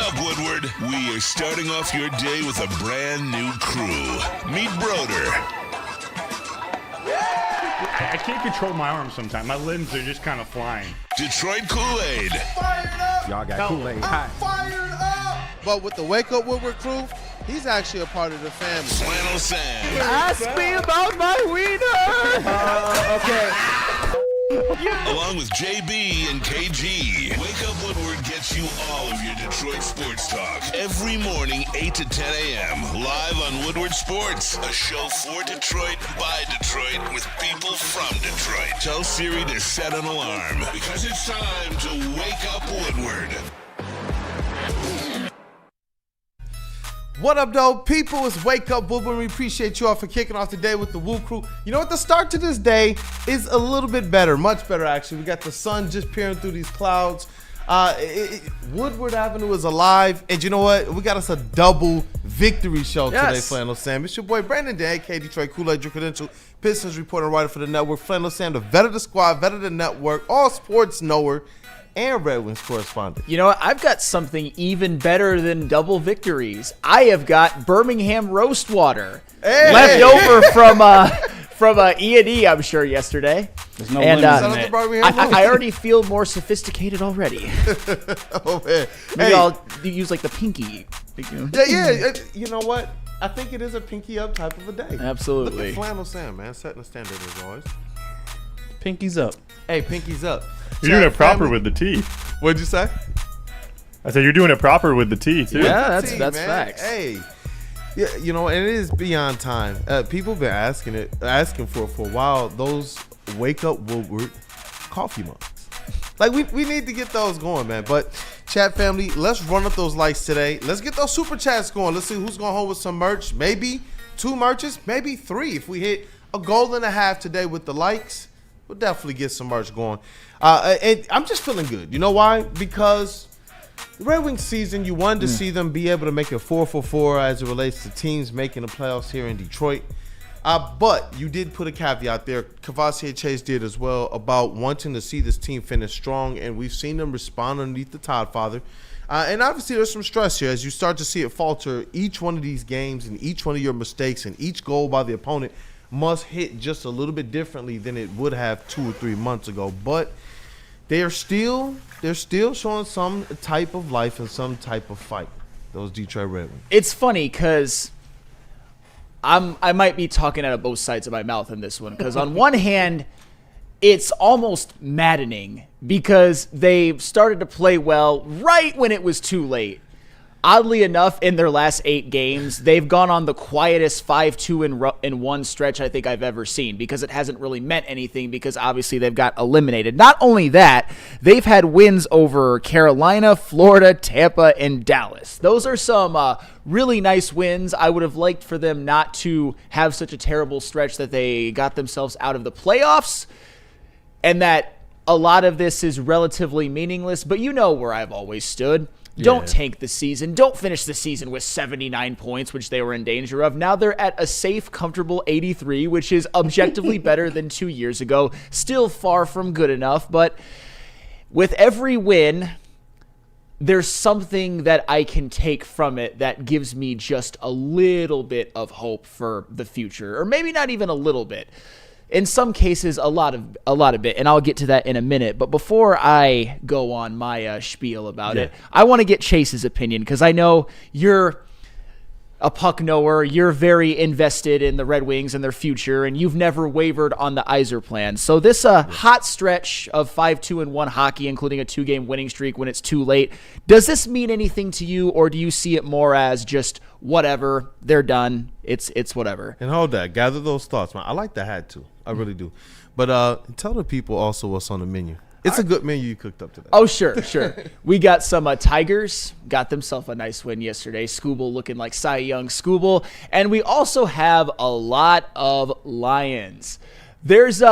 up, Woodward? We are starting off your day with a brand new crew. Meet Broder. I can't control my arms sometimes. My limbs are just kind of flying. Detroit Kool-Aid. Fired up! Y'all got Kool-Aid hot. Fired up! But with the Wake Up Woodward crew, he's actually a part of the family. Flannel Sam. Ask me about my wiener! Okay. Along with JB and KG. Wake Up Woodward gets you all of your Detroit sports talk. Every morning, 8 to 10 a.m. Live on Woodward Sports. A show for Detroit, by Detroit, with people from Detroit. Tell Siri to set an alarm. Because it's time to Wake Up Woodward. What up, though? People, it's Wake Up Woodward. We appreciate you all for kicking off the day with the WUW Crew. You know what? The start to this day is a little bit better, much better, actually. We got the sun just peering through these clouds. Woodward Avenue is alive. And you know what? We got us a double victory show today, Flannel Sam. It's your boy, Brandon Day, aka Detroit Kool-Aid, your credential Pistons reporter, writer for the network. Flannel Sam, the vet of the squad, vet of the network, all sports knower, and Red Wings correspondent. You know what? I've got something even better than double victories. I have got Birmingham roast water left over from E&E, I'm sure, yesterday. There's no limit in it. I already feel more sophisticated already. Oh, man. Maybe I'll use like the pinky. Yeah. You know what? I think it is a pinky up type of a day. Absolutely. Look at Flannel Sam, man. Setting the standard as always. Pinky's up. Hey, pinky's up. You're doing it proper family. with the T. What'd you say? I said you're doing it proper with the T, too. Yeah, T, that's man. facts. Hey, yeah, you know, and it is beyond time. People have been asking for a while. Those Wake Up Woodward coffee mugs. Like we need to get those going, man. But chat family, let's run up those likes today. Let's get those super chats going. Let's see who's going home with some merch. Maybe 2 merches, maybe 3. If we hit a goal and a half today with the likes, we'll definitely get some merch going. And I'm just feeling good. You know why? Because the Red Wings season, you wanted to see them be able to make it 4 for 4 as it relates to teams making the playoffs here in Detroit. But you did put a caveat there. Cavassier Chase did as well about wanting to see this team finish strong, and we've seen them respond underneath the Todd Father. And obviously there's some stress here as you start to see it falter. Each one of these games and each one of your mistakes and each goal by the opponent must hit just a little bit differently than it would have 2 or 3 months ago. But they're still showing some type of life and some type of fight, those Detroit Red Wings. It's funny because I might be talking out of both sides of my mouth in this one, because on one hand, it's almost maddening because they started to play well right when it was too late. Oddly enough, in their last 8 games, they've gone on the quietest 5-2-1 stretch I think I've ever seen, because it hasn't really meant anything because obviously they've got eliminated. Not only that, they've had wins over Carolina, Florida, Tampa, and Dallas. Those are some really nice wins. I would have liked for them not to have such a terrible stretch that they got themselves out of the playoffs, and that a lot of this is relatively meaningless, but you know where I've always stood. Don't tank the season. Don't finish the season with 79 points, which they were in danger of. Now they're at a safe, comfortable 83, which is objectively better than 2 years ago. Still far from good enough, but with every win, there's something that I can take from it that gives me just a little bit of hope for the future, or maybe not even a little bit. In some cases, a lot of bit, and I'll get to that in a minute. But before I go on my spiel about it, I want to get Chase's opinion, because I know you're a puck knower. You're very invested in the Red Wings and their future, and you've never wavered on the Yzer plan. So this hot stretch of 5-2-1 hockey, including a 2-game winning streak when it's too late, does this mean anything to you, or do you see it more as just whatever, they're done, it's whatever? And hold that. Gather those thoughts, man. I like the hat, too. I really do. But tell the people also what's on the menu. It's a good menu you cooked up today. Oh, sure. We got some Tigers. Got themselves a nice win yesterday. Skubal looking like Cy Young Skubal. And we also have a lot of Lions. There's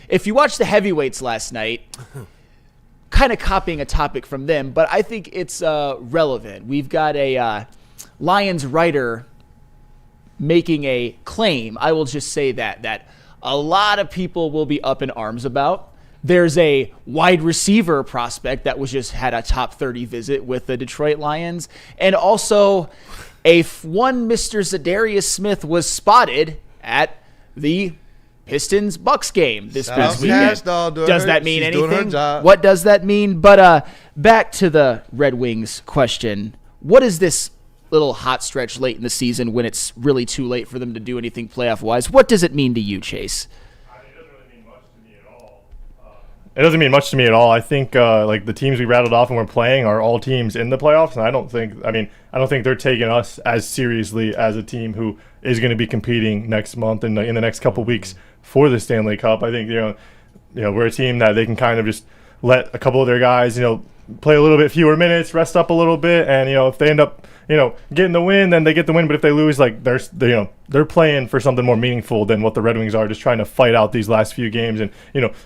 if you watched the heavyweights last night, kind of copying a topic from them, but I think it's relevant. We've got a Lions writer making a claim. I will just say that a lot of people will be up in arms about. There's a wide receiver prospect that was just had a top 30 visit with the Detroit Lions. And also one Mr. Za'Darius Smith was spotted at the Pistons Bucks game this past weekend. Does that mean anything? What does that mean? But back to the Red Wings question. What is this little hot stretch late in the season when it's really too late for them to do anything playoff-wise? What does it mean to you, Chase? It doesn't mean much to me at all. I think like the teams we rattled off and we're playing are all teams in the playoffs, and I don't think they're taking us as seriously as a team who is going to be competing next month and in the next couple weeks for the Stanley Cup. I think we're a team that they can kind of just let a couple of their guys play a little bit fewer minutes, rest up a little bit, and if they end up getting the win, then they get the win. But if they lose, like they're playing for something more meaningful than what the Red Wings are, just trying to fight out these last few games and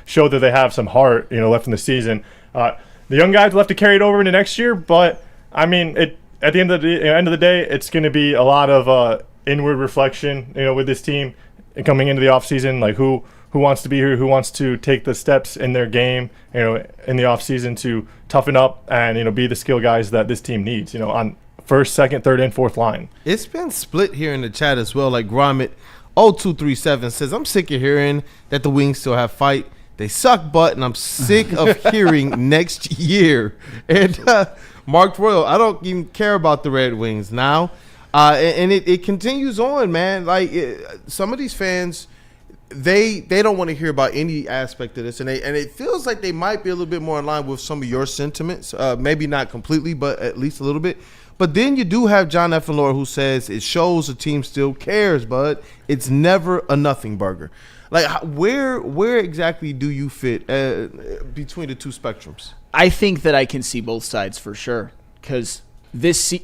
show that they have some heart left in the season. The young guys will have to carry it over into next year, but I mean, at the end of the day, it's going to be a lot of inward reflection, with this team coming into the offseason, like who wants to be here, who wants to take the steps in their game, in the offseason to toughen up and be the skill guys that this team needs, on first, second, third, and fourth line. It's been split here in the chat as well. Like Gromit 0237 says, I'm sick of hearing that the Wings still have fight. They suck butt, and I'm sick of hearing next year. And Mark Royal, I don't even care about the Red Wings now. And it continues on, man. Like some of these fans, they don't want to hear about any aspect of this, and it feels like they might be a little bit more in line with some of your sentiments. Maybe not completely, but at least a little bit. But then you do have John Effenlore who says it shows the team still cares, but it's never a nothing burger. Like where exactly do you fit between the two spectrums? I think that I can see both sides for sure, the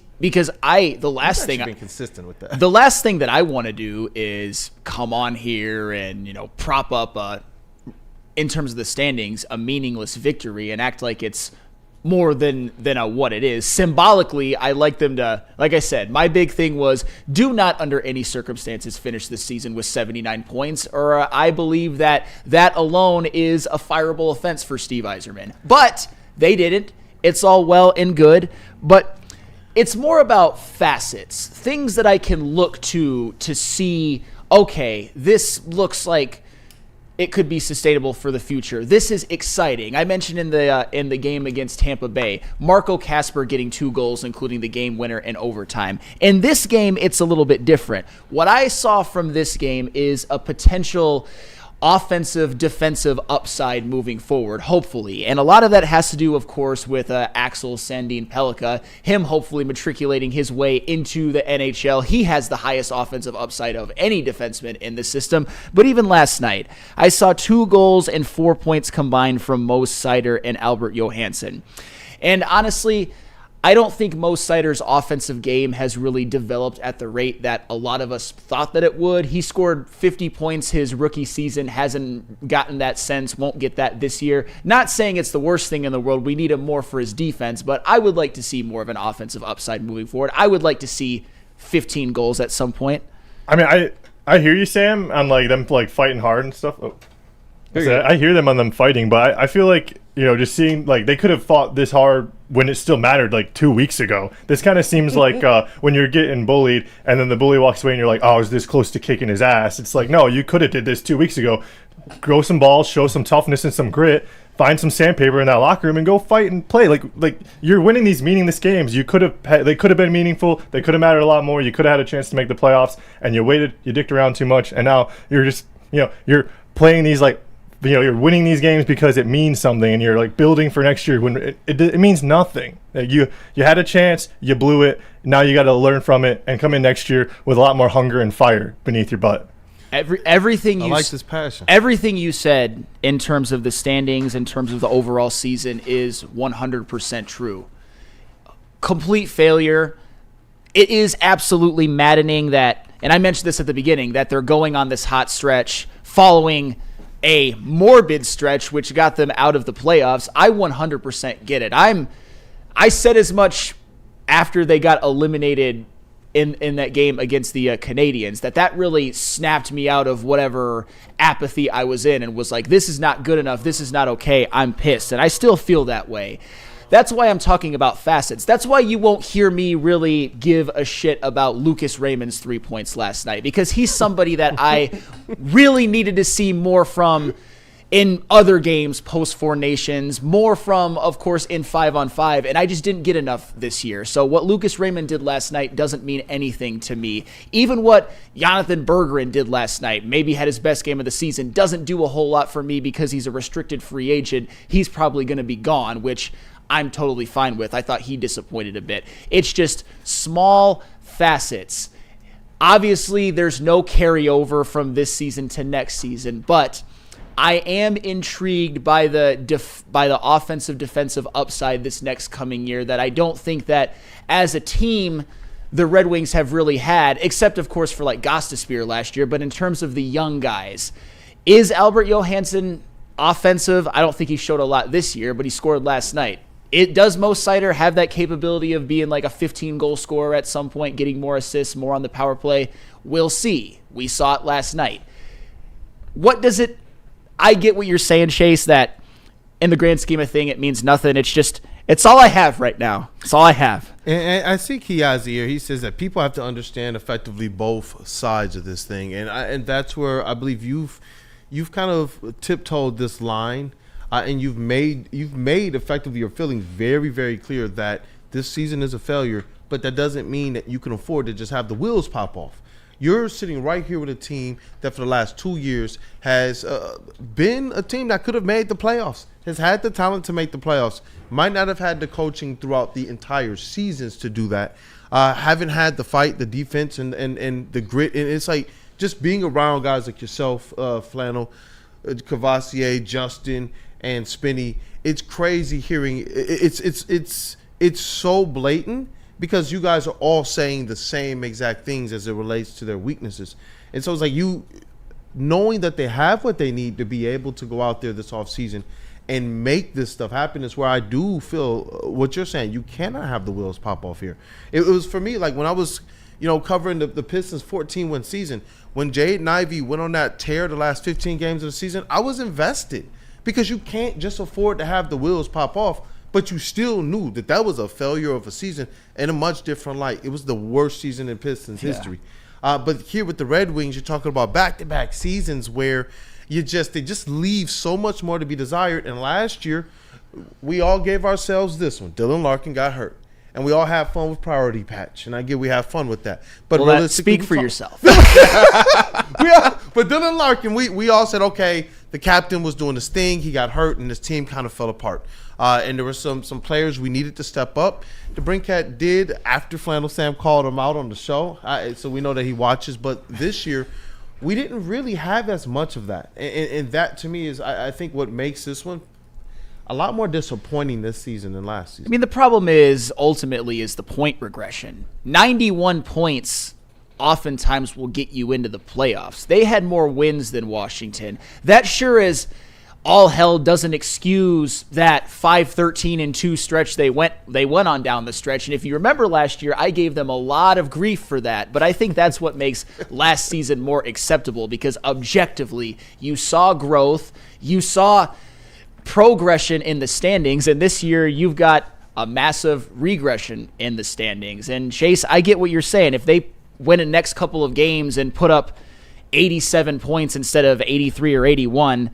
last thing been consistent with that. The last thing that I want to do is come on here and prop up in terms of the standings a meaningless victory and act like it's more than what it is. Symbolically, I like them to, like I said, my big thing was do not under any circumstances finish this season with 79 points, or I believe that alone is a fireable offense for Steve Yzerman. But they didn't. It's all well and good, but it's more about facets, things that I can look to see, okay, this looks like it could be sustainable for the future. This is exciting. I mentioned in the game against Tampa Bay, Marco Kasper getting 2 goals, including the game winner in overtime. In this game, it's a little bit different. What I saw from this game is a potential offensive, defensive upside moving forward, hopefully. And a lot of that has to do, of course, with Axel Sandin Pellikka, him hopefully matriculating his way into the NHL. He has the highest offensive upside of any defenseman in the system. But even last night, I saw 2 goals and 4 points combined from Mo Seider and Albert Johansson. And honestly, I don't think Mo Seider's offensive game has really developed at the rate that a lot of us thought that it would. He scored 50 points his rookie season, hasn't gotten that sense, won't get that this year. Not saying it's the worst thing in the world. We need him more for his defense, but I would like to see more of an offensive upside moving forward. I would like to see 15 goals at some point. I mean, I hear you, Sam, on like them like fighting hard and stuff. I hear them on them fighting, but I feel like just seeing like they could have fought this hard when it still mattered like 2 weeks ago. This kind of seems like when you're getting bullied and then the bully walks away and you're like, oh, I was this close to kicking his ass. It's like, no, you could have did this 2 weeks ago. Grow some balls, show some toughness and some grit, find some sandpaper in that locker room and go fight and play. Like you're winning these meaningless games. They could have been meaningful. They could have mattered a lot more. You could have had a chance to make the playoffs and you waited, you dicked around too much, and now you're just you're playing these like you're winning these games because it means something, and you're like building for next year when it means nothing. Like you had a chance, you blew it. Now you got to learn from it and come in next year with a lot more hunger and fire beneath your butt. Everything I like this passion. Everything you said in terms of the standings, in terms of the overall season, is 100% true. Complete failure. It is absolutely maddening that, and I mentioned this at the beginning, that they're going on this hot stretch following a morbid stretch which got them out of the playoffs. I 100% get it. I said as much after they got eliminated in that game against the Canadians, that really snapped me out of whatever apathy I was in and was like, this is not good enough. This is not okay. I'm pissed. And I still feel that way. That's why I'm talking about facets. That's why you won't hear me really give a shit about Lucas Raymond's 3 points last night, because he's somebody that I really needed to see more from in other games post 4 Nations, more from, of course, in 5-on-5, and I just didn't get enough this year. So what Lucas Raymond did last night doesn't mean anything to me. Even what Jonathan Bergeron did last night, maybe had his best game of the season, doesn't do a whole lot for me because he's a restricted free agent. He's probably going to be gone, which I'm totally fine with. I thought he disappointed a bit. It's just small facets. Obviously, there's no carryover from this season to next season, but I am intrigued by the offensive defensive upside this next coming year that I don't think that as a team the Red Wings have really had, except of course for like Gostisbehere last year. But in terms of the young guys, is Albert Johansson offensive? I don't think he showed a lot this year, but he scored last night. Does Mo Seider have that capability of being like a 15-goal scorer at some point, getting more assists, more on the power play? We'll see. We saw it last night. What does it... I get what you're saying, Chase, that in the grand scheme of thing, it means nothing. It's all I have right now. It's all I have. And I see Kiazi here. He says that people have to understand effectively both sides of this thing. And that's where I believe you've kind of tiptoed this line. And you've made effectively your feelings very, very clear that this season is a failure, but that doesn't mean that you can afford to just have the wheels pop off. You're sitting right here with a team that for the last 2 years has been a team that could have made the playoffs, has had the talent to make the playoffs, might not have had the coaching throughout the entire seasons to do that, haven't had the fight, the defense, and the grit. And it's like just being around guys like yourself, Flannel, Cavassier, Justin, and Spinney. It's crazy hearing it's so blatant because you guys are all saying the same exact things as it relates to their weaknesses. And so it's like you knowing that they have what they need to be able to go out there this offseason and make this stuff happen is where I do feel what you're saying. You cannot have the wheels pop off here. It was for me like when I was covering the Pistons 14-win season, when Jaden Ivey went on that tear the last 15 games of the season, I was invested. Because you can't just afford to have the wheels pop off, but you still knew that was a failure of a season in a much different light. It was the worst season in Pistons history. But here with the Red Wings, you're talking about back-to-back seasons where they just leave so much more to be desired. And last year, we all gave ourselves this one. Dylan Larkin got hurt. And we all have fun with Priority Patch. And I get we have fun with that. But speak for yourself. But Dylan Larkin, we all said, okay, the captain was doing his thing. He got hurt, and his team kind of fell apart. And there were some players we needed to step up. The Brinkat did after Flannel Sam called him out on the show. So we know that he watches. But this year, we didn't really have as much of that. And that, to me, is I think what makes this one a lot more disappointing this season than last season. I mean, the problem is ultimately is the point regression. 91 points oftentimes will get you into the playoffs. They had more wins than Washington. That sure is all hell doesn't excuse that 5-13-2 stretch they went on down the stretch. And if you remember last year, I gave them a lot of grief for that. But I think that's what makes last season more acceptable because objectively, you saw growth, you saw progression in the standings, and this year you've got a massive regression in the standings. And Chase, I get what you're saying. If they win the next couple of games and put up 87 points instead of 83 or 81,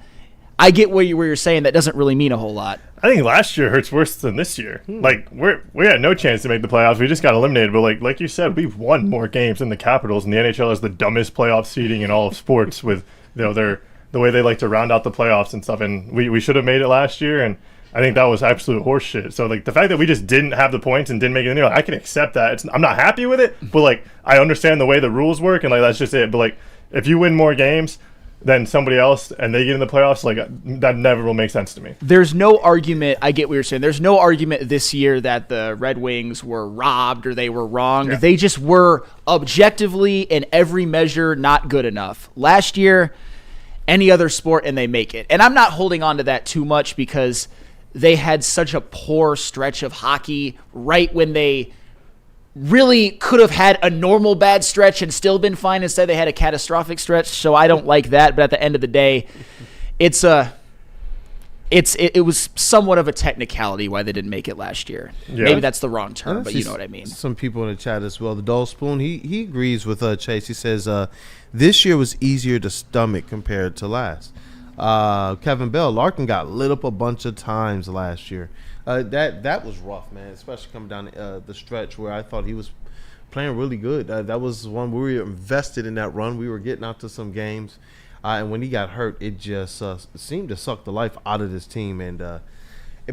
I get where you're saying that doesn't really mean a whole lot. I think last year hurts worse than this year. Like we had no chance to make the playoffs. We just got eliminated. But like you said, we've won more games than the Capitals, and the NHL is the dumbest playoff seeding in all of sports with the way they like to round out the playoffs and stuff. And we should have made it last year, and I think that was absolute horseshit. So like the fact that we just didn't have the points and didn't make it in, I can accept that. I'm not happy with it, but like I understand the way the rules work, and like that's just it. But like if you win more games than somebody else and they get in the playoffs, like that never will make sense to me. There's no argument. I get what you're saying. There's no argument this year that the Red Wings were robbed or they were wrong. Yeah. They just were objectively in every measure not good enough. Last year, any other sport and they make it. And I'm not holding on to that too much because they had such a poor stretch of hockey right when they really could have had a normal bad stretch and still been fine. Instead, they had a catastrophic stretch, so I don't like that. But at the end of the day, it was somewhat of a technicality why they didn't make it last year. Yeah. Maybe that's the wrong term, but you know what I mean. Some people in the chat as well. The Dole Spoon, he agrees with Chase. He says this year was easier to stomach compared to last. Kevin Bell, Larkin got lit up a bunch of times last year. That was rough, man, especially coming down the stretch where I thought he was playing really good. That was one where we were invested in that run. We were getting out to some games. And when he got hurt, it just seemed to suck the life out of this team.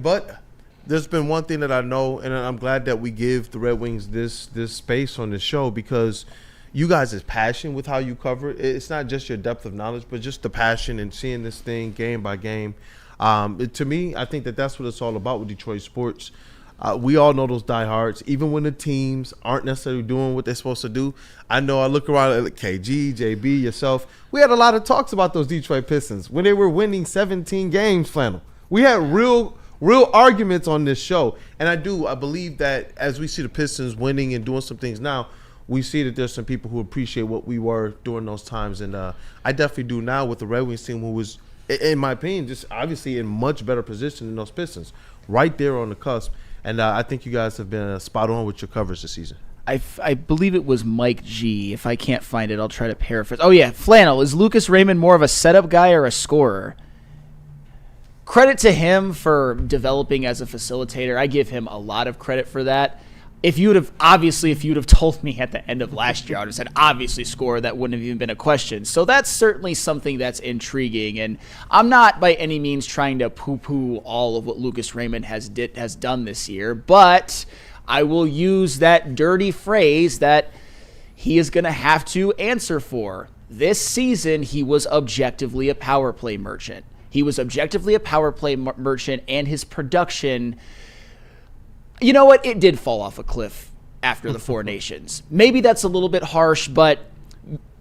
But there's been one thing that I know, and I'm glad that we give the Red Wings this space on the show, because you guys' passion with how you cover it. It's not just your depth of knowledge, but just the passion and seeing this thing game by game. To me, I think that's what it's all about with Detroit sports. We all know those diehards, even when the teams aren't necessarily doing what they're supposed to do. I know I look around at KG, JB, yourself. We had a lot of talks about those Detroit Pistons when they were winning 17 games, Flannel. We had real arguments on this show. And I believe that as we see the Pistons winning and doing some things now, we see that there's some people who appreciate what we were during those times. And I definitely do now with the Red Wings team, who was, in my opinion, just obviously in much better position than those Pistons. Right there on the cusp. And I think you guys have been spot on with your coverage this season. I believe it was Mike G. If I can't find it, I'll try to paraphrase. Oh, yeah. Flannel, is Lucas Raymond more of a setup guy or a scorer? Credit to him for developing as a facilitator. I give him a lot of credit for that. If you'd have told me at the end of last year, I would have said, obviously scorer, that wouldn't have even been a question. So that's certainly something that's intriguing. And I'm not by any means trying to poo-poo all of what Lucas Raymond has done this year, but I will use that dirty phrase that he is going to have to answer for. This season, he was objectively a power play merchant. And his production, you know what? It did fall off a cliff after the Four Nations. Maybe that's a little bit harsh, but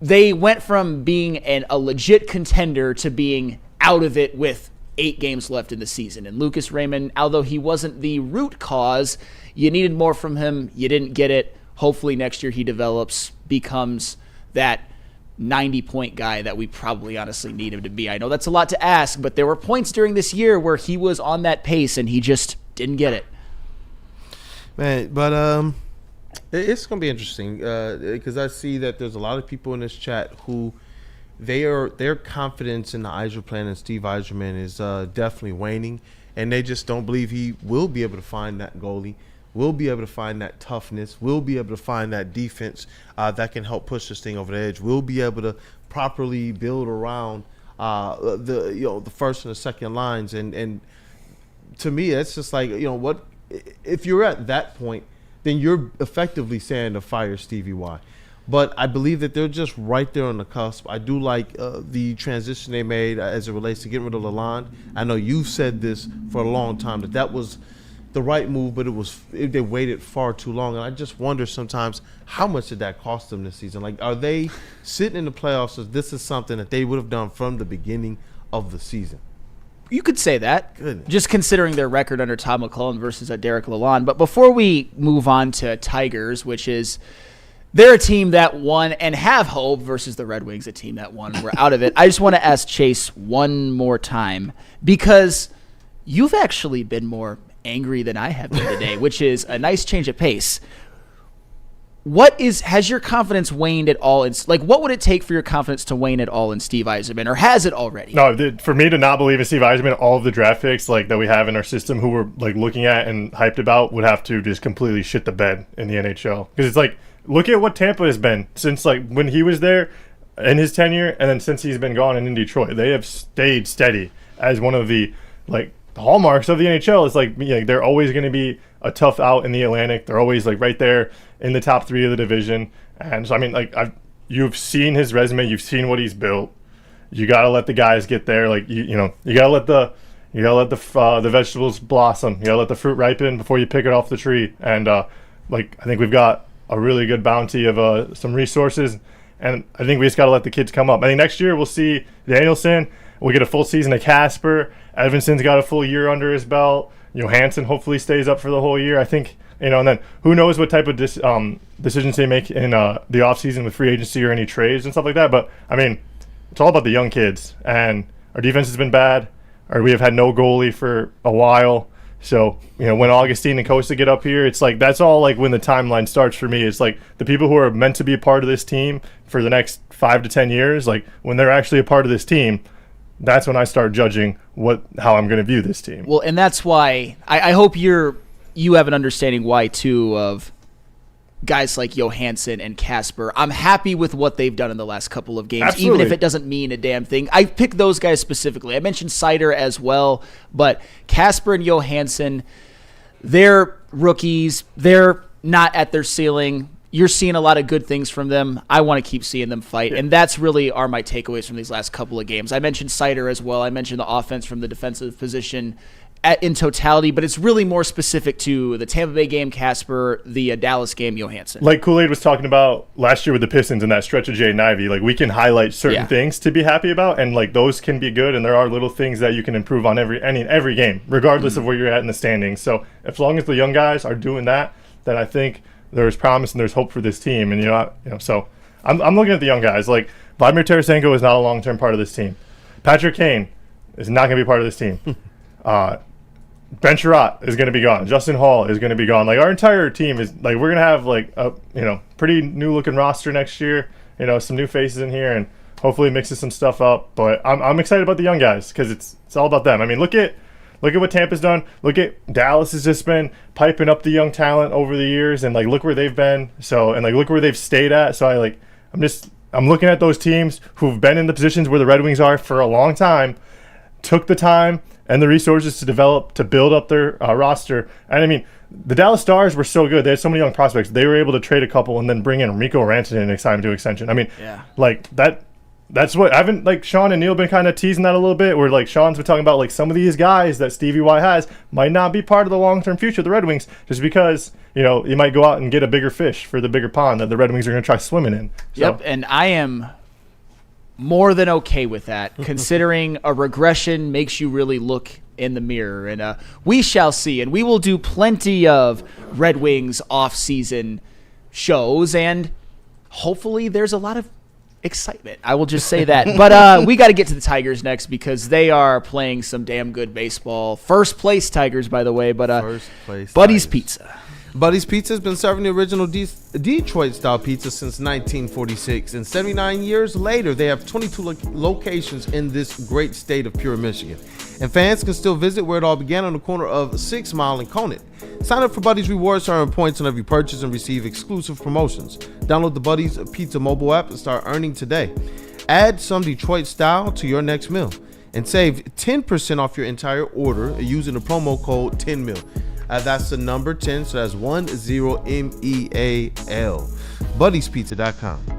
they went from being a legit contender to being out of it with 8 games left in the season. And Lucas Raymond, although he wasn't the root cause, you needed more from him. You didn't get it. Hopefully next year he develops, becomes that 90-point guy that we probably honestly need him to be. I know that's a lot to ask, but there were points during this year where he was on that pace and he just didn't get it. Man, but it's going to be interesting because I see that there's a lot of people in this chat who their confidence in the Yzer plan and Steve Yzerman is definitely waning, and they just don't believe he will be able to find that goalie, will be able to find that toughness, will be able to find that defense that can help push this thing over the edge, will be able to properly build around the first and the second lines, and to me, it's just like, what. If you're at that point, then you're effectively saying to fire Stevie Y. But I believe that they're just right there on the cusp. I do like the transition they made as it relates to getting rid of Lalonde. I know you've said this for a long time, that was the right move, but they waited far too long. And I just wonder sometimes, how much did that cost them this season? Like, are they sitting in the playoffs as this is something that they would have done from the beginning of the season? You could say that, Goodness. Just considering their record under Todd McClellan versus Derek Lalonde. But before we move on to Tigers, which is they're a team that won and have hope versus the Red Wings, a team that won. We're out of it. I just want to ask Chase one more time, because you've actually been more angry than I have been today, which is a nice change of pace. Has your confidence waned at all? What would it take for your confidence to wane at all in Steve Yzerman, or has it already? No, for me to not believe in Steve Yzerman, all of the draft picks that we have in our system, who we're looking at and hyped about, would have to just completely shit the bed in the NHL. Because it's look at what Tampa has been since when he was there in his tenure, and then since he's been gone and in Detroit, they have stayed steady as one of the hallmarks of the NHL. It's they're always going to be a tough out in the Atlantic. They're always right there in the top 3 of the division. And so you've seen his resume, you've seen what he's built. You got to let the guys get there. You got to let the vegetables blossom. You got to let the fruit ripen before you pick it off the tree. And I think we've got a really good bounty of some resources, and I think we just got to let the kids come up. I think next year we'll see Danielson. We'll get a full season of Casper. Evanson's got a full year under his belt. Johansson hopefully stays up for the whole year. I think And then who knows what type of decisions they make in the offseason with free agency or any trades and stuff like that. But, I mean, it's all about the young kids. And our defense has been bad, or we have had no goalie for a while. So, when Augustine and Costa get up here, it's like that's all like when the timeline starts for me. It's like the people who are meant to be a part of this team for the next 5 to 10 years, like when they're actually a part of this team, that's when I start judging how I'm going to view this team. Well, and that's why I hope you have an understanding why, too, of guys like Johansson and Casper. I'm happy with what they've done in the last couple of games, Absolutely. even if it doesn't mean a damn thing. I picked those guys specifically. I mentioned Sider as well, but Casper and Johansson, they're rookies. They're not at their ceiling. You're seeing a lot of good things from them. I want to keep seeing them fight, and that's really are my takeaways from these last couple of games. I mentioned Sider as well. I mentioned the offense from the defensive position in totality, but it's really more specific to the Tampa Bay game, Casper, the Dallas game, Johansson. Like Kool-Aid was talking about last year with the Pistons and that stretch of Jaden Ivey, like we can highlight certain things to be happy about, and like those can be good, and there are little things that you can improve on every game, regardless of where you're at in the standings. So as long as the young guys are doing that, then I think there's promise and there's hope for this team. And so I'm looking at the young guys. Like Vladimir Tarasenko is not a long-term part of this team. Patrick Kane is not going to be part of this team. Ben Sherratt is going to be gone. Justin Hall is going to be gone. Like our entire team is like we're going to have like a pretty new looking roster next year. Some new faces in here and hopefully mixes some stuff up. But I'm excited about the young guys because it's all about them. I mean, look at what Tampa's done. Look at Dallas has just been piping up the young talent over the years, and like look where they've been. So and like look where they've stayed at. So I'm looking at those teams who've been in the positions where the Red Wings are for a long time, took the time and the resources to build up their roster. And I mean, the Dallas Stars were so good. They had so many young prospects. They were able to trade a couple and then bring in Mikko Rantanen and sign him to extension. I mean, like that. That's what haven't like Sean and Neil been kind of teasing that a little bit. Where like Sean's been talking about like some of these guys that Stevie Y has might not be part of the long-term future of the Red Wings just because you might go out and get a bigger fish for the bigger pond that the Red Wings are going to try swimming in. So. Yep, and I am more than okay with that, considering a regression makes you really look in the mirror. And we shall see. And we will do plenty of Red Wings off-season shows, and hopefully there's a lot of excitement. I will just say that. But we got to get to the Tigers next because they are playing some damn good baseball. First place Tigers, by the way. But First place Buddy's Tigers. Pizza. Buddy's Pizza has been serving the original Detroit-style pizza since 1946, and 79 years later, they have 22 locations in this great state of pure Michigan. And fans can still visit where it all began on the corner of 6 Mile and Conant. Sign up for Buddy's Rewards to earn points on every purchase and receive exclusive promotions. Download the Buddy's Pizza mobile app and start earning today. Add some Detroit style to your next meal and save 10% off your entire order using the promo code 10MEAL. That's the number 10, so that's 10MEAL. Buddy'sPizza.com.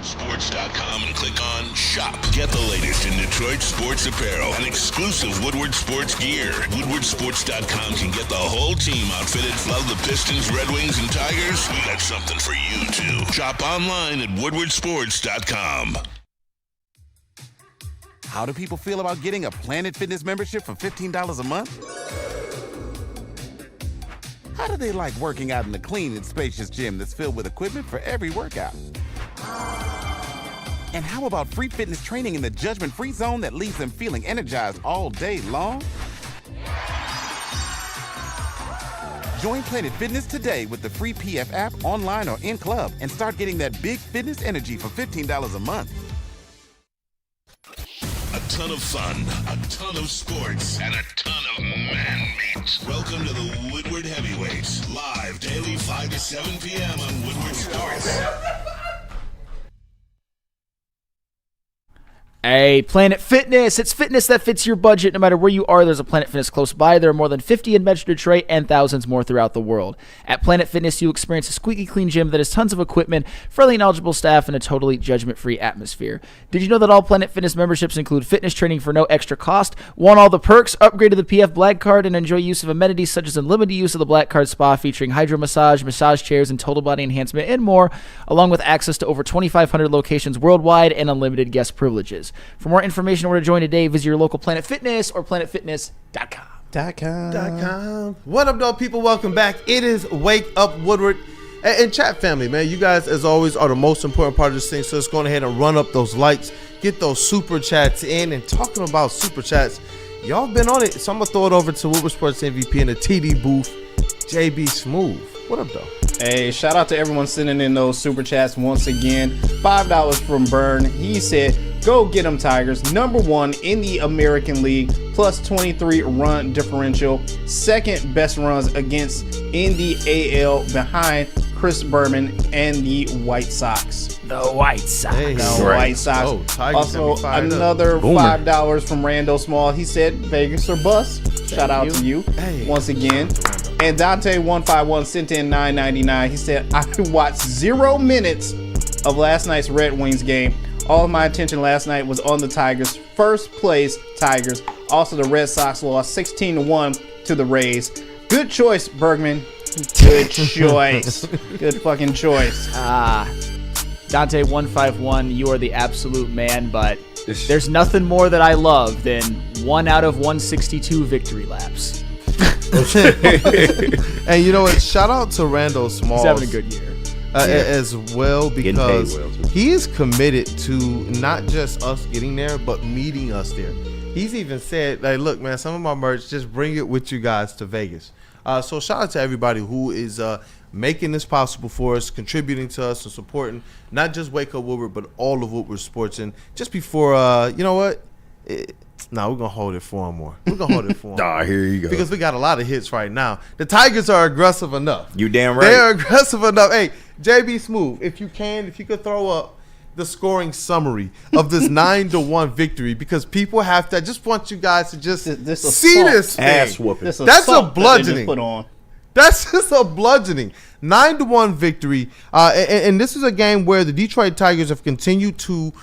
WoodwardSports.com and click on Shop. Get the latest in Detroit sports apparel and exclusive Woodward Sports gear. WoodwardSports.com can get the whole team outfitted. Love the Pistons, Red Wings, and Tigers? We got something for you, too. Shop online at WoodwardSports.com. How do people feel about getting a Planet Fitness membership for $15 a month? How do they like working out in a clean and spacious gym that's filled with equipment for every workout? And how about free fitness training in the judgment-free zone that leaves them feeling energized all day long? Join Planet Fitness today with the free PF app, online or in club, and start getgetting that big fitness energy for $15 a month. ton of fun, a ton of sports, and a ton of man-meat. Welcome to the Woodward Heavyweights, live daily 5 to 7 p.m. on Woodward Sports. Hey, Planet Fitness. It's fitness that fits your budget. No matter where you are, there's a Planet Fitness close by. There are more than 50 in Metro Detroit and thousands more throughout the world. At Planet Fitness, you experience a squeaky clean gym that has tons of equipment, friendly knowledgeable staff, and a totally judgment-free atmosphere. Did you know that all Planet Fitness memberships include fitness training for no extra cost? Want all the perks? Upgrade to the PF Black Card and enjoy use of amenities such as unlimited use of the Black Card Spa featuring hydro massage, massage chairs, and total body enhancement, and more, along with access to over 2,500 locations worldwide and unlimited guest privileges. For more information or to join today, visit your local Planet Fitness or planetfitness.com. What up, dog people? Welcome back. It is Wake Up Woodward and chat family, man. You guys, as always, are the most important part of this thing. So let's go ahead and run up those likes, get those super chats in. And talking about super chats, y'all been on it. So I'm gonna throw it over to Woodward Sports MVP in the TD booth, JBSmooovv. What up, though? Hey, shout out to everyone sending in those super chats once again. $5 from Burn. He said, go get them Tigers. #1 in the American League, plus 23 run differential. Second best runs against in the AL behind Chris Berman and the White Sox. The White Sox. Hey, The White Sox. Oh, Tigers Also, got me fired up. another $5 from Randall Small. He said, Vegas or bust. Shout out to you Hey. once again. And Dante151 sent in $9.99. He said, I watched 0 minutes of last night's Red Wings game. All of my attention last night was on the Tigers. First place Tigers. Also, the Red Sox lost 16-1 to the Rays. Good choice, Bergman. Good choice. Good fucking choice. Dante151, you are the absolute man, but there's nothing more that I love than 1 out of 162 victory laps. And you know what? Shout out to Randall Smalls. He's having a good year. As well, because well, too. he is committed to not just us getting there, but meeting us there. He's even said, like, look, man, some of my merch, just bring it with you guys to Vegas. So shout out to everybody who is making this possible for us, contributing to us and supporting not just Wake Up Woodward, but all of Woodward Sports. And just before, you know what? We're going to hold it for him more. We're going to hold it for him. Here you go. Because we got a lot of hits right now. The Tigers are aggressive enough. You damn right. They are aggressive enough. Hey, JBSmooovv, if you could throw up the scoring summary of this 9-1 victory, because people have to. I just want you guys to just see this thing. Ass whooping. This That's a assault that they just bludgeoning. put on. That's just a bludgeoning. 9-1 victory. And this is a game where the Detroit Tigers have continued to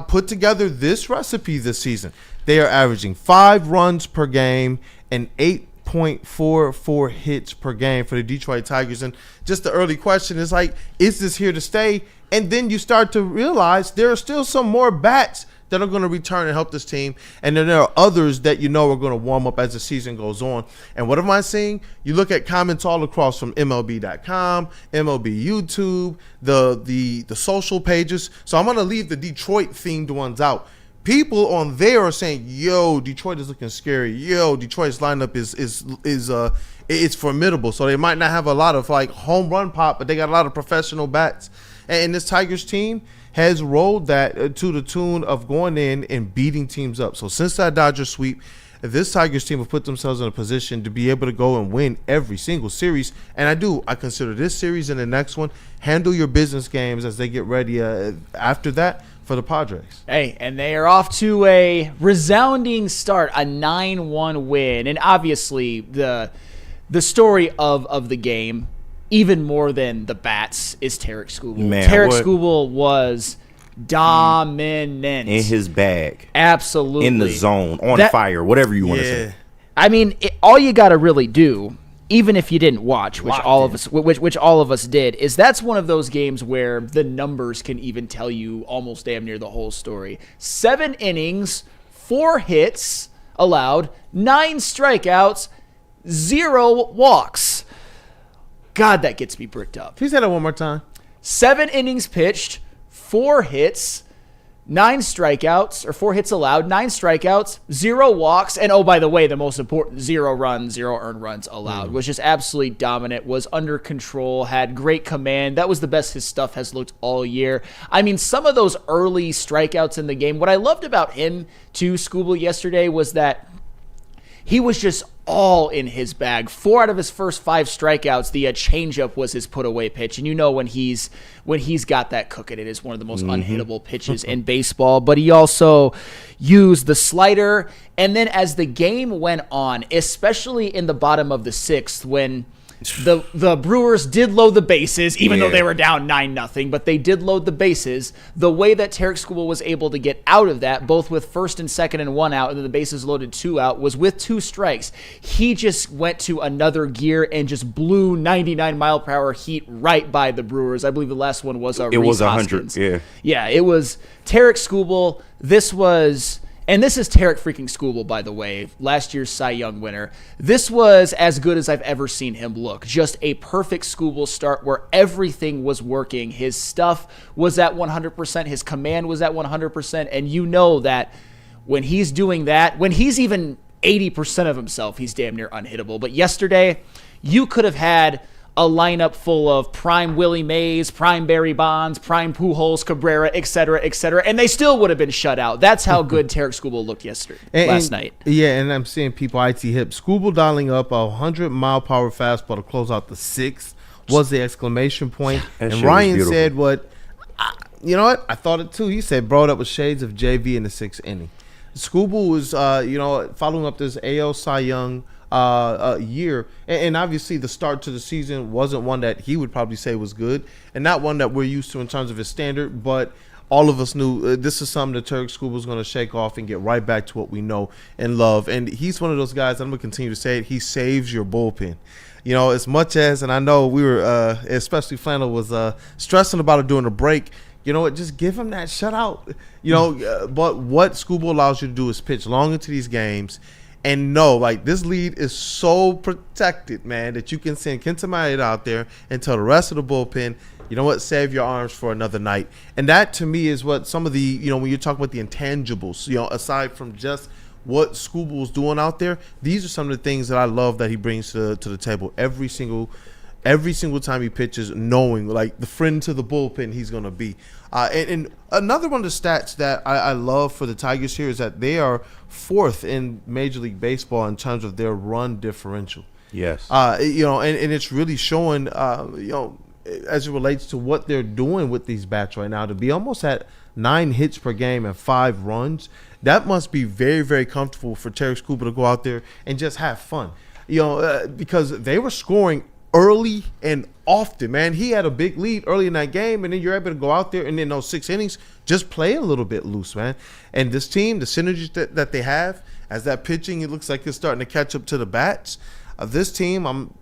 put together this recipe this season. They are averaging 5 runs per game and 8.44 hits per game for the Detroit Tigers. And just the early question is like, is this here to stay? And then you start to realize there are still some more bats that are going to return and help this team. And then there are others that you know are going to warm up as the season goes on. And what am I seeing? You look at comments all across from MLB.com, MLB YouTube, the social pages. So I'm going to leave the Detroit-themed ones out. People on there are saying, yo, Detroit is looking scary. Yo, Detroit's lineup is formidable. So they might not have a lot of like home run pop, but they got a lot of professional bats. And this Tigers team has rolled that to the tune of going in and beating teams up. So since that Dodgers sweep, this Tigers team have put themselves in a position to be able to go and win every single series. And I consider this series and the next one, handle your business games as they get ready after that for the Padres. Hey, and they are off to a resounding start, a 9-1 win. And obviously the story of the game, even more than the bats, is Tarek Skubal. Man, Tarek Skubal was dominant. In his bag. Absolutely. In the zone, on fire, whatever you want to say. I mean, all you got to really do, even if you didn't watch, which all of us did, is that's one of those games where the numbers can even tell you almost damn near the whole story. 7 innings, 4 hits allowed, 9 strikeouts, 0 walks. God, that gets me bricked up. Can you say that one more time? 7 innings pitched, 4 hits, 9 strikeouts, or 4 hits allowed, 9 strikeouts, 0 walks, and oh, by the way, the most important, 0 runs, 0 earned runs allowed. Was just absolutely dominant, was under control, had great command. That was the best his stuff has looked all year. I mean, some of those early strikeouts in the game, what I loved about him too, Skubal, yesterday, was that he was just all in his bag. 4 out of his first 5 strikeouts, the changeup was his put-away pitch. And you know when he's got that cooking, it is one of the most unhittable pitches in baseball. But he also used the slider. And then as the game went on, especially in the bottom of the 6th, when the Brewers did load the bases, even though they were down 9-0, but they did load the bases. The way that Tarik Skubal was able to get out of that, both with first and second and 1 out, and then the bases loaded 2 out, was with 2 strikes. He just went to another gear and just blew 99-mile-per-hour heat right by the Brewers. I believe the last one was It was 100, Yeah, it was Tarik Skubal. And this is Tarik freaking Skubal, by the way, last year's Cy Young winner. This was as good as I've ever seen him look. Just a perfect Skubal start where everything was working. His stuff was at 100%. His command was at 100%. And you know that when he's doing that, when he's even 80% of himself, he's damn near unhittable. But yesterday, you could have had a lineup full of prime Willie Mays, prime Barry Bonds, prime Pujols, Cabrera, et cetera, and they still would have been shut out. That's how good Tarik Skubal looked last night. Yeah, and I'm seeing people IT hip. Skubal dialing up a 100-mile-per-hour fastball to close out the 6th was the exclamation point. And Ryan said you know what? I thought it too. He said, bro, that was shades of JV in the 6th inning. Skubal was, following up this AL Cy Young year, and obviously the start to the season wasn't one that he would probably say was good, and not one that we're used to in terms of his standard, but all of us knew this is something that Tarik Skubal was going to shake off and get right back to what we know and love. And he's one of those guys, I'm going to continue to say it, he saves your bullpen. You know, as much as, and I know we were, especially Flannel was stressing about it during the break, you know what, just give him that shutout. You know, but what Skubal allows you to do is pitch long into these games. And no, like, this lead is so protected, man, that you can send Kenta Maeda out there and tell the rest of the bullpen, you know what, save your arms for another night. And that, to me, is what some of the, you know, when you're talking about the intangibles, you know, aside from just what Skubal's doing out there, these are some of the things that I love that he brings to the table every single time he pitches, knowing, like, the friend to the bullpen he's going to be. And another one of the stats that I love for the Tigers here is that they are 4th in Major League Baseball in terms of their run differential. Yes. You know, and it's really showing, you know, as it relates to what they're doing with these bats right now, to be almost at 9 hits per game and 5 runs. That must be very, very comfortable for Tarik Skubal to go out there and just have fun. You know, because they were scoring early and often, man. He had a big lead early in that game, and then you're able to go out there and in those 6 innings just play a little bit loose, man. And this team, the synergy that they have, as that pitching, it looks like it's starting to catch up to the bats. This team,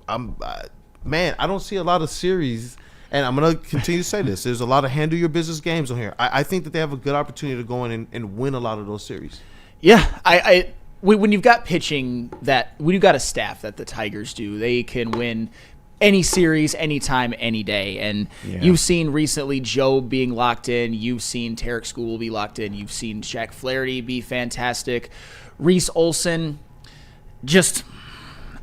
man, I don't see a lot of series, and I'm going to continue to say this. There's a lot of handle your business games on here. I think that they have a good opportunity to go in and win a lot of those series. Yeah, when you've got pitching when you've got a staff that the Tigers do, they can win any series, anytime, any day. And you've seen recently Joe being locked in. You've seen Tarik Skubal be locked in. You've seen Jack Flaherty be fantastic. Reese Olson, just,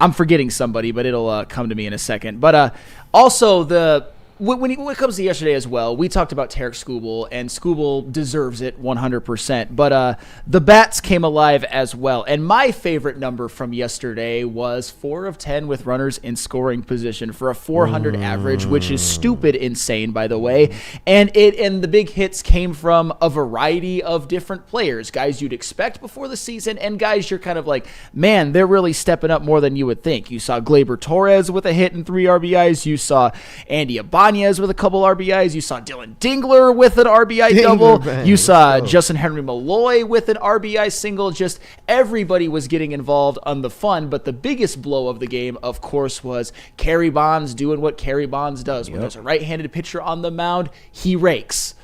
I'm forgetting somebody, but it'll come to me in a second. But also when it comes to yesterday as well, we talked about Tarik Skubal, and Skubal deserves it 100%. But the bats came alive as well. And my favorite number from yesterday was 4 of 10 with runners in scoring position for a 400 average, which is stupid insane, by the way. And the big hits came from a variety of different players, guys you'd expect before the season, and guys you're kind of like, man, they're really stepping up more than you would think. You saw Gleyber Torres with a hit and 3 RBIs. You saw Andy Ibanez with a couple RBIs. You saw Dylan Dingler with an RBI double. Man, you saw Justin Henry Malloy with an RBI single. Just everybody was getting involved on the fun. But the biggest blow of the game, of course, was Kerry Bonds doing what Kerry Bonds does. When there's a right-handed pitcher on the mound, he rakes.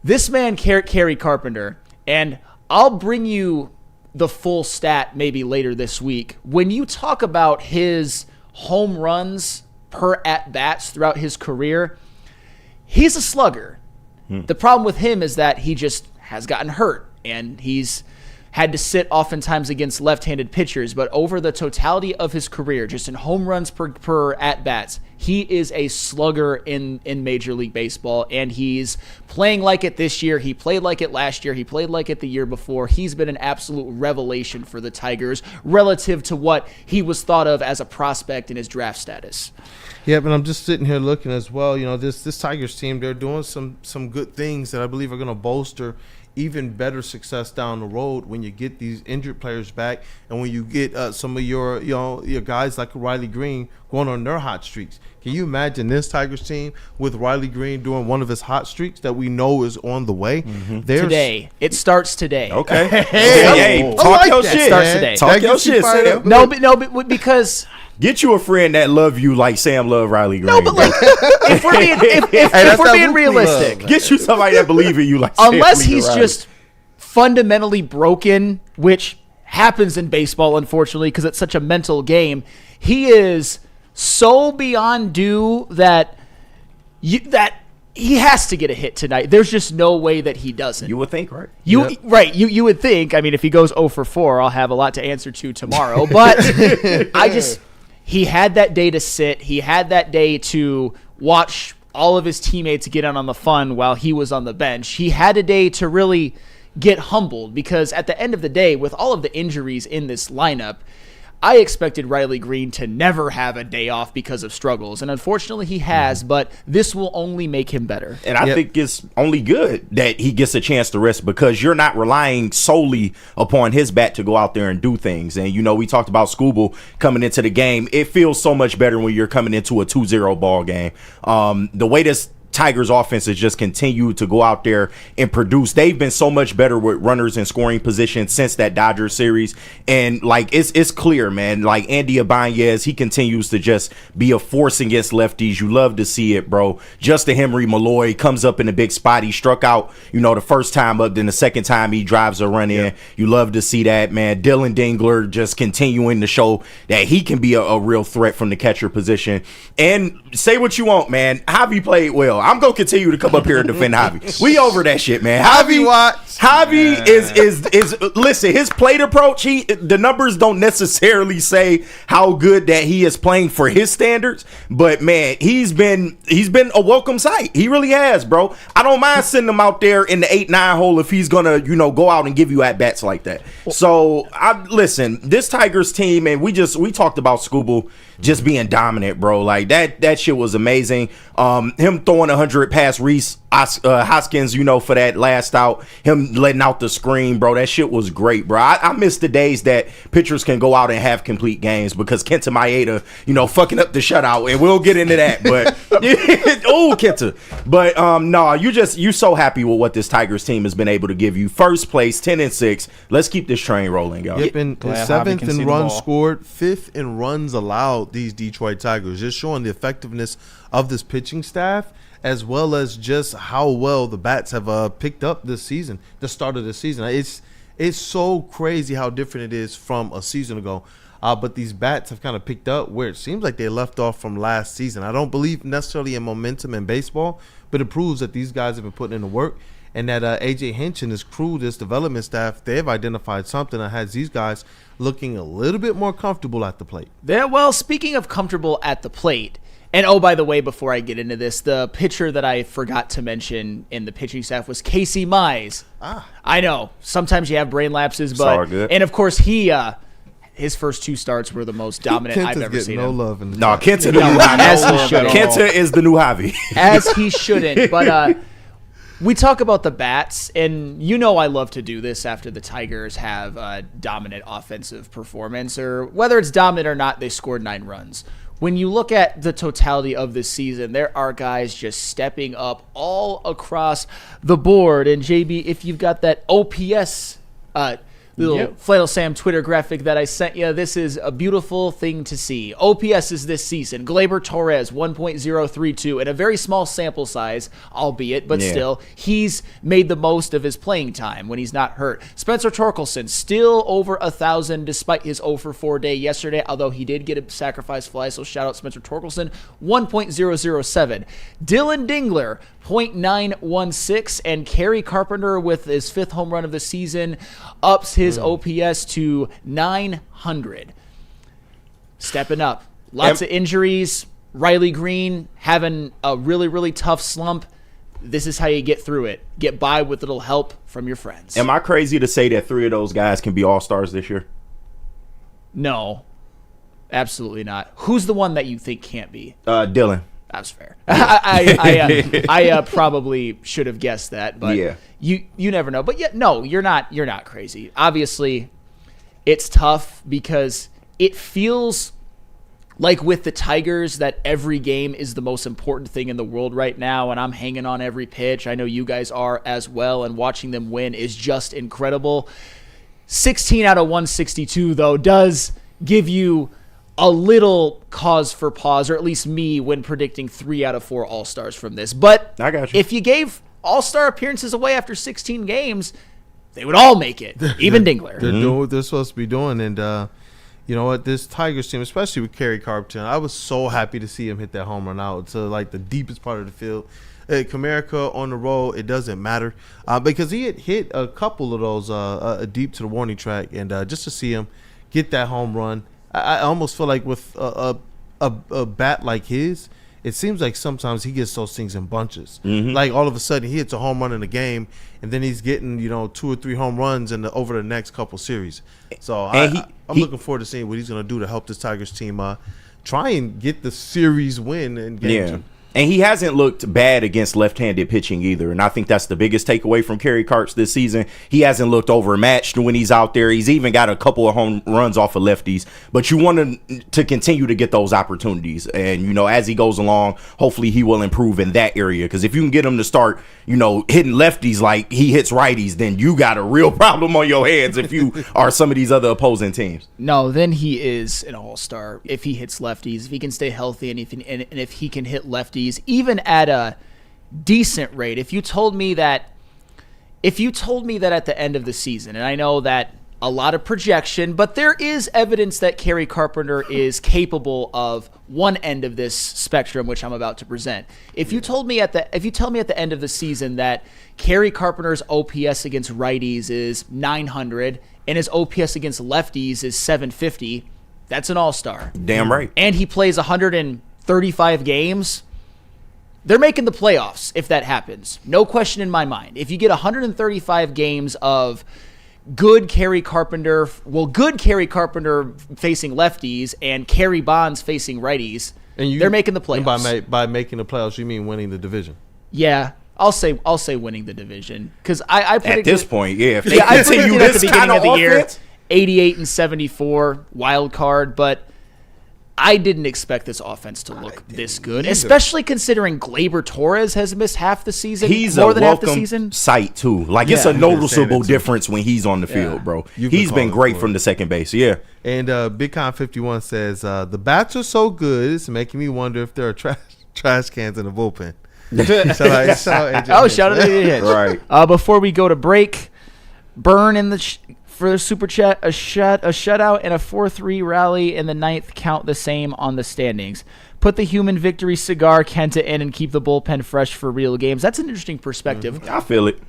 This man, Kerry Carpenter, and I'll bring you the full stat maybe later this week. When you talk about his home runs per at-bats throughout his career, he's a slugger. The problem with him is that he just has gotten hurt, and he's had to sit oftentimes against left-handed pitchers, but over the totality of his career, just in home runs per at-bats, he is a slugger in Major League Baseball, and he's playing like it this year. He played like it last year. He played like it the year before. He's been an absolute revelation for the Tigers relative to what he was thought of as a prospect in his draft status. Yeah, but I'm just sitting here looking as well. You know, this Tigers team, they're doing some good things that I believe are going to bolster even better success down the road when you get these injured players back, and when you get some of your guys like Riley Green going on their hot streaks. Can you imagine this Tigers team with Riley Green doing one of his hot streaks that we know is on the way? Today. It starts today. Okay. Hey, talk like your that, shit. Starts today. Talk your shit, Sam. No, but because Get you a friend that love you like Sam love Riley Green. no, but like if we're being if we're being realistic, get you somebody that believe in you like Sam unless believe in he's Riley. just fundamentally broken, which happens in baseball, unfortunately, because it's such a mental game. He is so beyond due that he has to get a hit tonight. There's just no way that he doesn't. You would think, right? You would think. I mean, if he goes 0 for 4, I'll have a lot to answer to tomorrow. But he had that day to sit. He had that day to watch all of his teammates get in on the fun while he was on the bench. He had a day to really get humbled, because at the end of the day, with all of the injuries in this lineup, I expected Riley Green to never have a day off because of struggles, and unfortunately he has, but this will only make him better. And I think it's only good that he gets a chance to rest, because you're not relying solely upon his bat to go out there and do things. And, we talked about Skubal coming into the game. It feels so much better when you're coming into a 2-0 ball game. The way this Tigers offense has just continued to go out there and produce. They've been so much better with runners in scoring position since that Dodgers series. And it's clear, man, like Andy Ibanez, he continues to just be a force against lefties. You love to see it, bro. Justin Henry Malloy comes up in a big spot. He struck out, the first time up, then the second time he drives a run in. You love to see that, man. Dylan Dingler just continuing to show that he can be a real threat from the catcher position. And say what you want, man, Javi played well. I'm gonna continue to come up here and defend Javi. We over that shit, man. Javi is listen, his plate approach, the numbers don't necessarily say how good that he is playing for his standards, but man, he's been a welcome sight. He really has, bro. I don't mind sending him out there in the 8-9 hole if he's gonna, go out and give you at bats like that. So listen, this Tigers team, and we talked about Skubal just being dominant, bro. Like that shit was amazing. Him throwing 100 past Reese Hoskins, for that last out, him letting out the screen, bro. That shit was great, bro. I miss the days that pitchers can go out and have complete games, because Kenta Maeda, fucking up the shutout, and we'll get into that. But oh, Kenta. But no, you so happy with what this Tigers team has been able to give you. First place, 10-6. Let's keep this train rolling, y'all. Yep, and 7th in runs scored, 5th in runs allowed. These Detroit Tigers, just showing the effectiveness of this pitching staff, as well as just how well the bats have picked up this season, the start of the season. It's so crazy how different it is from a season ago. But these bats have kind of picked up where it seems like they left off from last season. I don't believe necessarily in momentum in baseball, but it proves that these guys have been putting in the work, and that A.J. Hinch and his crew, this development staff, they've identified something that has these guys looking a little bit more comfortable at the plate. Well, speaking of comfortable at the plate, and oh, by the way, before I get into this, the pitcher that I forgot to mention in the pitching staff was Casey Mize. I know, sometimes you have brain lapses, but and of course his first 2 starts were the most dominant I've ever seen. No love in the Kenta the new Javi. As he shouldn't. Kenta is the new Javi. As he shouldn't. But we talk about the bats, and I love to do this after the Tigers have a dominant offensive performance, or whether it's dominant or not, they scored 9 runs. When you look at the totality of this season, there are guys just stepping up all across the board. And JB, if you've got that OPS little Flannel Sam Twitter graphic that I sent you. This is a beautiful thing to see. OPS is this season. Gleyber Torres, 1.032 in a very small sample size, albeit, but still, he's made the most of his playing time when he's not hurt. Spencer Torkelson, still over 1,000 despite his 0-for-4 day yesterday, although he did get a sacrifice fly, so shout out Spencer Torkelson, 1.007. Dylan Dingler, 0.916, and Kerry Carpenter with his 5th home run of the season ups his OPS to 900. Stepping up. Lots of injuries. Riley Green having a really, really tough slump. This is how you get through it. Get by with little help from your friends. Am I crazy to say that 3 of those guys can be all-stars this year? No. Absolutely not. Who's the one that you think can't be? Dylan. That's fair. I probably should have guessed that, but you never know. But no, you're not crazy. Obviously, it's tough because it feels like with the Tigers that every game is the most important thing in the world right now, and I'm hanging on every pitch. I know you guys are as well, and watching them win is just incredible. 16 out of 162, though, does give you a little cause for pause, or at least me, when predicting 3 out of 4 All-Stars from this. But I got you. If you gave All-Star appearances away after 16 games, they would all make it, even Dingler. They're doing what they're supposed to be doing, and you know what? This Tigers team, especially with Kerry Carpenter, I was so happy to see him hit that home run out to like the deepest part of the field. Comerica on the roll, it doesn't matter because he had hit a couple of those deep to the warning track, and just to see him get that home run, I almost feel like with a bat like his, it seems like sometimes he gets those things in bunches. Like all of a sudden he hits a home run in a game, and then he's getting 2 or 3 home runs over the next couple series. So I'm looking forward to seeing what he's going to do to help this Tigers team try and get the series win in game 2. And he hasn't looked bad against left-handed pitching either. And I think that's the biggest takeaway from Kerry Carps this season. He hasn't looked overmatched when he's out there. He's even got a couple of home runs off of lefties. But you want him to continue to get those opportunities. And, as he goes along, hopefully he will improve in that area. Because if you can get him to start, hitting lefties like he hits righties, then you got a real problem on your hands if you are some of these other opposing teams. No, then he is an all-star if he hits lefties, if he can stay healthy, and if he can hit lefties, even at a decent rate. If you told me that at the end of the season, and I know that a lot of projection, but there is evidence that Kerry Carpenter is capable of one end of this spectrum, which I'm about to present. If you tell me at the end of the season that Kerry Carpenter's OPS against righties is 900 and his OPS against lefties is 750, that's an all-star. Damn right. And he plays 135 games. They're making the playoffs if that happens. No question in my mind. If you get 135 games of good Kerry Carpenter facing lefties and Kerry Bonds facing righties, they're making the playoffs. And by making the playoffs, you mean winning the division? Yeah, I'll say winning the division because I predicted at this point, if they I continue predicted this at the beginning kind of the year, 88 and 74 wild card, but I didn't expect this offense to look this good, especially considering Gleyber Torres has missed half the season. He's more a than half the welcome season. sight too. Like it's a noticeable difference when he's on the field, bro. He's been great from the second base. Yeah. And Big Con 51 says the bats are so good, it's making me wonder if there are trash cans in the bullpen. Shout out to the Hitch. Right. Before we go to break, Burn in the for the super chat, a shutout and a 4-3 rally in the 9th count the same on the standings. Put the human victory cigar Kenta in and keep the bullpen fresh for real games. That's an interesting perspective. I feel it.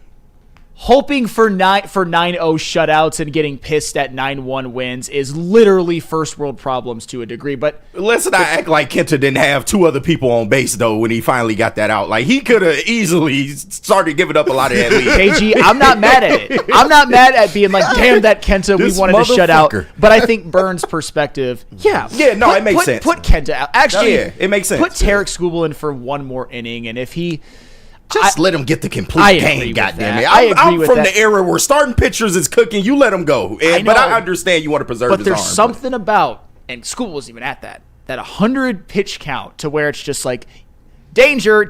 Hoping for 9-0 shutouts and getting pissed at 9-1 wins is literally first world problems to a degree. But let's not act like Kenta didn't have 2 other people on base though when he finally got that out. Like he could have easily started giving up a lot of that lead. KG, I'm not mad at it. I'm not mad at being like, damn that Kenta, we wanted to shut out. But I think Burns' perspective, it makes sense. Put Kenta out. Actually, it makes sense. Put Tarek Skubal in for one more inning, and if he. Just let him get the complete game, goddammit. I'm from the era where starting pitchers is cooking. You let him go. But I understand you want to preserve his arm. But there's something about, and Skubal wasn't even at that 100 pitch count to where it's just like, danger.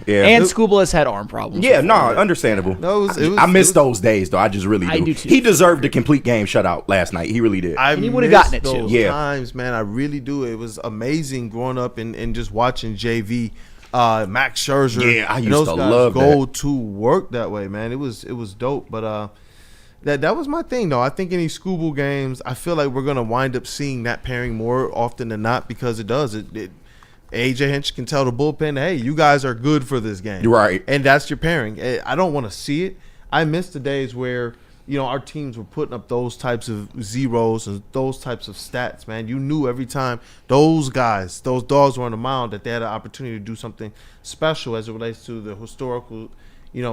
Yeah. And Skubal has had arm problems. Yeah, no, understandable. No, I miss those days, though. I just really do. I do too. He deserved a complete game shutout last night. He really did. And he would've gotten it, too. those Yeah. times, man. I really do. It was amazing growing up and just watching JV, Max Scherzer. Yeah, I and used those to guys love go that. to work that way, man. It was dope. But that was my thing, though. I think in these Skubal games, I feel like we're gonna wind up seeing that pairing more often than not because it does it. AJ Hinch can tell the bullpen, hey, you guys are good for this game. Right. And that's your pairing. I don't want to see it. I miss the days where, our teams were putting up those types of zeros and those types of stats, man. You knew every time those dogs were on the mound that they had an opportunity to do something special as it relates to the historical,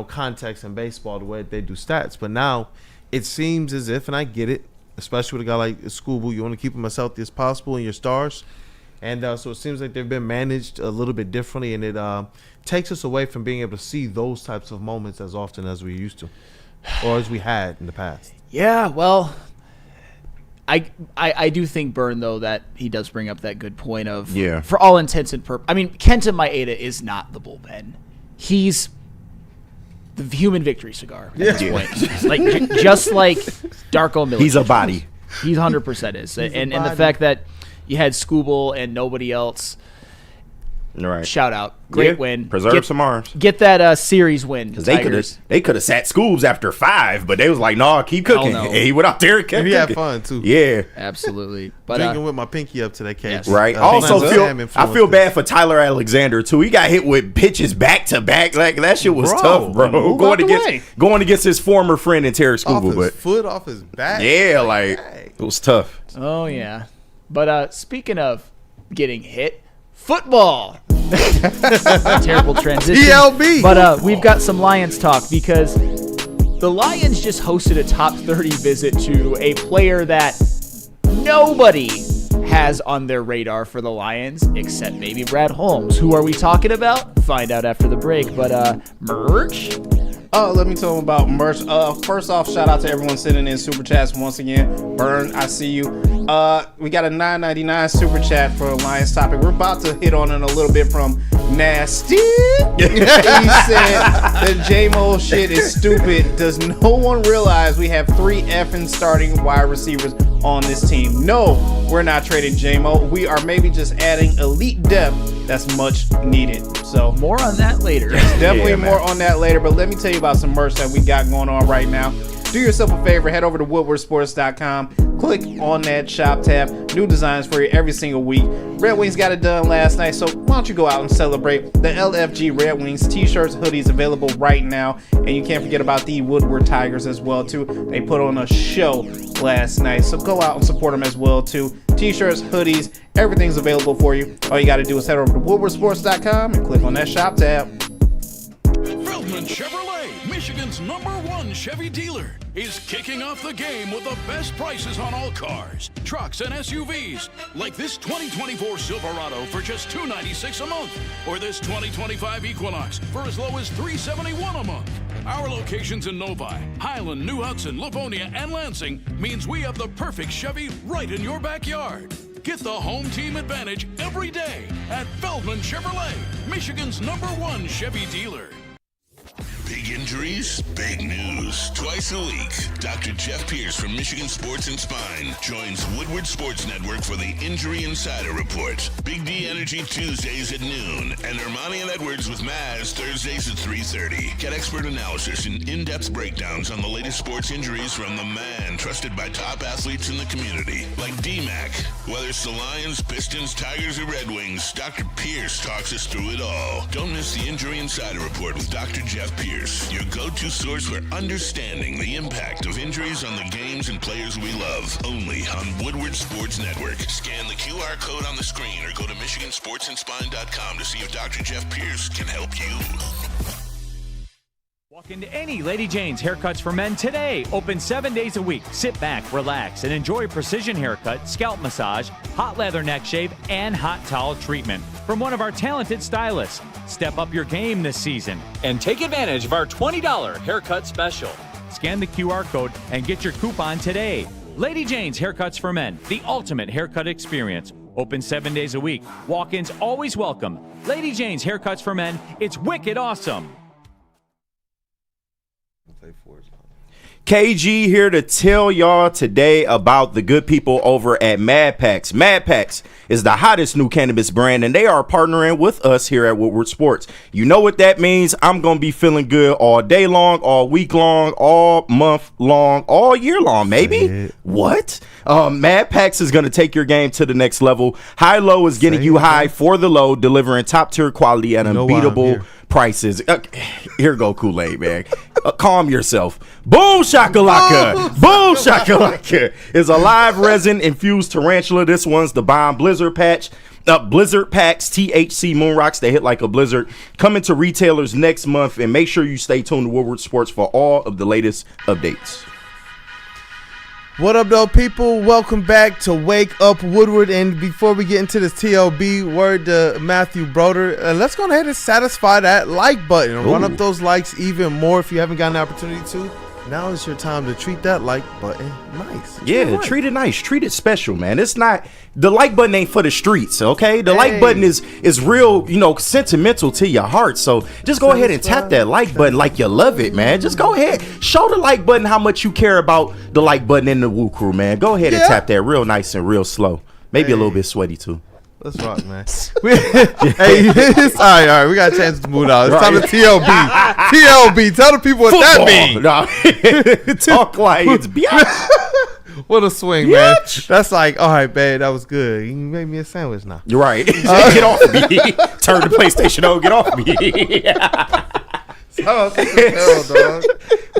context in baseball, the way they do stats. But now it seems as if, and I get it, especially with a guy like Skubal, you want to keep him as healthy as possible in your stars. And so it seems like they've been managed a little bit differently, and it takes us away from being able to see those types of moments as often as we used to, or as we had in the past. Yeah, well, I do think, Byrne, though, that he does bring up that good point of, for all intents and purposes, I mean, Kenta Maeda is not the bullpen. He's the human victory cigar at this point. Like, just like Darko Milicic. He's a body. He 100% is. And the fact that you had Skubal and nobody else. Right. Shout out. Great win. Preserve some arms. Get that series win. Because they could have sat Scoobs after 5, but they was like, nah, keep cooking. No. And he went out there and kept And he cooking. had fun, too. Yeah. Absolutely. But drinking with my pinky up to that cage. Yes. Right. I feel bad for Tyler Alexander, too. He got hit with pitches back to back. Like, that shit was tough, bro. Going against his former friend in Terry Skubal. His foot off his back. Yeah, like, it was tough. Oh, yeah. But speaking of getting hit, football. Terrible transition. ELB. But we've got some Lions talk because the Lions just hosted a top 30 visit to a player that nobody has on their radar for the Lions except maybe Brad Holmes. Who are we talking about? Find out after the break. But merch? Oh, let me tell them about merch. First off, shout out to everyone sending in super chats once again. Burn, I see you. We got a $9.99 super chat for Lions topic. We're about to hit on it a little bit from Nasty. He said the J-Mo shit is stupid. Does no one realize we have 3 effing starting wide receivers on this team? No, we're not trading J-Mo. We are maybe just adding elite depth that's much needed. So more on that later. Definitely more on that later. But let me tell you about some merch that we got going on right now. Do yourself a favor, head over to woodwardsports.com, click on that shop tab. New designs for you every single week. Red Wings got it done last night, so why don't you go out and celebrate. The LFG Red Wings t-shirts, hoodies available right now, and you can't forget about the Woodward Tigers as well too. They put on a show last night, so go out and support them as well too. T-shirts, hoodies, everything's available for you. All you got to do is head over to woodwardsports.com and click on that shop tab. Feldman Chevrolet, Michigan's #1 Chevy dealer, is kicking off the game with the best prices on all cars, trucks, and SUVs, like this 2024 Silverado for just $296 a month, or this 2025 Equinox for as low as $371 a month. Our locations in Novi, Highland, New Hudson, Livonia, and Lansing means we have the perfect Chevy right in your backyard. Get the home team advantage every day at Feldman Chevrolet, Michigan's #1 Chevy dealer. Big injuries, big news. Twice a week, Dr. Jeff Pierce from Michigan Sports and Spine joins Woodward Sports Network for the Injury Insider Report. Big D Energy Tuesdays at noon, and Ermanni and Edwards with Maz Thursdays at 3:30. Get expert analysis and in-depth breakdowns on the latest sports injuries from the man trusted by top athletes in the community, like D-Mac. Whether it's the Lions, Pistons, Tigers, or Red Wings, Dr. Pierce talks us through it all. Don't miss the Injury Insider Report with Dr. Jeff Pierce, your go-to source for understanding the impact of injuries on the games and players we love. Only on Woodward Sports Network. Scan the QR code on the screen or go to MichiganSportsandSpine.com to see if Dr. Jeff Pierce can help you. Walk into any Lady Jane's Haircuts for Men today. Open 7 days a week. Sit back, relax, and enjoy a precision haircut, scalp massage, hot leather neck shave, and hot towel treatment from one of our talented stylists. Step up your game this season and take advantage of our $20 haircut special. Scan the QR code and get your coupon today. Lady Jane's Haircuts for Men, the ultimate haircut experience. Open 7 days a week. Walk-ins always welcome. Lady Jane's Haircuts for Men. It's wicked awesome. KG here to tell y'all today about the good people over at Mad Packs. Mad Packs is the hottest new cannabis brand, and they are partnering with us here at Woodward Sports. You know what that means? I'm going to be feeling good all day long, all week long, all month long, all year long, maybe? What? Mad Packs is going to take your game to the next level. High Low is getting you high for the low, delivering top-tier quality at unbeatable prices. Here go Kool-Aid, man. Calm yourself. Boom shakalaka. Boom shakalaka is a live resin infused tarantula. This one's the bomb. Blizzard Packs THC Moon Rocks. They hit like a blizzard. Coming to retailers next month, and make sure you stay tuned to Woodward Sports for all of the latest updates. What up, though, people? Welcome back to Wake Up Woodward. And before we get into this TLB, word to Matthew Broder, let's go ahead and satisfy that like button. Run up those likes even more if you haven't gotten the opportunity to. Now is your time to treat that like button nice. Yeah, treat it nice. Treat it special, man. It's not, the like button ain't for the streets, okay? The like button is real, sentimental to your heart. So just go ahead and tap that like button like you love it, man. Just go ahead. Show the like button how much you care about the like button in the WUW Crew, man. Go ahead and tap that real nice and real slow. Maybe a little bit sweaty, too. Let's rock, man. All right. We got to change the mood out. It's time to TLB. TLB. Tell the people what that means. No. Talk like it's What a swing, man. That's like, all right, babe, that was good. You can make me a sandwich now. You're right. Get off of me. Turn the PlayStation on. Get off of me.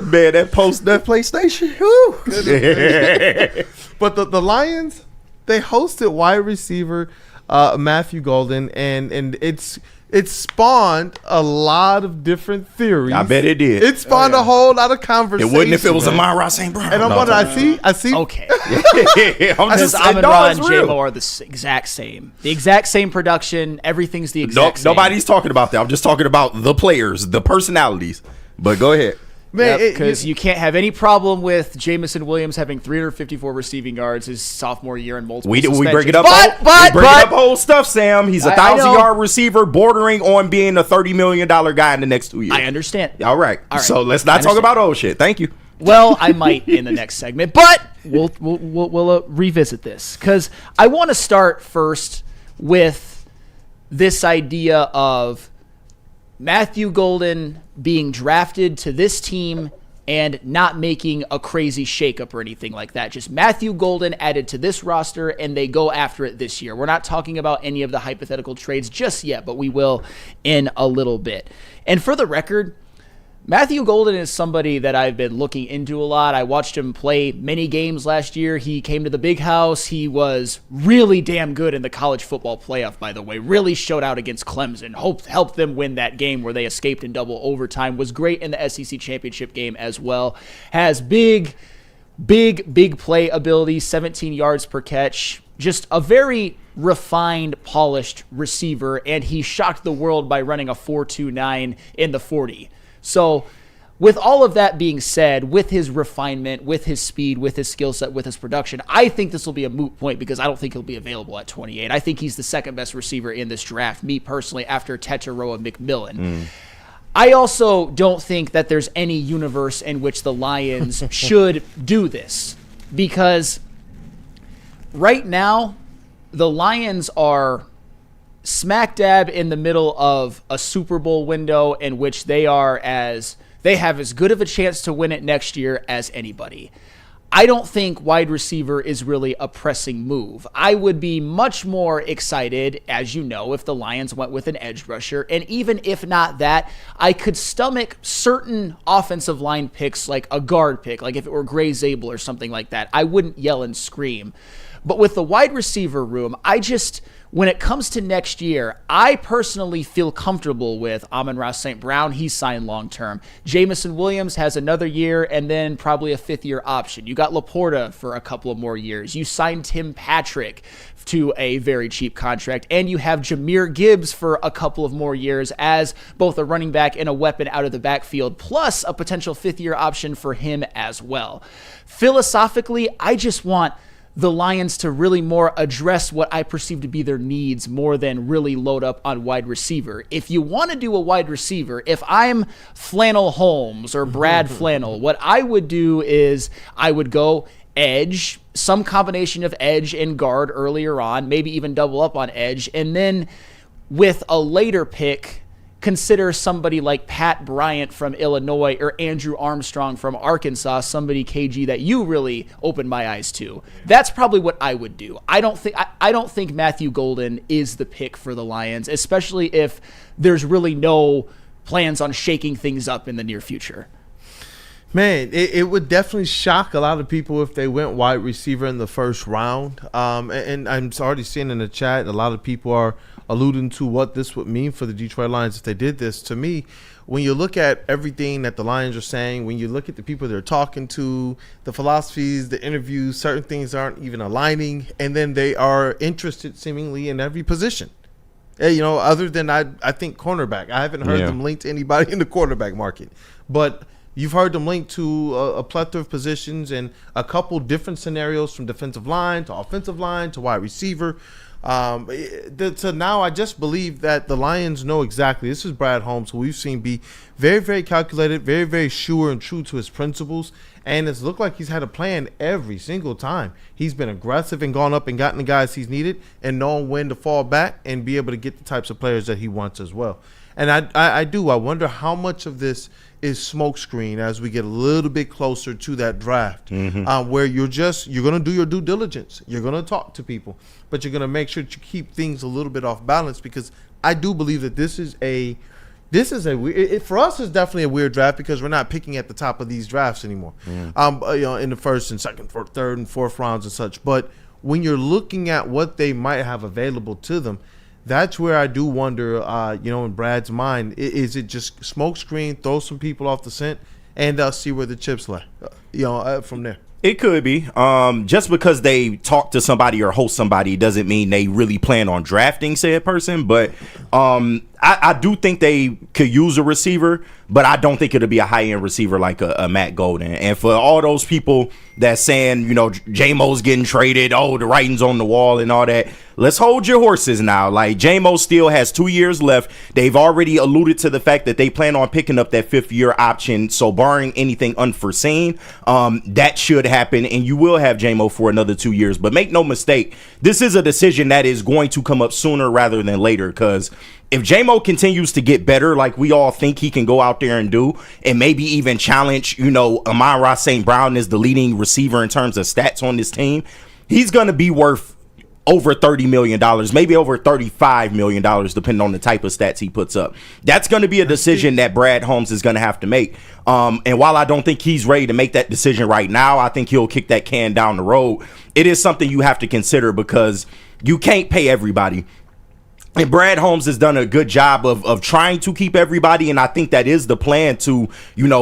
Man, that PlayStation. But the Lions, they hosted wide receiver Matthew Golden, and it's spawned a lot of different theories. I bet it did. It spawned a whole lot of conversation. It wouldn't if it was Amon-Ra St. Brown. And I see. Okay. Because Amon-Ra and J-Mo are the exact same. The exact same production. Everything's the exact same. Nobody's talking about that. I'm just talking about the players, the personalities. But go ahead. Man, because you can't have any problem with Jameson Williams having 354 receiving yards his sophomore year and multiple suspensions. We bring it up. Whole stuff, Sam. He's a 1,000-yard receiver, bordering on being a $30 million guy in the next 2 years. I understand. All right. So let's not talk about old shit. Thank you. Well, I might in the next segment, but we'll revisit this because I want to start first with this idea of Matthew Golden being drafted to this team and not making a crazy shakeup or anything like that. Just Matthew Golden added to this roster, and they go after it this year. We're not talking about any of the hypothetical trades just yet, but we will in a little bit. And for the record, Matthew Golden is somebody that I've been looking into a lot. I watched him play many games last year. He came to the big house. He was really damn good in the college football playoff, by the way. Really showed out against Clemson. Helped them win that game where they escaped in double overtime. Was great in the SEC championship game as well. Has big play ability, 17 yards per catch. Just a very refined, polished receiver, and he shocked the world by running a 4.29 in the 40. So with all of that being said, with his refinement, with his speed, with his skill set, with his production, I think this will be a moot point because I don't think he'll be available at 28. I think he's the second best receiver in this draft, me personally, after Tetairoa McMillan. I also don't think that there's any universe in which the Lions should do this because right now the Lions are smack dab in the middle of a Super Bowl window in which they have as good of a chance to win it next year as anybody. I don't think wide receiver is really a pressing move. I would be much more excited, as you know, if the Lions went with an edge rusher. And even if not that, I could stomach certain offensive line picks, like a guard pick, like if it were Gray Zabel or something like that. I wouldn't yell and scream. But with the wide receiver room, when it comes to next year, I personally feel comfortable with Amon-Ra St. Brown. He's signed long-term. Jameson Williams has another year and then probably a fifth-year option. You got Laporta for a couple of more years. You signed Tim Patrick to a very cheap contract, and you have Jahmyr Gibbs for a couple of more years as both a running back and a weapon out of the backfield, plus a potential fifth-year option for him as well. Philosophically, I just want the Lions to really more address what I perceive to be their needs more than really load up on wide receiver. If you want to do a wide receiver, if I'm Flannel Holmes or Brad Flannel, what I would do is I would go edge, some combination of edge and guard earlier on, maybe even double up on edge, and then with a later pick, consider somebody like Pat Bryant from Illinois or Andrew Armstrong from Arkansas, somebody, KG, that you really opened my eyes to. That's probably what I would do. I don't think Matthew Golden is the pick for the Lions, especially if there's really no plans on shaking things up in the near future. Man, it would definitely shock a lot of people if they went wide receiver in the first round. And I'm already seeing in the chat, a lot of people are alluding to what this would mean for the Detroit Lions if they did this. To me, when you look at everything that the Lions are saying, when you look at the people they're talking to, the philosophies, the interviews, certain things aren't even aligning, and then they are interested seemingly in every position. Other than I think cornerback. I haven't heard them linked to anybody in the quarterback market. But you've heard them linked to a plethora of positions and a couple different scenarios, from defensive line to offensive line to wide receiver. So now I just believe that the Lions know exactly. This is Brad Holmes, who we've seen be very, very calculated, very, very sure and true to his principles. And it's looked like he's had a plan every single time. He's been aggressive and gone up and gotten the guys he's needed and known when to fall back and be able to get the types of players that he wants as well. And I wonder how much of this is smokescreen as we get a little bit closer to that draft, where you're going to do your due diligence. You're going to talk to people, but you're going to make sure to keep things a little bit off balance, because I do believe that this is for us, it's definitely a weird draft because we're not picking at the top of these drafts anymore. In the first and second, third and fourth rounds and such. But when you're looking at what they might have available to them, that's where I do wonder, in Brad's mind, is it just smokescreen, throw some people off the scent, and see where the chips lie, from there? It could be. Just because they talk to somebody or host somebody doesn't mean they really plan on drafting said person. But I do think they could use a receiver, but I don't think it'll be a high-end receiver like a Matt Golden. And for all those people that's saying, J-Mo's getting traded, the writing's on the wall and all that, let's hold your horses now. Like, J-Mo still has 2 years left. They've already alluded to the fact that they plan on picking up that fifth-year option. So barring anything unforeseen, that should happen, and you will have J-Mo for another 2 years. But make no mistake, this is a decision that is going to come up sooner rather than later, because if J-Mo continues to get better like we all think he can go out there and do, and maybe even challenge, Amon-Ra St. Brown is the leading receiver in terms of stats on this team, he's going to be worth over $30 million, maybe over $35 million, depending on the type of stats he puts up. That's going to be a decision that Brad Holmes is going to have to make. And while I don't think he's ready to make that decision right now, I think he'll kick that can down the road. It is something you have to consider because you can't pay everybody. And Brad Holmes has done a good job of trying to keep everybody, and I think that is the plan to,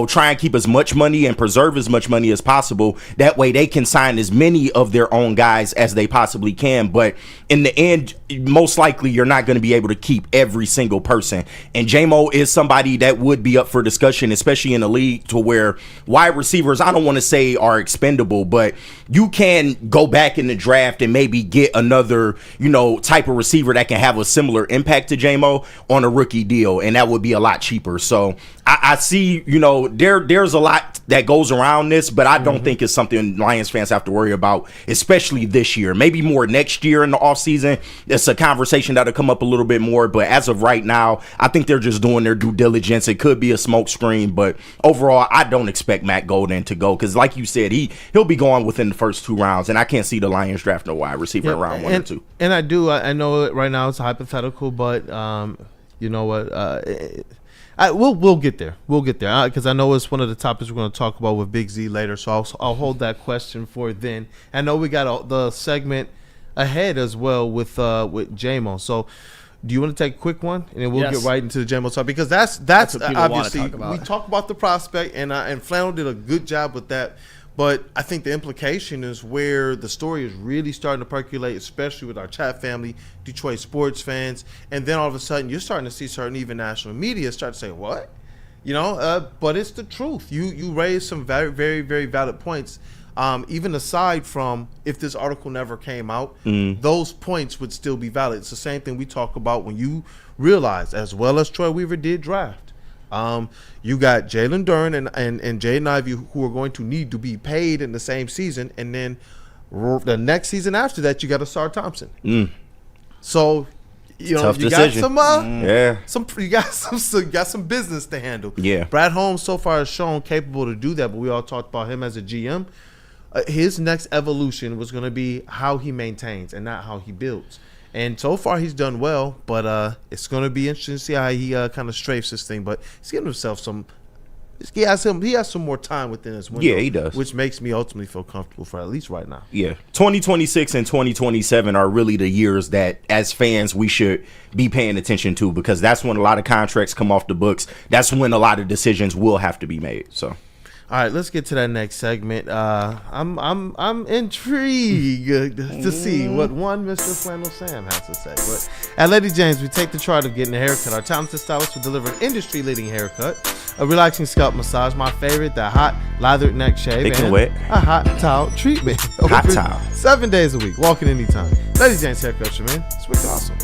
try and keep as much money and preserve as much money as possible. That way they can sign as many of their own guys as they possibly can. But in the end, most likely you're not going to be able to keep every single person. And J-Mo is somebody that would be up for discussion, especially in a league to where wide receivers, I don't want to say are expendable, but you can go back in the draft and maybe get another, type of receiver that can have a similar impact to J-Mo on a rookie deal, and that would be a lot cheaper. So I see, there's a lot that goes around this, but I don't think it's something Lions fans have to worry about, especially this year. Maybe more next year in the offseason. It's a conversation that'll come up a little bit more, but as of right now, I think they're just doing their due diligence. It could be a smoke screen, but overall, I don't expect Matt Golden to go because, like you said, he'll be going within the first 2 rounds, and I can't see the Lions drafting a wide receiver in round 1 or 2. And I know right now it's hypothetical, but you know what? We'll get there. We'll get there because I know it's one of the topics we're going to talk about with Big Z later. So I'll hold that question for then. I know we got the segment ahead as well with J-Mo. So do you want to take a quick one and then we'll get right into the J-Mo talk, because that's obviously we talk about the prospect and Flannel did a good job with that. But I think the implication is where the story is really starting to percolate, especially with our chat family, Detroit sports fans. And then all of a sudden, you're starting to see certain even national media start to say, what? But it's the truth. You raised some very, very, very valid points. even aside from if this article never came out, those points would still be valid. It's the same thing we talk about when you realize, as well as Troy Weaver did draft, you got Jalen Duren and Jaden Ivey who are going to need to be paid in the same season, and then the next season after that, you got Asar Thompson. So, you know, Tough you decision. got you got some business to handle. Yeah. Brad Holmes so far has shown capable to do that, but we all talked about him as a GM. His next evolution was going to be how he maintains and not how he builds. And so far he's done well, but it's going to be interesting to see how he kind of strafes this thing. But he's giving himself some. He has some more time within his window. Yeah, he does. Which makes me ultimately feel comfortable for at least right now. Yeah. 2026 and 2027 are really the years that, as fans, we should be paying attention to, because that's when a lot of contracts come off the books. That's when a lot of decisions will have to be made. So. All right, let's get to that next segment. I'm intrigued to see what one Mr. Flannel Sam has to say. But at Lady James, we take the charge of getting a haircut. Our talented stylist will deliver an industry-leading haircut, a relaxing scalp massage, my favorite, the hot lathered neck shave, and a hot towel treatment. Hot towel. 7 days a week, walking anytime. Lady James Haircut, man. It's wicked awesome.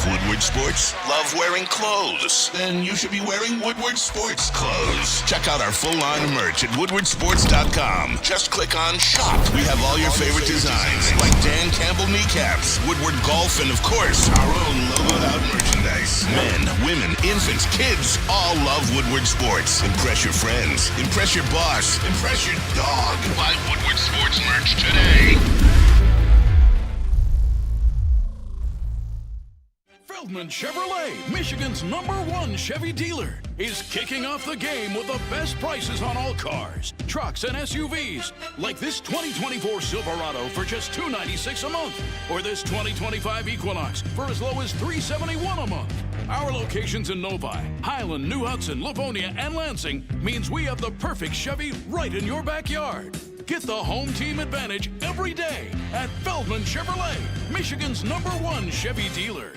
Woodward Sports? Love wearing clothes? Then you should be wearing Woodward Sports clothes. Check out our full line of merch at woodwardsports.com. Just click on shop. We have all your favorite designs, like Dan Campbell kneecaps, Woodward golf, and of course, our own logoed out merchandise. Men, women, infants, kids all love Woodward Sports. Impress your friends. Impress your boss. Impress your dog. Buy Woodward Sports merch today. Feldman Chevrolet, Michigan's #1 Chevy dealer, is kicking off the game with the best prices on all cars, trucks, and SUVs, like this 2024 Silverado for just $296 a month, or this 2025 Equinox for as low as $371 a month. Our locations in Novi, Highland, New Hudson, Livonia, and Lansing means we have the perfect Chevy right in your backyard. Get the home team advantage every day at Feldman Chevrolet, Michigan's #1 Chevy dealer.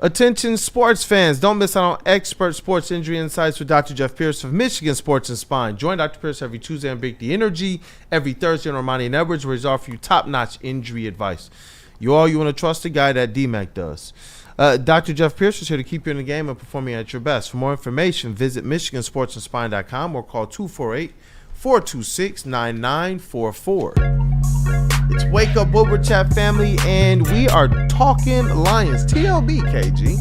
Attention sports fans, don't miss out on expert sports injury insights with Dr. Jeff Pierce of Michigan Sports and Spine. Join Dr. Pierce every Tuesday on Big D Energy, every Thursday on Ermanni and Edwards, where he's offering you top-notch injury advice. You want to trust the guy that DMAC does. Dr. Jeff Pierce is here to keep you in the game and performing at your best. For more information, visit MichiganSportsAndSpine.com or call 248-426-9944. It's Wake Up Woodward Chat family, and we are talking Lions. TLB, KG.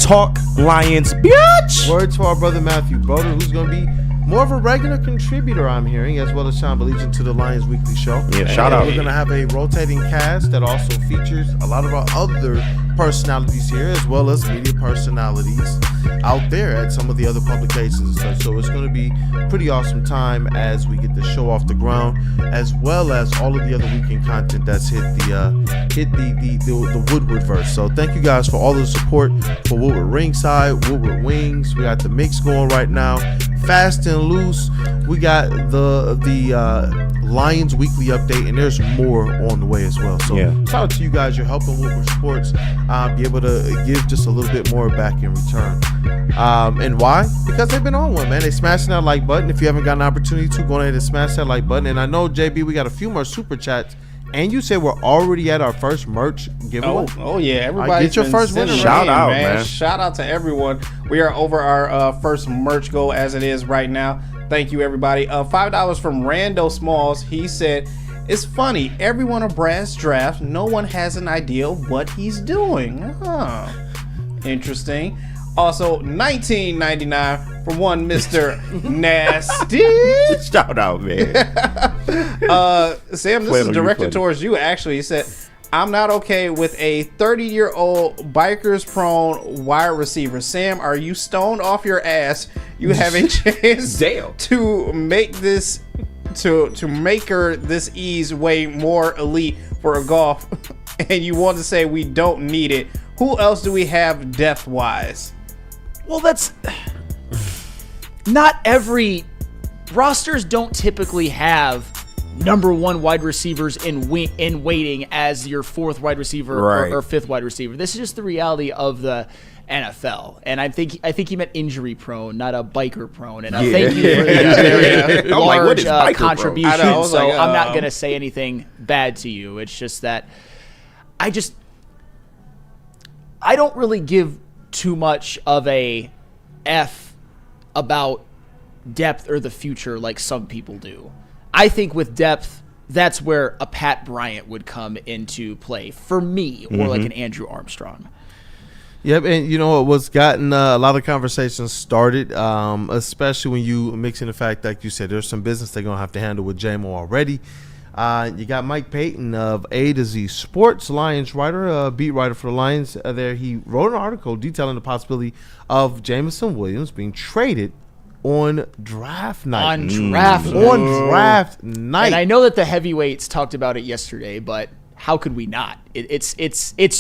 Talk Lions, bitch. Word to our brother Matthew Broder, who's going to be more of a regular contributor, I'm hearing, as well as Sean Belize to the Lions Weekly Show. Yeah, shout out. We're going to have a rotating cast that also features a lot of our other personalities here, as well as media personalities out there at some of the other publications and such. So it's going to be a pretty awesome time as we get the show off the ground, as well as all of the other weekend content that's hit the Woodward verse. So thank you guys for all the support for Woodward Ringside, Woodward Wings. We got the mix going right now. Fast and loose. We got the Lions Weekly update, and there's more on the way as well. So shout out to you guys. You're helping Woodward Sports be able to give just a little bit more back in return. And why? Because they've been on one, man. They smashing that like button. If you haven't got an opportunity to, go ahead and smash that like button. And I know, JB, we got a few more super chats. And you said we're already at our first merch giveaway. Oh yeah, everybody get your first winner. Shout out, man. Shout out to everyone. We are over our first merch goal as it is right now. Thank you, everybody. $5 from Rando Smalls. He said, "It's funny. Everyone of Brad's draft, no one has an idea what he's doing." Interesting. Also, $19.99 from one Mr. Nasty. Shout out, man. Sam, this is directed towards you, actually. He said, I'm not okay with a 30-year-old bikers prone wide receiver. Sam, are you stoned off your ass? You have a chance to make this to make her this ease way more elite for a golf, and you want to say we don't need it. Who else do we have depth wise? Well, that's not every rosters don't typically have number one wide receivers in waiting as your fourth wide receiver or fifth wide receiver. This is just the reality of the NFL, and I think he meant injury prone, not a biker prone. And thank you for the very large contribution. I'm not going to say anything bad to you. It's just that I don't really give too much of a F about depth or the future like some people do. I think with depth, that's where a Pat Bryant would come into play for me, or like an Andrew Armstrong. Yep, and you know what's gotten a lot of conversations started, especially when you mix in the fact, like you said, there's some business they're going to have to handle with JMO already. You got Mike Payton of A to Z Sports, Lions writer, beat writer for the Lions. There, he wrote an article detailing the possibility of Jameson Williams being traded on draft night. On draft night. And I know that the heavyweights talked about it yesterday, but how could we not? It's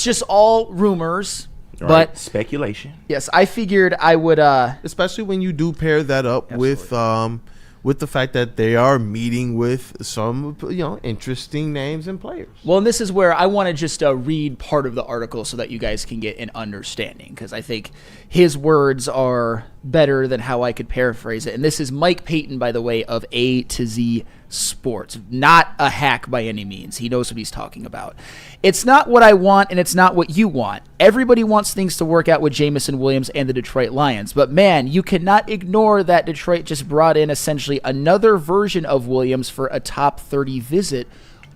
just all rumors. But speculation. Yes, I figured I would, especially when you do pair that up with the fact that they are meeting with some interesting names and players. Well, and this is where I want to just read part of the article so that you guys can get an understanding, because I think his words are better than how I could paraphrase it. And this is Mike Payton, by the way, of A to Z Sports. Not a hack by any means. He knows what he's talking about. It's not what I want, and it's not what you want. Everybody wants things to work out with Jameson Williams and the Detroit Lions. But man, you cannot ignore that Detroit just brought in essentially another version of Williams for a top 30 visit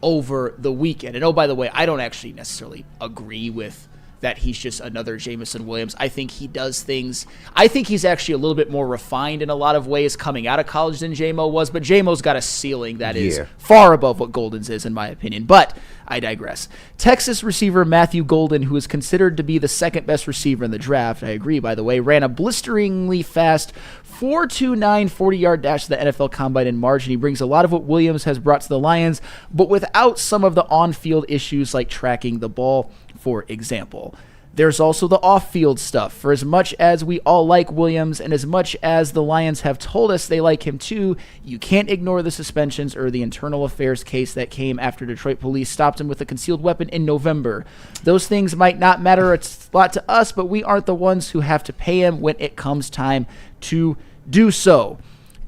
over the weekend. And oh, by the way, I don't actually necessarily agree with that he's just another Jameson Williams. I think he does things. I think he's actually a little bit more refined in a lot of ways coming out of college than J-Mo was, but J-Mo's got a ceiling that is far above what Golden's is, in my opinion. But I digress. Texas receiver Matthew Golden, who is considered to be the second best receiver in the draft, I agree, by the way, ran a blisteringly fast 4.29 40-yard dash to the NFL Combine in March, and he brings a lot of what Williams has brought to the Lions, but without some of the on-field issues like tracking the ball, for example. There's also the off-field stuff. For as much as we all like Williams, and as much as the Lions have told us they like him too, you can't ignore the suspensions or the internal affairs case that came after Detroit police stopped him with a concealed weapon in November. Those things might not matter a lot to us, but we aren't the ones who have to pay him when it comes time to do so.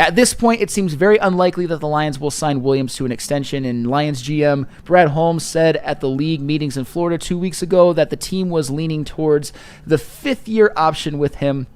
At this point, it seems very unlikely that the Lions will sign Williams to an extension, and Lions GM Brad Holmes said at the league meetings in Florida 2 weeks ago that the team was leaning towards the fifth-year option with him.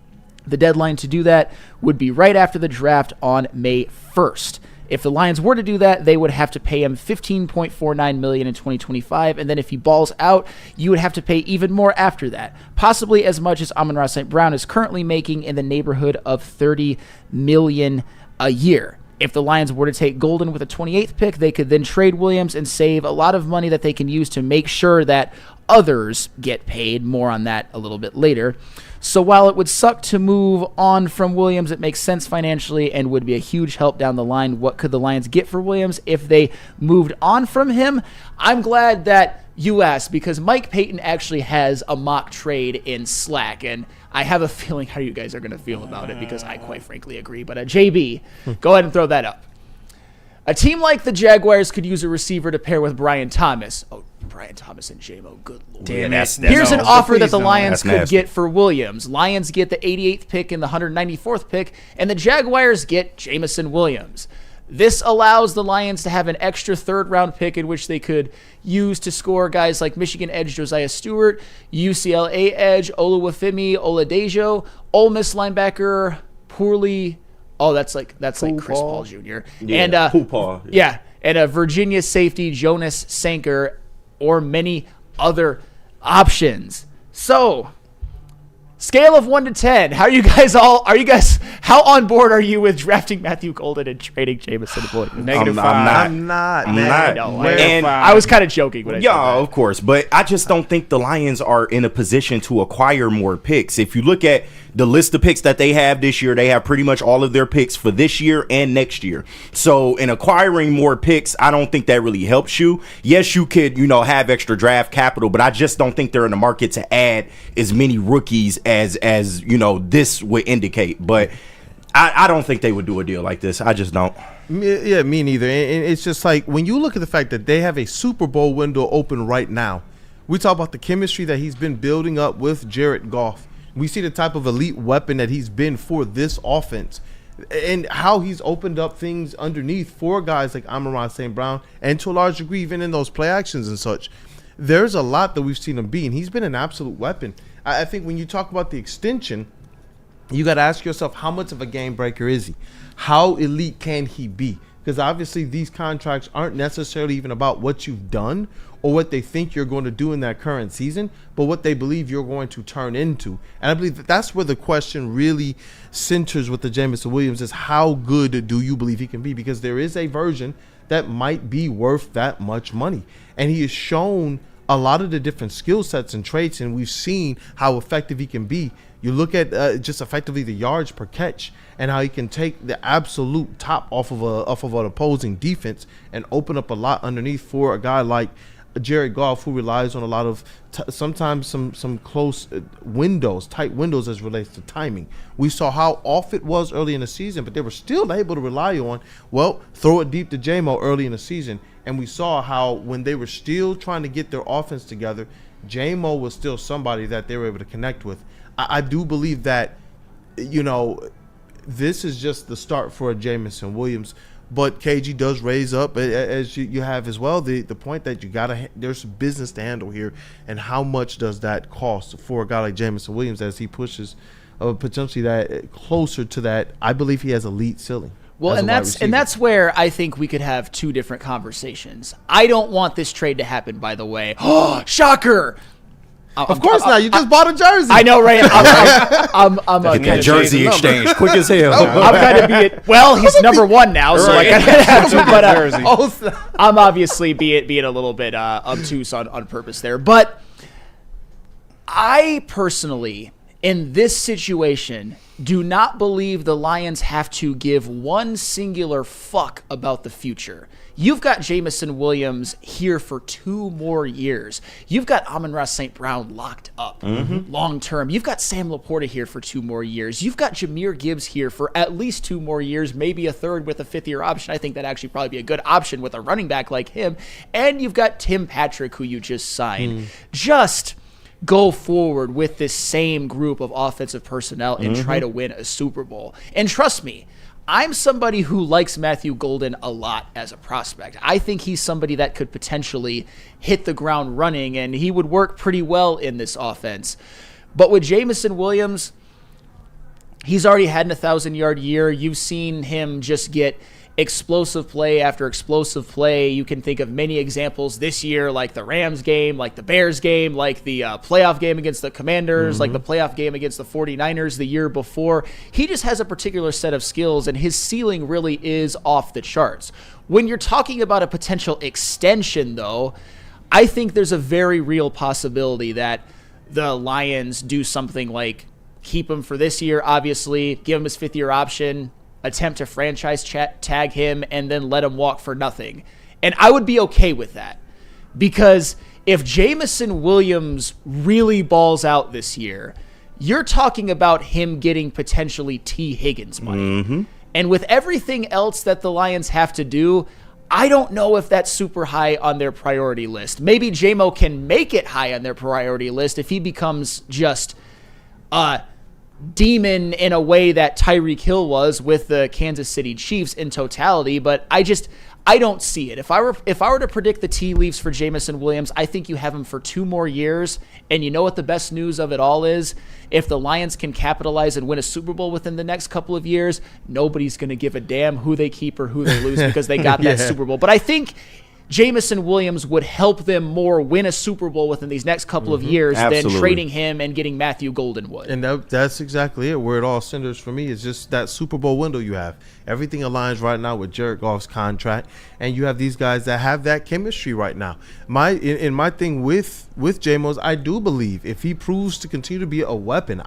The deadline to do that would be right after the draft on May 1st. If the Lions were to do that, they would have to pay him $15.49 million in 2025, and then if he balls out, you would have to pay even more after that, possibly as much as Amon-Ra St. Brown is currently making, in the neighborhood of $30 million a year. If the Lions were to take Golden with a 28th pick, they could then trade Williams and save a lot of money that they can use to make sure that others get paid. More on that a little bit later. So while it would suck to move on from Williams, it makes sense financially and would be a huge help down the line. What could the Lions get for Williams if they moved on from him? I'm glad that you asked, because Mike Payton actually has a mock trade in Slack, and I have a feeling how you guys are going to feel about it, because I quite frankly agree. But JB, go ahead and throw that up. A team like the Jaguars could use a receiver to pair with Brian Thomas. Oh, Brian Thomas and J-Mo, good Lord. Damn, Here's an offer that the Lions could get for Williams. Lions get the 88th pick and the 194th pick, and the Jaguars get Jameson Williams. This allows the Lions to have an extra third-round pick in which they could use to score guys like Michigan edge Josiah Stewart, UCLA edge Oluwafemi Oladejo, Ole Miss linebacker Poorly. Oh, that's like Chris Paul Jr. Yeah, and and a Virginia safety Jonas Sanker, or many other options. So, scale of 1 to 10, how How on board are you with drafting Matthew Golden and trading Jameson Williams? -5. I'm not. not. And I was kind of joking when I said Yeah, that. of course, but I just don't think the Lions are in a position to acquire more picks. If you look at the list of picks that they have this year, they have pretty much all of their picks for this year and next year. So in acquiring more picks, I don't think that really helps you. Yes, you could, have extra draft capital, but I just don't think they're in the market to add as many rookies as this would indicate. But I don't think they would do a deal like this. I just don't. Yeah, me neither. And it's just like when you look at the fact that they have a Super Bowl window open right now, we talk about the chemistry that he's been building up with Jared Goff. We see the type of elite weapon that he's been for this offense and how he's opened up things underneath for guys like Amon-Ra St. Brown and to a large degree even in those play actions and such. There's a lot that we've seen him be, and he's been an absolute weapon. I think when you talk about the extension, you got to ask yourself, how much of a game breaker is he? How elite can he be? Because obviously these contracts aren't necessarily even about what you've done or what they think you're going to do in that current season, but what they believe you're going to turn into. And I believe that's where the question really centers with the Jameson Williams is how good do you believe he can be? Because there is a version that might be worth that much money. And he has shown a lot of the different skill sets and traits, and we've seen how effective he can be. You look at just effectively the yards per catch and how he can take the absolute top off of an opposing defense and open up a lot underneath for a guy like Jared Goff, who relies on a lot of sometimes some close windows, tight windows as relates to timing. We saw how off it was early in the season, but they were still able to rely on, throw it deep to J-Mo early in the season. And we saw how when they were still trying to get their offense together, J-Mo was still somebody that they were able to connect with. I do believe that, this is just the start for a Jameson Williams. But KG does raise up, as you have as well, the point that there's business to handle here, and how much does that cost for a guy like Jameson Williams as he pushes potentially that closer to that? I believe he has elite ceiling. Well, and that's where I think we could have two different conversations. I don't want this trade to happen, by the way. Oh, shocker! Of course not. You just bought a jersey. I know, right? I'm that jersey exchange quick as hell. I'm going to be it. Well, he's number one now, so I kind of have to. But I'm obviously being a little bit obtuse on purpose there. But I personally, in this situation, do not believe the Lions have to give one singular fuck about the future. You've got Jameson Williams here for 2 more years. You've got Amon-Ra St. Brown locked up long term. You've got Sam Laporta here for 2 more years. You've got Jahmyr Gibbs here for at least 2 more years, maybe a third with a 5th-year option. I think that'd actually probably be a good option with a running back like him. And you've got Tim Patrick, who you just signed. Just go forward with this same group of offensive personnel and try to win a Super Bowl. And trust me, I'm somebody who likes Matthew Golden a lot as a prospect. I think he's somebody that could potentially hit the ground running, and he would work pretty well in this offense. But with Jameson Williams, he's already had an 1,000-yard year. You've seen him just get explosive play after explosive play. You can think of many examples this year, like the Rams game, like the Bears game, like the playoff game against the Commanders, like the playoff game against the 49ers the year before. He just has a particular set of skills, and his ceiling really is off the charts. When you're talking about a potential extension, though, I think there's a very real possibility that the Lions do something like keep him for this year, obviously, give him his 5th-year option, attempt to franchise tag him, and then let him walk for nothing. And I would be okay with that, because if Jameson Williams really balls out this year, you're talking about him getting potentially T. Higgins money. And with everything else that the Lions have to do, I don't know if that's super high on their priority list. Maybe J-Mo can make it high on their priority list if he becomes just demon in a way that Tyreek Hill was with the Kansas City Chiefs in totality, but I don't see it. If I were to predict the tea leaves for Jameson Williams, I think you have him for 2 more years. And you know what the best news of it all is? If the Lions can capitalize and win a Super Bowl within the next couple of years, nobody's going to give a damn who they keep or who they lose because they got that Super Bowl. But I think Jameson Williams would help them more win a Super Bowl within these next couple of years than trading him and getting Matthew Goldenwood. And that's exactly it. Where it all centers for me is just that Super Bowl window you have. Everything aligns right now with Jared Goff's contract, and you have these guys that have that chemistry right now. My thing with J-Mos, I do believe if he proves to continue to be a weapon,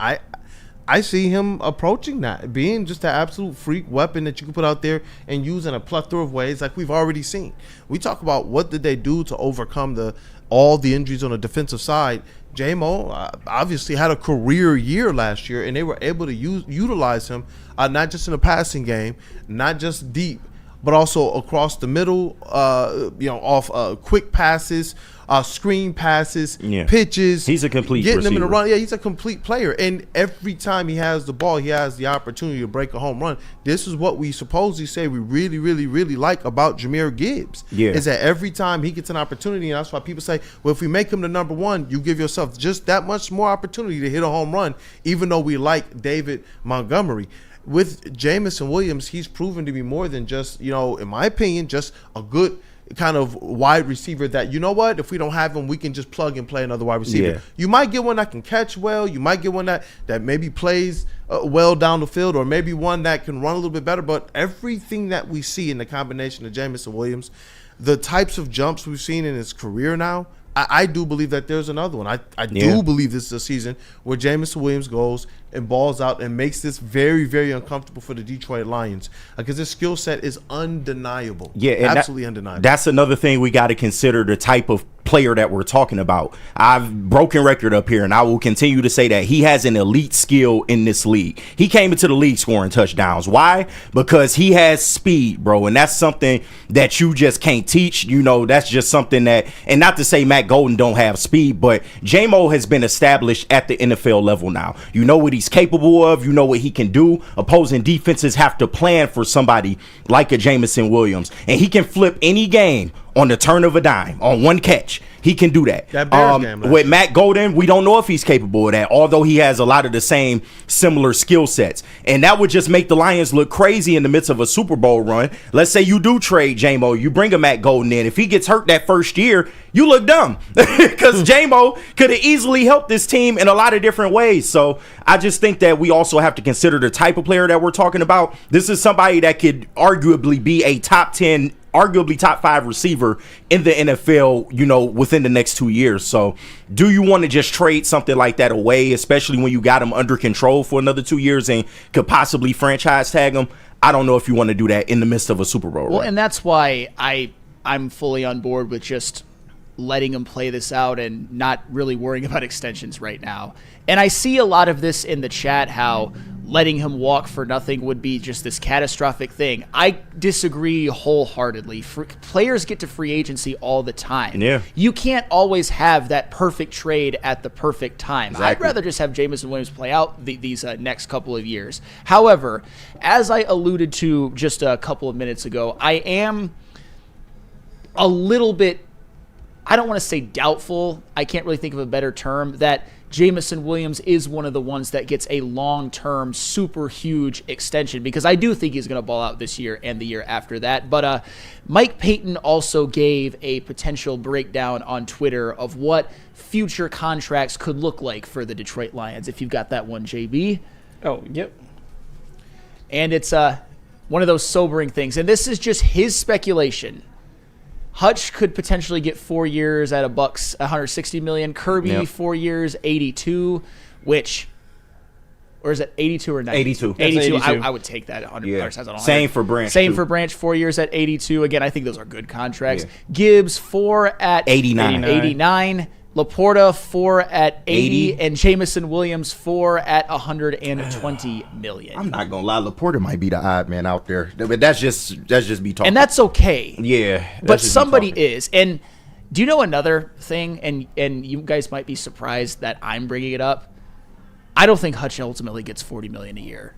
I see him approaching that, being just an absolute freak weapon that you can put out there and use in a plethora of ways like we've already seen. We talk about what did they do to overcome all the injuries on the defensive side. J-Mo obviously had a career year last year, and they were able to utilize him not just in the passing game, not just deep, but also across the middle, off quick passes, screen passes, pitches. He's a complete getting receiver. him in the run. Yeah, he's a complete player. And every time he has the ball, he has the opportunity to break a home run. This is what we supposedly say we really, really, really like about Jahmyr Gibbs. Yeah. Is that every time he gets an opportunity, and that's why people say, well, if we make him the number one, you give yourself just that much more opportunity to hit a home run, even though we like David Montgomery. With Jameson Williams, he's proven to be more than just, in my opinion, just a good kind of wide receiver that, if we don't have him, we can just plug and play another wide receiver. Yeah. You might get one that can catch well. You might get one that maybe plays well down the field, or maybe one that can run a little bit better. But everything that we see in the combination of Jameson Williams, the types of jumps we've seen in his career now, I do believe that there's another one. I do believe this is a season where Jameson Williams goes and balls out and makes this very, very uncomfortable for the Detroit Lions because his skill set is undeniable. Yeah, and absolutely undeniable. That's another thing we got to consider, the type of player that we're talking about. I've broken record up here, and I will continue to say that he has an elite skill in this league. He came into the league scoring touchdowns. Why? Because he has speed, bro, and that's something that you just can't teach. That's just something that, and not to say Matt Golden don't have speed, but J-Mo has been established at the NFL level now. You know what he's capable of. You know what he can do. Opposing defenses have to plan for somebody like a Jameson Williams, and he can flip any game on the turn of a dime, on one catch. He can do that. That Bears game with Matt Golden, we don't know if he's capable of that, although he has a lot of the same similar skill sets. And that would just make the Lions look crazy in the midst of a Super Bowl run. Let's say you do trade J-Mo, you bring a Matt Golden in. If he gets hurt that first year, you look dumb because J-Mo could have easily helped this team in a lot of different ways. So I just think that we also have to consider the type of player that we're talking about. This is somebody that could arguably be a top 10, arguably top 5 receiver in the NFL, within the next 2 years. So do you want to just trade something like that away, especially when you got him under control for another 2 years and could possibly franchise tag him? I don't know if you want to do that in the midst of a Super Bowl. Well, right? and that's why I'm fully on board with just letting him play this out and not really worrying about extensions right now. And I see a lot of this in the chat, how letting him walk for nothing would be just this catastrophic thing. I disagree wholeheartedly. Players get to free agency all the time. Yeah. You can't always have that perfect trade at the perfect time. Exactly. I'd rather just have Jameson Williams play out these next couple of years. However, as I alluded to just a couple of minutes ago, I am a little bit, I don't want to say doubtful, I can't really think of a better term, that Jameson Williams is one of the ones that gets a long-term, super huge extension, because I do think he's going to ball out this year and the year after that. But Mike Payton also gave a potential breakdown on Twitter of what future contracts could look like for the Detroit Lions. If you've got that one, JB. Oh, yep. And it's one of those sobering things. And this is just his speculation. Hutch could potentially get 4 years at $160 million. Kirby, 4 years, 82, which, or is it 82 or 92? 82. I would take that 100. Yeah. 100. Same for Branch. Same too. for Branch, 4 years at 82. Again, I think those are good contracts. Yeah. Gibbs, 4 at 89. Laporta, 4 at 80. And Jameson Williams, 4 at $120 million. I'm not gonna lie, Laporta might be the odd man out there, but that's just be talking. And that's okay. Yeah, but somebody is. And do you know another thing? And you guys might be surprised that I'm bringing it up. I don't think Hutch ultimately gets $40 million a year.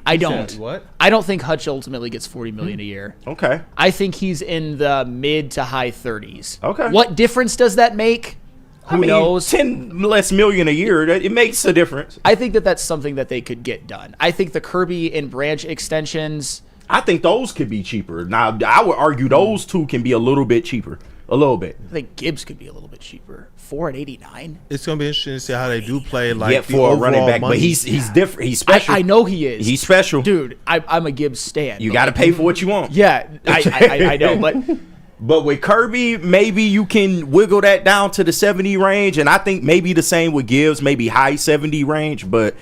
I don't. What? I don't think Hutch ultimately gets $40 million a year. Okay. I think he's in the mid to high 30s. Okay. What difference does that make? Who knows? 10 less million a year, it makes a difference. I think that that's something that they could get done. I think the Kirby and Branch extensions, I think those could be cheaper. Now, I would argue those two can be a little bit cheaper. A little bit. I think Gibbs could be a little bit cheaper. 4 at 89. It's gonna be interesting to see how they do play. Like, yeah, for a running back, money. but he's different. He's special. I know he is. He's special, dude. I'm a Gibbs stan. You got to pay for what you want. Yeah, I know, but with Kirby, maybe you can wiggle that down to the 70 range, and I think maybe the same with Gibbs, maybe high 70 range. But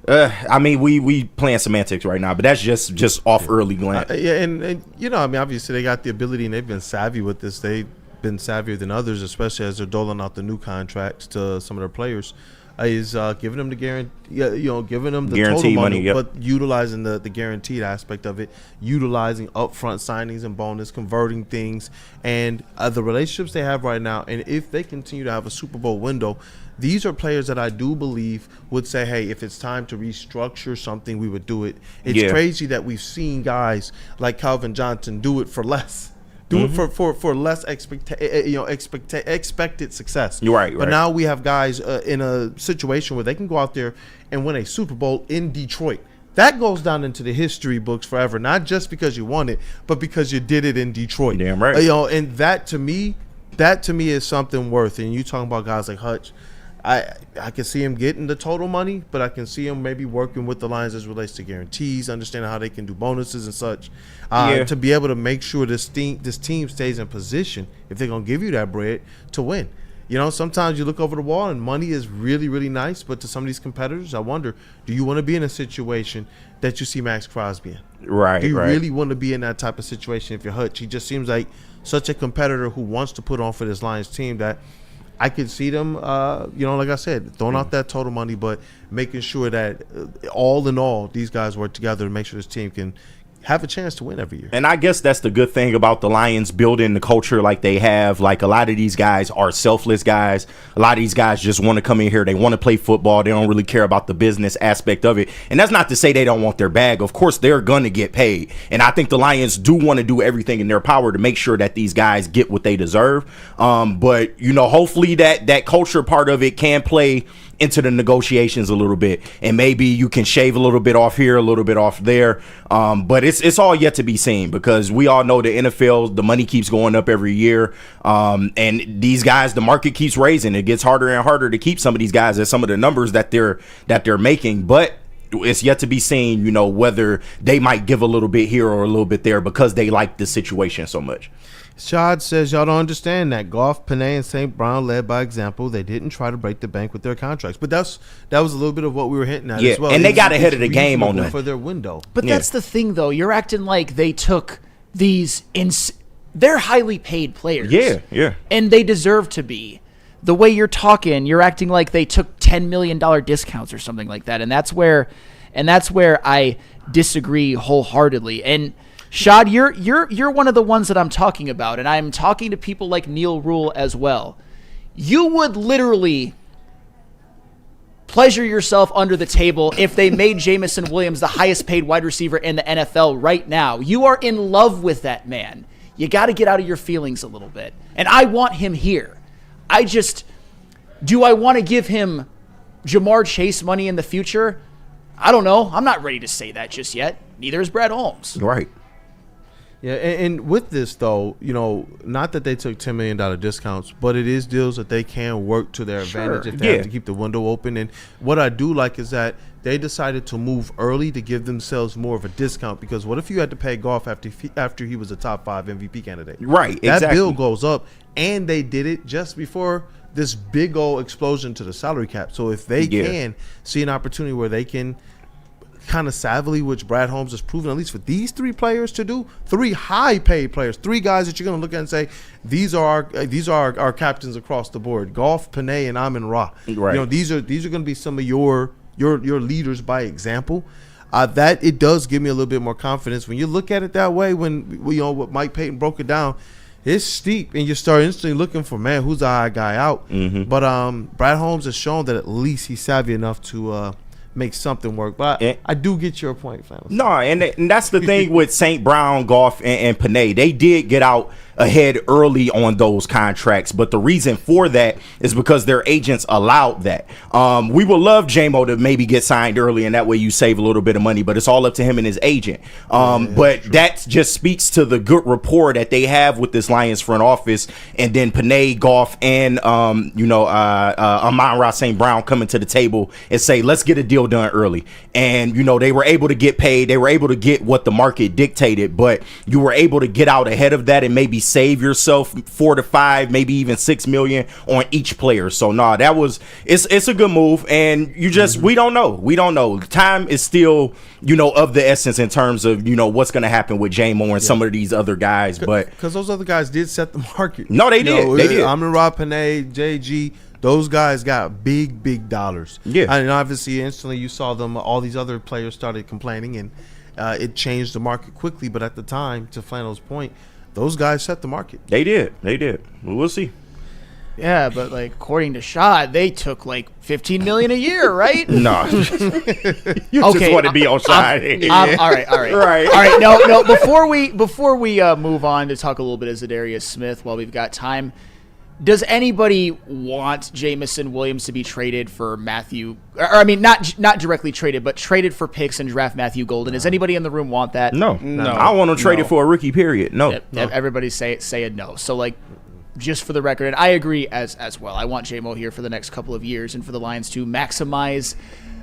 I mean, we playing semantics right now, but that's just off early glance. Yeah, and you know, I mean, obviously they got the ability and they've been savvy with this. They've been savvier than others, especially as they're doling out the new contracts to some of their players. Is giving them the guarantee, giving them the guaranteed total money, yep. but utilizing the guaranteed aspect of it, utilizing upfront signings and bonus, converting things, and the relationships they have right now. And if they continue to have a Super Bowl window, these are players that I do believe would say, hey, if it's time to restructure something, we would do it. It's crazy that we've seen guys like Calvin Johnson do it for less. Do it for less expected success. You're right. But now we have guys in a situation where they can go out there and win a Super Bowl in Detroit. That goes down into the history books forever, not just because you won it, but because you did it in Detroit. Damn right. And that to me is something worth. And you talking about guys like Hutch. I can see him getting the total money, but I can see him maybe working with the Lions as it relates to guarantees, understanding how they can do bonuses and such, to be able to make sure this team stays in position if they're going to give you that bread to win. You know, sometimes you look over the wall and money is really, really nice, but to some of these competitors, I wonder, do you want to be in a situation that you see Max Crosby in? Right, do you really want to be in that type of situation if you're Hutch? He just seems like such a competitor who wants to put on for this Lions team that I could see them, like I said, throwing out that total money, but making sure that all in all, these guys work together to make sure this team can have a chance to win every year. And I guess that's the good thing about the Lions building the culture like they have. Like, a lot of these guys are selfless guys. A lot of these guys just want to come in here. They want to play football. They don't really care about the business aspect of it. And that's not to say they don't want their bag. Of course, they're going to get paid. And I think the Lions do want to do everything in their power to make sure that these guys get what they deserve. But, hopefully that culture part of it can play into the negotiations a little bit, and maybe you can shave a little bit off here, a little bit off there, but it's all yet to be seen, because we all know the NFL, the money keeps going up every year, and these guys, the market keeps raising. It gets harder and harder to keep some of these guys at some of the numbers that they're making, but it's yet to be seen, whether they might give a little bit here or a little bit there because they like the situation so much. Shad says y'all don't understand that Goff, Panay, and St. Brown led by example. They didn't try to break the bank with their contracts, but that was a little bit of what we were hinting at as well. And they got ahead of the game on that for their window. But that's the thing, though. You're acting like they took these. They're highly paid players. Yeah, and they deserve to be. The way you're talking, you're acting like they took $10 million discounts or something like that, and that's where I disagree wholeheartedly. And Shad, you're one of the ones that I'm talking about, and I'm talking to people like Neil Rule as well. You would literally pleasure yourself under the table if they made Jameson Williams the highest paid wide receiver in the NFL right now. You are in love with that man. You got to get out of your feelings a little bit. And I want him here. Do I want to give him Jamar Chase money in the future? I don't know. I'm not ready to say that just yet. Neither is Brad Holmes. Right. Yeah, and with this, though, not that they took $10 million discounts, but it is deals that they can work to their advantage if they have to keep the window open. And what I do like is that they decided to move early to give themselves more of a discount, because what if you had to pay Goff after he was a top 5 MVP candidate? Right, that exactly. bill goes up, and they did it just before this big old explosion to the salary cap. So if they can see an opportunity where they can kind of savvily, which Brad Holmes has proven, at least for these 3 players to do, 3 high-paid players, 3 guys that you're going to look at and say, these are our captains across the board, Goff, Panay, and Amon-Ra. Right. These are going to be some of your leaders by example. That it does give me a little bit more confidence when you look at it that way. When what Mike Payton broke it down, it's steep, and you start instantly looking for, man, who's the high guy out. Mm-hmm. But Brad Holmes has shown that at least he's savvy enough to make something work. But I do get your point, fam. No, and that's the thing with St. Brown, Goff, and Panay. They did get out ahead early on those contracts. But the reason for that is because their agents allowed that. We would love J-Mo to maybe get signed early, and that way you save a little bit of money, but it's all up to him and his agent. But that just speaks to the good rapport that they have with this Lions front office. And then Panay, Goff, and Amon-Ra St. Brown coming to the table and say, let's get a deal done early. And they were able to get paid. They were able to get what the market dictated, but you were able to get out ahead of that and maybe save yourself 4 to 5, maybe even $6 million on each player. So it's a good move. And we don't know. Time is still of the essence in terms of what's going to happen with J-Mo and some of these other guys. But because those other guys did set the market. No, they did. They did. Amon-Ra, Panay, JG. Those guys got big dollars. Yeah. And obviously, instantly you saw them. All these other players started complaining, and it changed the market quickly. But at the time, to Flannel's point, those guys set the market. They did. We'll see. Yeah, but according to Shad, they took $15 million a year, right? No, you just want to be on side. All right. No. Before we move on to talk a little bit of Za'Darius Smith while we've got time, does anybody want Jameson Williams to be traded for Matthew? Not directly traded, but traded for picks and draft Matthew Golden. Does anybody in the room want that? No. I want to trade it for a rookie. Period. No. Everybody's saying no. So just for the record, and I agree as well. I want J-Mo here for the next couple of years and for the Lions to maximize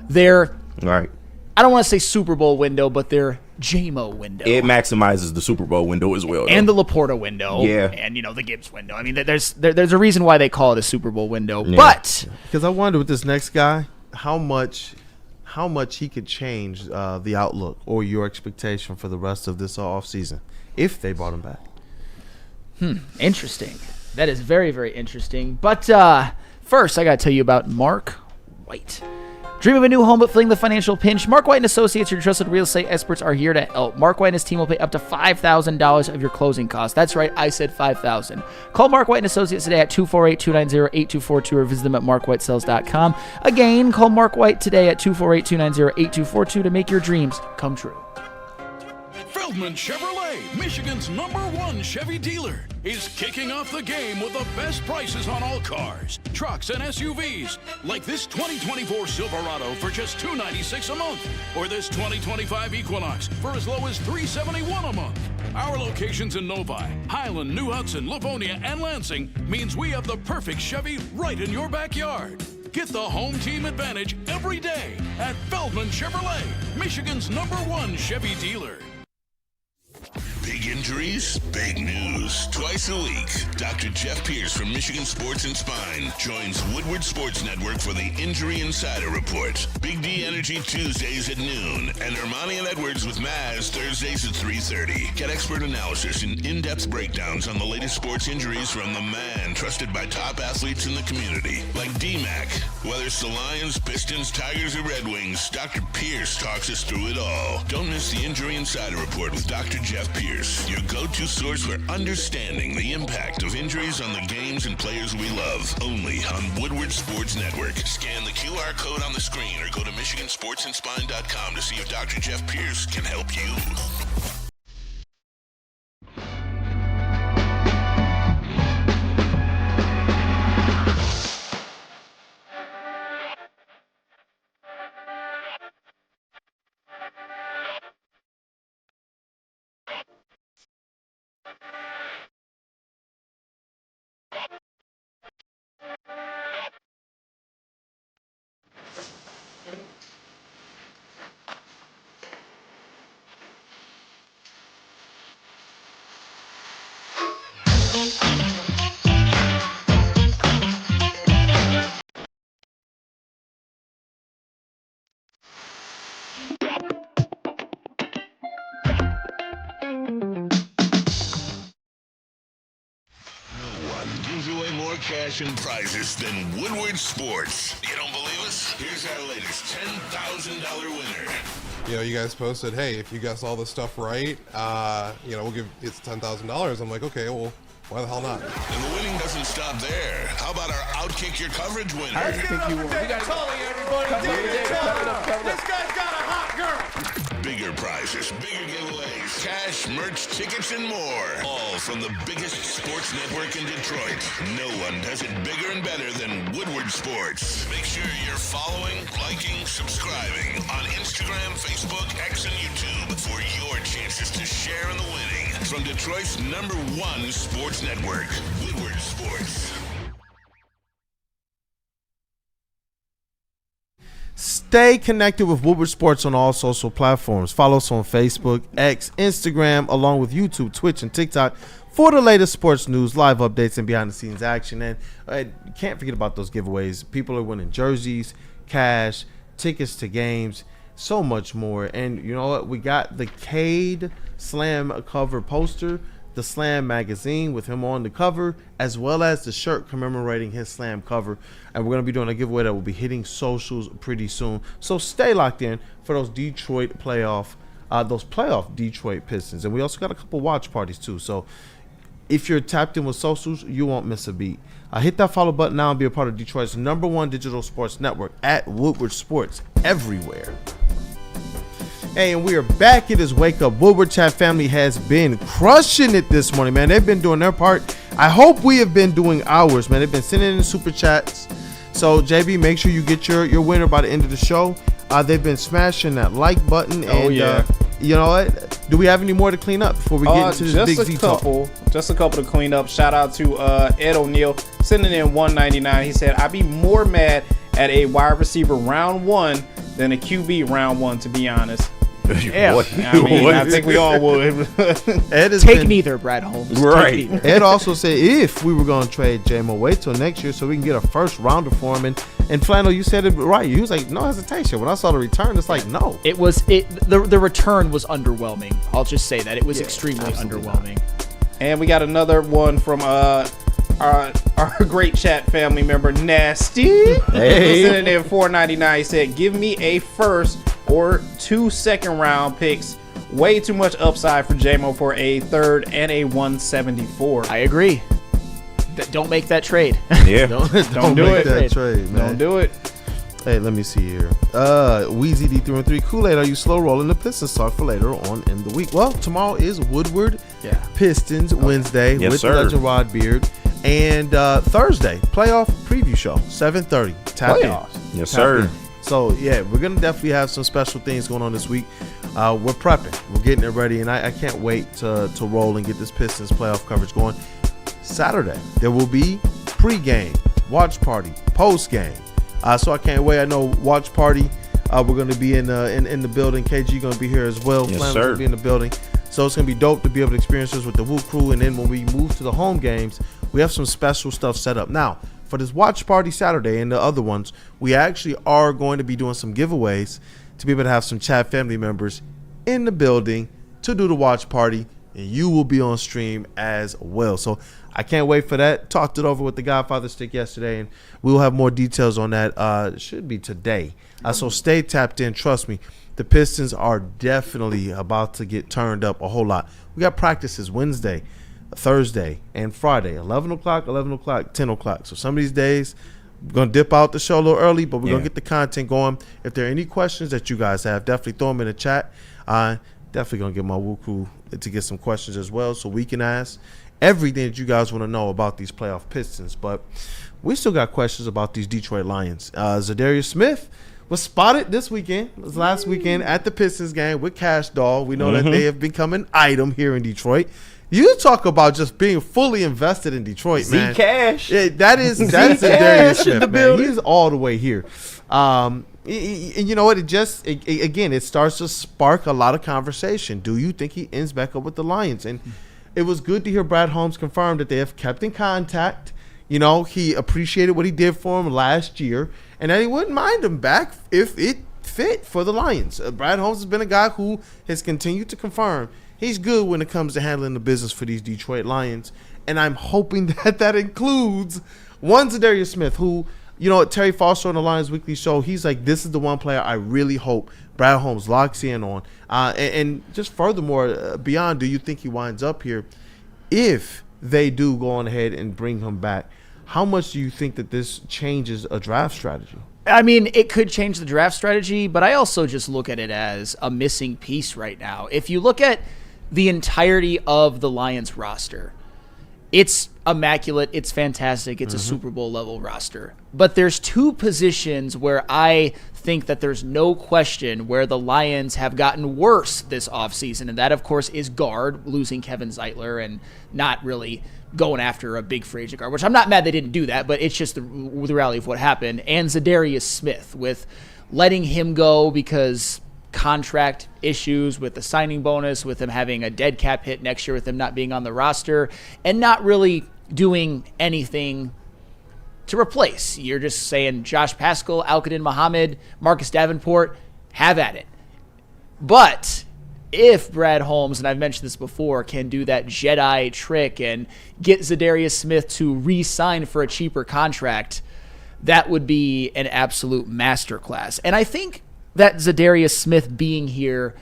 their, right, I don't want to say Super Bowl window, but their J-Mo window. It maximizes the Super Bowl window as well. And the Laporta window. Yeah. And, the Gibbs window. I mean, there's a reason why they call it a Super Bowl window. Yeah. But because I wonder with this next guy, how much he could change the outlook or your expectation for the rest of this offseason if they brought him back. Interesting. That is very, very interesting. But first, I got to tell you about Mark White. Dream of a new home but feeling the financial pinch? Mark White & Associates, your trusted real estate experts, are here to help. Mark White and his team will pay up to $5,000 of your closing costs. That's right, I said $5,000. Call Mark White & Associates today at 248-290-8242 or visit them at markwhitesells.com. Again, call Mark White today at 248-290-8242 to make your dreams come true. Feldman Chevrolet, Michigan's #1 Chevy dealer, is kicking off the game with the best prices on all cars, trucks, and SUVs, like this 2024 Silverado for just $296 a month, or this 2025 Equinox for as low as $371 a month. Our locations in Novi, Highland, New Hudson, Livonia, and Lansing means we have the perfect Chevy right in your backyard. Get the home team advantage every day at Feldman Chevrolet, Michigan's #1 Chevy dealer. Big injuries, big news. Twice a week, Dr. Jeff Pierce from Michigan Sports and Spine joins Woodward Sports Network for the Injury Insider Report. Big D Energy Tuesdays at noon, and Ermanni and Edwards with Maz Thursdays at 3:30. Get expert analysis and in-depth breakdowns on the latest sports injuries from the man trusted by top athletes in the community, like D-Mac. Whether it's the Lions, Pistons, Tigers, or Red Wings, Dr. Pierce talks us through it all. Don't miss the Injury Insider Report with Dr. Jeff Pierce, your go-to source for understanding the impact of injuries on the games and players we love. Only on Woodward Sports Network. Scan the QR code on the screen or go to MichiganSportsandSpine.com to see if Dr. Jeff Pierce can help you. Cash and prizes than Woodward Sports. You don't believe us? Here's our latest $10,000 winner. You guys posted, hey, if you guess all this stuff right, we'll give it's $10,000. I'm like, okay, well, why the hell not? And the winning doesn't stop there. How about our Outkick Your Coverage winner? I think you won. We got Tully, everybody. This guy's got a hot girl. Bigger prizes, bigger giveaways. cash, merch, tickets, and more. All from the biggest sports network in Detroit. No one does it bigger and better than Woodward Sports. Make sure you're following, liking, subscribing on Instagram, Facebook, X, and YouTube for your chances to share in the winning. From Detroit's #1 sports network, Woodward Sports. Stay connected with Woodward Sports on all social platforms. Follow us on Facebook, X, Instagram, along with YouTube, Twitch, and TikTok for the latest sports news, live updates, and behind-the-scenes action. And you can't forget about those giveaways. People are winning jerseys, cash, tickets to games, so much more. And you know what? We got the Cade Slam cover poster, the Slam magazine with him on the cover, as well as the shirt commemorating his Slam cover. And we're going to be doing a giveaway that will be hitting socials pretty soon. So stay locked in for those playoff Detroit Pistons. And we also got a couple watch parties too. So if you're tapped in with socials, you won't miss a beat. Hit that follow button now and be a part of Detroit's #1 digital sports network at Woodward Sports everywhere. Hey, and we are back. It is Wake Up. Woodward Chat family has been crushing it this morning, man. They've been doing their part. I hope we have been doing ours, man. They've been sending in super chats. So, JB, make sure you get your winner by the end of the show. They've been smashing that like button. And, you know what? Do we have any more to clean up before we get into this big Z talk? Just a couple to clean up. Shout out to Ed O'Neill sending in $1.99. He said, I'd be more mad at a wide receiver round 1 than a QB round 1, to be honest. Yeah, I think we all would. Take neither, Brad Holmes. Right. Ed also said if we were going to trade J-Mo, wait till next year so we can get a first rounder for him. And Flannel, you said it right. You was like, no hesitation. When I saw the return, it's like, no. The return was underwhelming. I'll just say that. It was extremely underwhelming. And we got another one from our great chat family member, Nasty. Hey. Sending in $4.99. He said, give me a first or 2 second-round picks. Way too much upside for J-Mo for a third and a 174. I agree. Don't make that trade. Yeah. don't do it. That trade, man. Don't do it. Hey, let me see here. Weezy D313 Kool-Aid, are you slow rolling the Pistons talk for later on in the week? Well, tomorrow is Woodward Pistons Wednesday with Legend Rod Beard. And Thursday, playoff preview show, 7:30. Tap Playoffs. in. Yes, sir. So, yeah, we're going to definitely have some special things going on this week. We're prepping. We're getting it ready, and I can't wait to roll and get this Pistons playoff coverage going. Saturday, there will be pregame, watch party, postgame. So I can't wait. I know watch party, we're going to be in the building. KG going to be here as well. Yes, sir. Going to be in the building. So it's going to be dope to be able to experience this with the WUW Crew. And then when we move to the home games, we have some special stuff set up. Now, for this watch party Saturday and the other ones, we actually are going to be doing some giveaways to be able to have some chat family members in the building to do the watch party, and you will be on stream as well. So I can't wait for that. Talked it over with the Godfather Stick yesterday, and we'll have more details on that. It should be today. So stay tapped in. Trust me, the Pistons are definitely about to get turned up a whole lot. We got practices Wednesday, Thursday, and Friday, 11 o'clock, 10 o'clock. So some of these days, we're going to dip out the show a little early, but we're going to get the content going. If there are any questions that you guys have, definitely throw them in the chat. Definitely going to get my WUW Crew to get some questions as well so we can ask everything that you guys want to know about these playoff Pistons. But we still got questions about these Detroit Lions. Za'Darius Smith was spotted this weekend, it was last weekend at the Pistons game with Cash Doll. We know that they have become an item here in Detroit. You talk about just being fully invested in Detroit, man. Z-Cash. Yeah, that's Za'Darius Smith, man. He's all the way here. And you know what? It starts to spark a lot of conversation. Do you think he ends back up with the Lions? And it was good to hear Brad Holmes confirm that they have kept in contact. You know, he appreciated what he did for him last year, and that he wouldn't mind him back if it fit for the Lions. Brad Holmes has been a guy who has continued to confirm he's good when it comes to handling the business for these Detroit Lions. And I'm hoping that includes one Za'Darius Smith, who, you know, Terry Foster on the Lions Weekly Show, he's like, this is the one player I really hope Brad Holmes locks in on. And just furthermore, beyond, do you think he winds up here? If they do go on ahead and bring him back, how much do you think that this changes a draft strategy? I mean, it could change the draft strategy, but I also just look at it as a missing piece right now. If you look at the entirety of the Lions roster, it's immaculate, it's fantastic, it's a Super Bowl level roster. But there's two positions where I think that there's no question where the Lions have gotten worse this offseason, and that, of course, is guard, losing Kevin Zeitler and not really going after a big free agent guard, which I'm not mad they didn't do that, but it's just the reality of what happened. And Za'Darius Smith, with letting him go because contract issues, with the signing bonus, with him having a dead cap hit next year, with him not being on the roster, and not really doing anything to replace. You're just saying Josh Paschal, Al-Qadim Muhammad, Marcus Davenport, have at it. But if Brad Holmes, and I've mentioned this before, can do that Jedi trick and get Za'Darius Smith to re-sign for a cheaper contract, that would be an absolute masterclass. And I think that Za'Darius Smith being here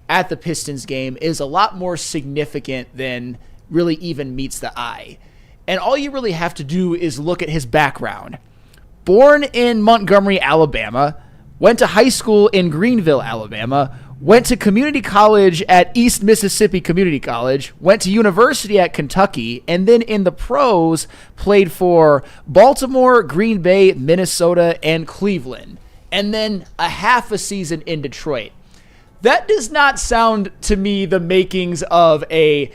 at the Pistons game is a lot more significant than really even meets the eye. And all you really have to do is look at his background. Born in Montgomery, Alabama, went to high school in Greenville, Alabama, went to community college at East Mississippi Community College, went to university at Kentucky, and then in the pros played for Baltimore, Green Bay, Minnesota, and Cleveland, and then a half a season in Detroit. That does not sound to me the makings of a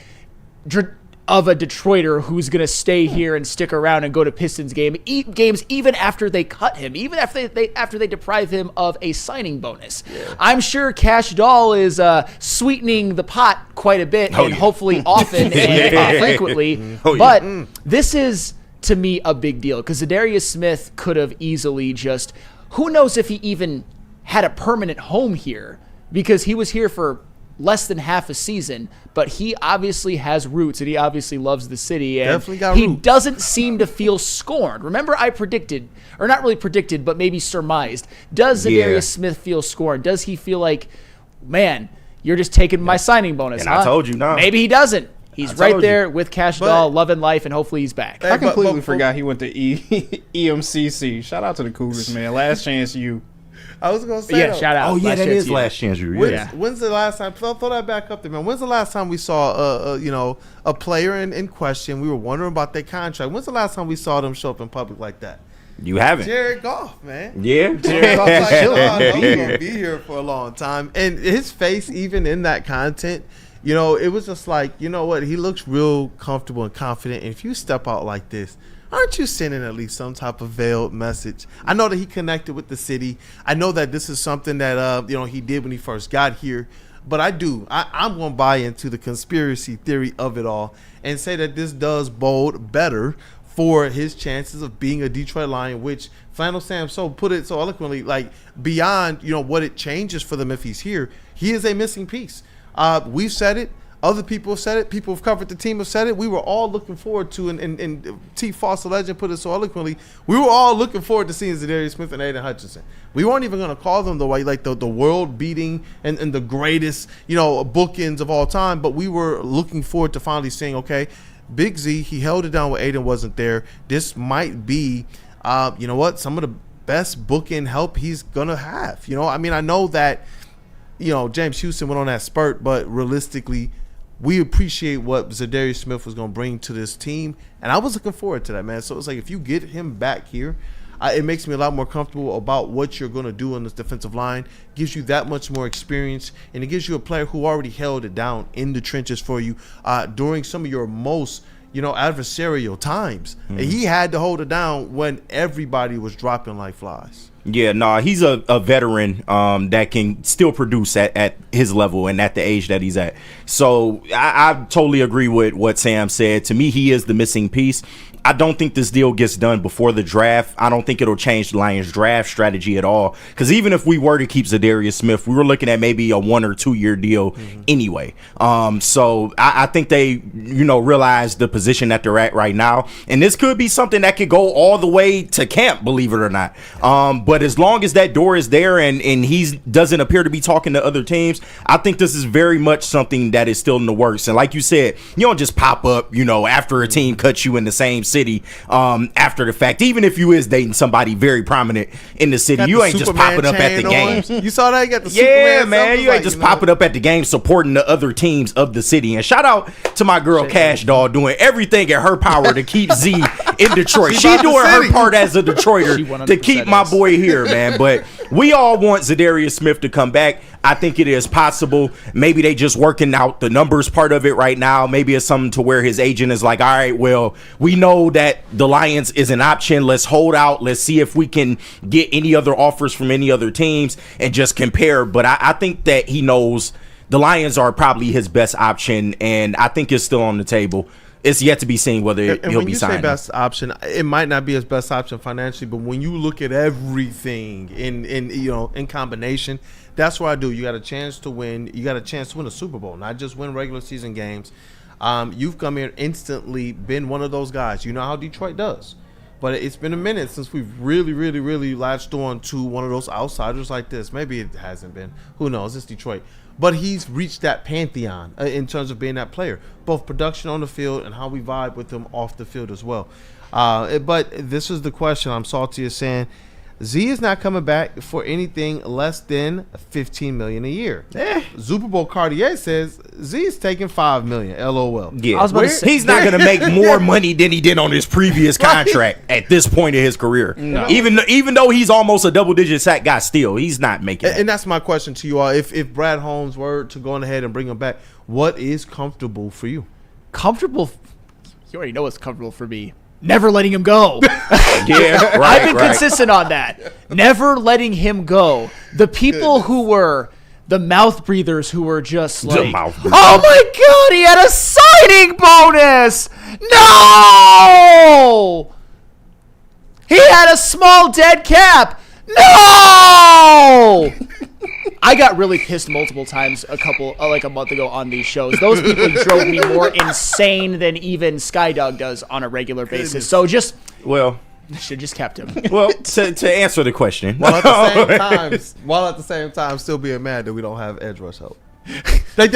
Detroiter who's going to stay here and stick around and go to Pistons games even after they cut him, even after they deprive him of a signing bonus. Yeah. I'm sure Cash Doll is sweetening the pot quite a bit, hopefully often and frequently. But this is, to me, a big deal because Za'Darius Smith could have easily just, who knows if he even had a permanent home here, because he was here for less than half a season, but he obviously has roots and he obviously loves the city, and he doesn't seem to feel scorned. Remember, I predicted, or not really predicted, but maybe surmised, does Za'Darius Smith feel scorned? Does he feel like, man, you're just taking my signing bonus? And I told you, no. Maybe he doesn't. He's right there with Cash Doll, loving life, and hopefully he's back. I completely forgot he went to EMCC. Shout out to the Cougars, man. Last chance you. I was going to say, shout out. Oh, yeah, that is last chance you. When's the last time? Throw that back up there, man. When's the last time we saw, a player in question? We were wondering about their contract. When's the last time we saw them show up in public like that? You haven't. Jared Goff, man. Yeah. Jared Goff, like, he's going to be here for a long time. And his face, even in that content, it was just like, you know what? He looks real comfortable and confident. And if you step out like this, aren't you sending at least some type of veiled message? I know that he connected with the city. I know that this is something that he did when he first got here. But I'm going to buy into the conspiracy theory of it all and say that this does bode better for his chances of being a Detroit Lion, which Flannel Sam put it so eloquently, like beyond what it changes for them if he's here. He is a missing piece. We've said it. Other people have said it. People who've covered the team have said it. We were all looking forward to, and T. Foster Legend put it so eloquently, we were all looking forward to seeing Za'Darius Smith and Aiden Hutchinson. We weren't even going to call them the world-beating and the greatest, bookends of all time, but we were looking forward to finally seeing, okay, Big Z, he held it down when Aiden wasn't there. This might be, some of the best bookend help he's going to have. I know that, James Houston went on that spurt, but realistically, we appreciate what Za'Darius Smith was going to bring to this team, and I was looking forward to that, man. So it's like if you get him back here, it makes me a lot more comfortable about what you're going to do on this defensive line. Gives you that much more experience, and it gives you a player who already held it down in the trenches for you during some of your most adversarial times. And he had to hold it down when everybody was dropping like flies. Yeah, he's a veteran that can still produce at his level and at the age that he's at. So I totally agree with what Sam said. To me, he is the missing piece. I don't think this deal gets done before the draft. I don't think it'll change the Lions' draft strategy at all. Because even if we were to keep Za'Darius Smith, we were looking at maybe a 1 or 2 year deal anyway. So I think they, realize the position that they're at right now. And this could be something that could go all the way to camp, believe it or not. But as long as that door is there and he doesn't appear to be talking to other teams, I think this is very much something that is still in the works. And like you said, you don't just pop up, after a team cuts you in the same city city after the fact. Even if you is dating somebody very prominent in the city, you ain't just popping up at the games. You saw that? You got the Yeah, Superman man, you ain't just popping up at the game supporting the other teams of the city. And shout out to my girl Cash Doll doing everything in her power to keep Z in Detroit. She doing her part as a Detroiter to keep my boy here, man. But we all want Za'Darius Smith to come back. I think it is possible. Maybe they just working out the numbers part of it right now. Maybe it's something to where his agent is like, all right, well, we know that the Lions is an option. Let's hold out. Let's see if we can get any other offers from any other teams and just compare. But I think that he knows the Lions are probably his best option, and I think it's still on the table. It's yet to be seen whether he'll be signed. When you say best option, it might not be his best option financially, but when you look at everything in combination, that's what I do. You got a chance to win. You got a chance to win a Super Bowl, not just win regular season games. You've come here instantly, been one of those guys. You know how Detroit does. But it's been a minute since we've really, really, really latched on to one of those outsiders like this. Maybe it hasn't been. Who knows? It's Detroit. But he's reached that pantheon in terms of being that player, both production on the field and how we vibe with him off the field as well. But this is the question. I'm salty as saying Z is not coming back for anything less than $15 million a year. Super Bowl Cartier says Z is taking $5 million. LOL. Yeah, he's not going to make more money than he did on his previous contract at this point in his career. No. Even though he's almost a double-digit sack guy, still he's not making. And that's my question to you all. If Brad Holmes were to go on ahead and bring him back, what is comfortable for you? Comfortable? You already know what's comfortable for me. Never letting him go. Yeah, right, I've been consistent on that. Never letting him go. The people who were the mouth breathers who were just like, oh my God, he had a signing bonus. No! He had a small dead cap. No! I got really pissed multiple times a month ago on these shows. Those people drove me more insane than even Skydog does on a regular basis. So should have just kept him. Well, to answer the question, while at the same time still being mad that we don't have edge rush help. Like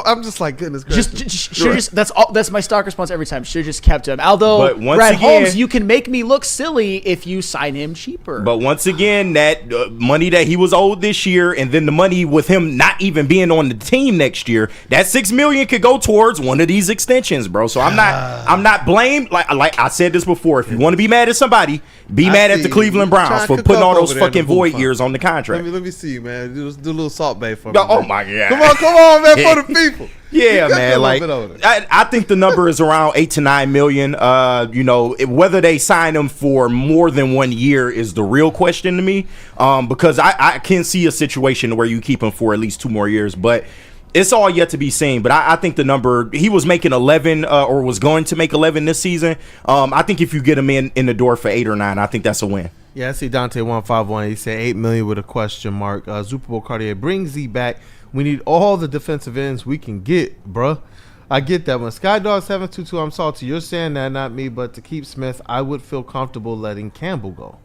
I'm just like, goodness gracious. That's my stock response every time. Should have just kept him. Although Brad Holmes, you can make me look silly if you sign him cheaper. But once again, that money that he was owed this year, and then the money with him not even being on the team next year, that $6 million could go towards one of these extensions, bro. So I'm not blamed. Like I said this before, if you want to be mad at somebody, be mad at the Cleveland Browns for putting all those fucking void years on the contract. Let me see, man. Do a little Salt Bay for me. Oh my God. Come on, man, for the people. Yeah, man. Like I think the number is around $8 to $9 million. Whether they sign him for more than 1 year is the real question to me. Because I can see a situation where you keep him for at least 2 more years, but it's all yet to be seen. But I think the number, he was making 11 or was going to make 11 this season. I think if you get him in the door for 8 or 9, I think that's a win. Yeah, I see Dante 151. He said $8 million with a question mark. Super Bowl Cartier brings Z back. We need all the defensive ends we can get, bruh. I get that one. Skydog 722, I'm salty. You're saying that, not me, but to keep Smith, I would feel comfortable letting Campbell go.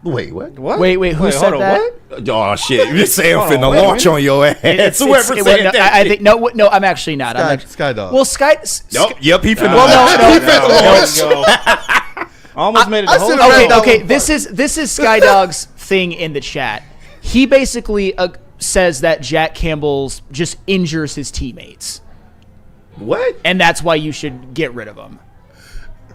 Wait, what? Wait, who said that? What? Oh shit! You're saying I'm finna launch on your ass. Whoever said that. I think no. I'm actually not. Skydog. Well, Yep. He finna. No. Almost made it. Okay. This is Skydog's thing in the chat. He basically says that Jack Campbell's just injures his teammates. What? And that's why you should get rid of him.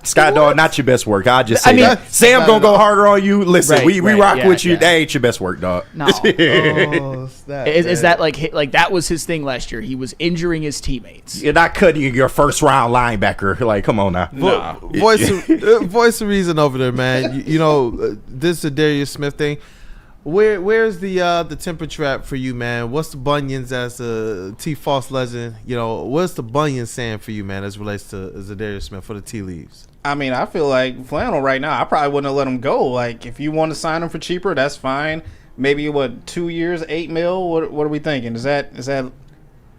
Skydog, not your best work. I just say that. Sam gonna go harder on you. Listen, we rock with you. That ain't your best work, dog. No. Is that like that was his thing last year? He was injuring his teammates. You're not cutting your first round linebacker. Like, come on now. Voice of reason over there, man. This Za'Darius Smith thing. Where's the temper trap for you, man? What's the bunions as a T False legend? What's the bunion saying for you, man, as it relates to Za'Darius Smith for the tea leaves? I mean, I feel like Flannel right now, I probably wouldn't have let him go. Like, if you want to sign him for cheaper, that's fine. Maybe 2 years, $8 million. What are we thinking? Is that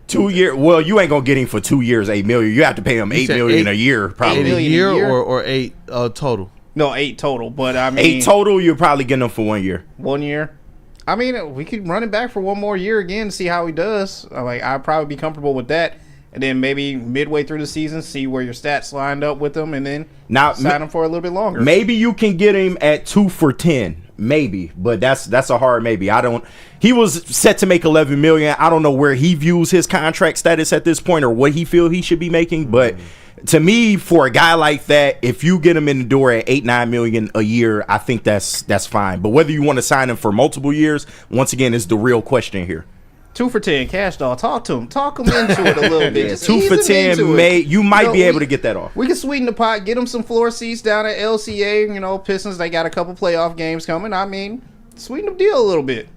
2 years? Well, you ain't gonna get him for 2 years, $8 million. You have to pay him $8 million a year, probably. $8 million a year or 8 total. No, 8 total. But I mean, 8 total. You're probably getting him for 1 year. 1 year. I mean, we could run it back for 1 more year again and see how he does. I'd probably be comfortable with that. and then maybe midway through the season, see where your stats lined up with them, and then sign him for a little bit longer. Maybe you can get him at 2 for $10. Maybe, but that's a hard maybe. He was set to make $11 million. I don't know where he views his contract status at this point or what he feel he should be making. But to me, for a guy like that, if you get him in the door at $8-9 million a year, I think that's fine. But whether you want to sign him for multiple years, once again, is the real question here. 2 for 10, cash dog. Talk him into it a little bit. Just 2 for 10, you might be able to get that off. We can sweeten the pot, get him some floor seats down at LCA. Pistons, they got a couple playoff games coming. I mean, sweeten the deal a little bit.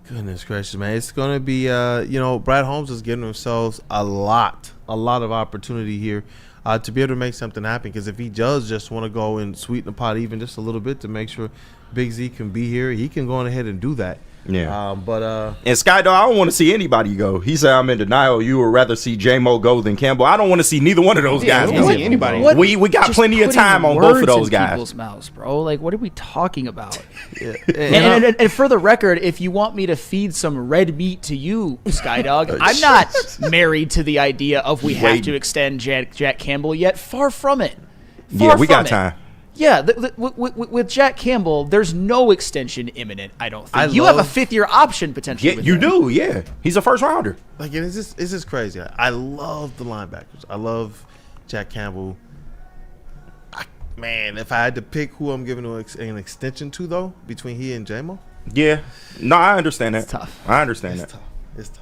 Goodness gracious, man. It's going to be, Brad Holmes is giving themselves a lot of opportunity here to be able to make something happen. Because if he does just want to go and sweeten the pot even just a little bit to make sure Big Z can be here, he can go on ahead and do that. Yeah. And Sky Dog, I don't want to see anybody go. He said, I'm in denial. You would rather see J-Mo go than Campbell. I don't want to see neither one of those guys go. Anybody. We got plenty of time on both of those guys. People's mouths, bro. Like, what are we talking about? And for the record, if you want me to feed some red meat to you, Sky Dog, I'm not married to the idea of we have to extend Jack Campbell yet. Far from it. We got time. Yeah, with Jack Campbell, there's no extension imminent, I don't think. You have a 5th-year option potentially. Yeah, you do, yeah. He's a first-rounder. Like, it's just crazy. I love the linebackers. I love Jack Campbell. Man, if I had to pick who I'm giving an extension to, though, between he and J-Mo. Yeah. No, I understand that. It's tough. I understand that. It's tough.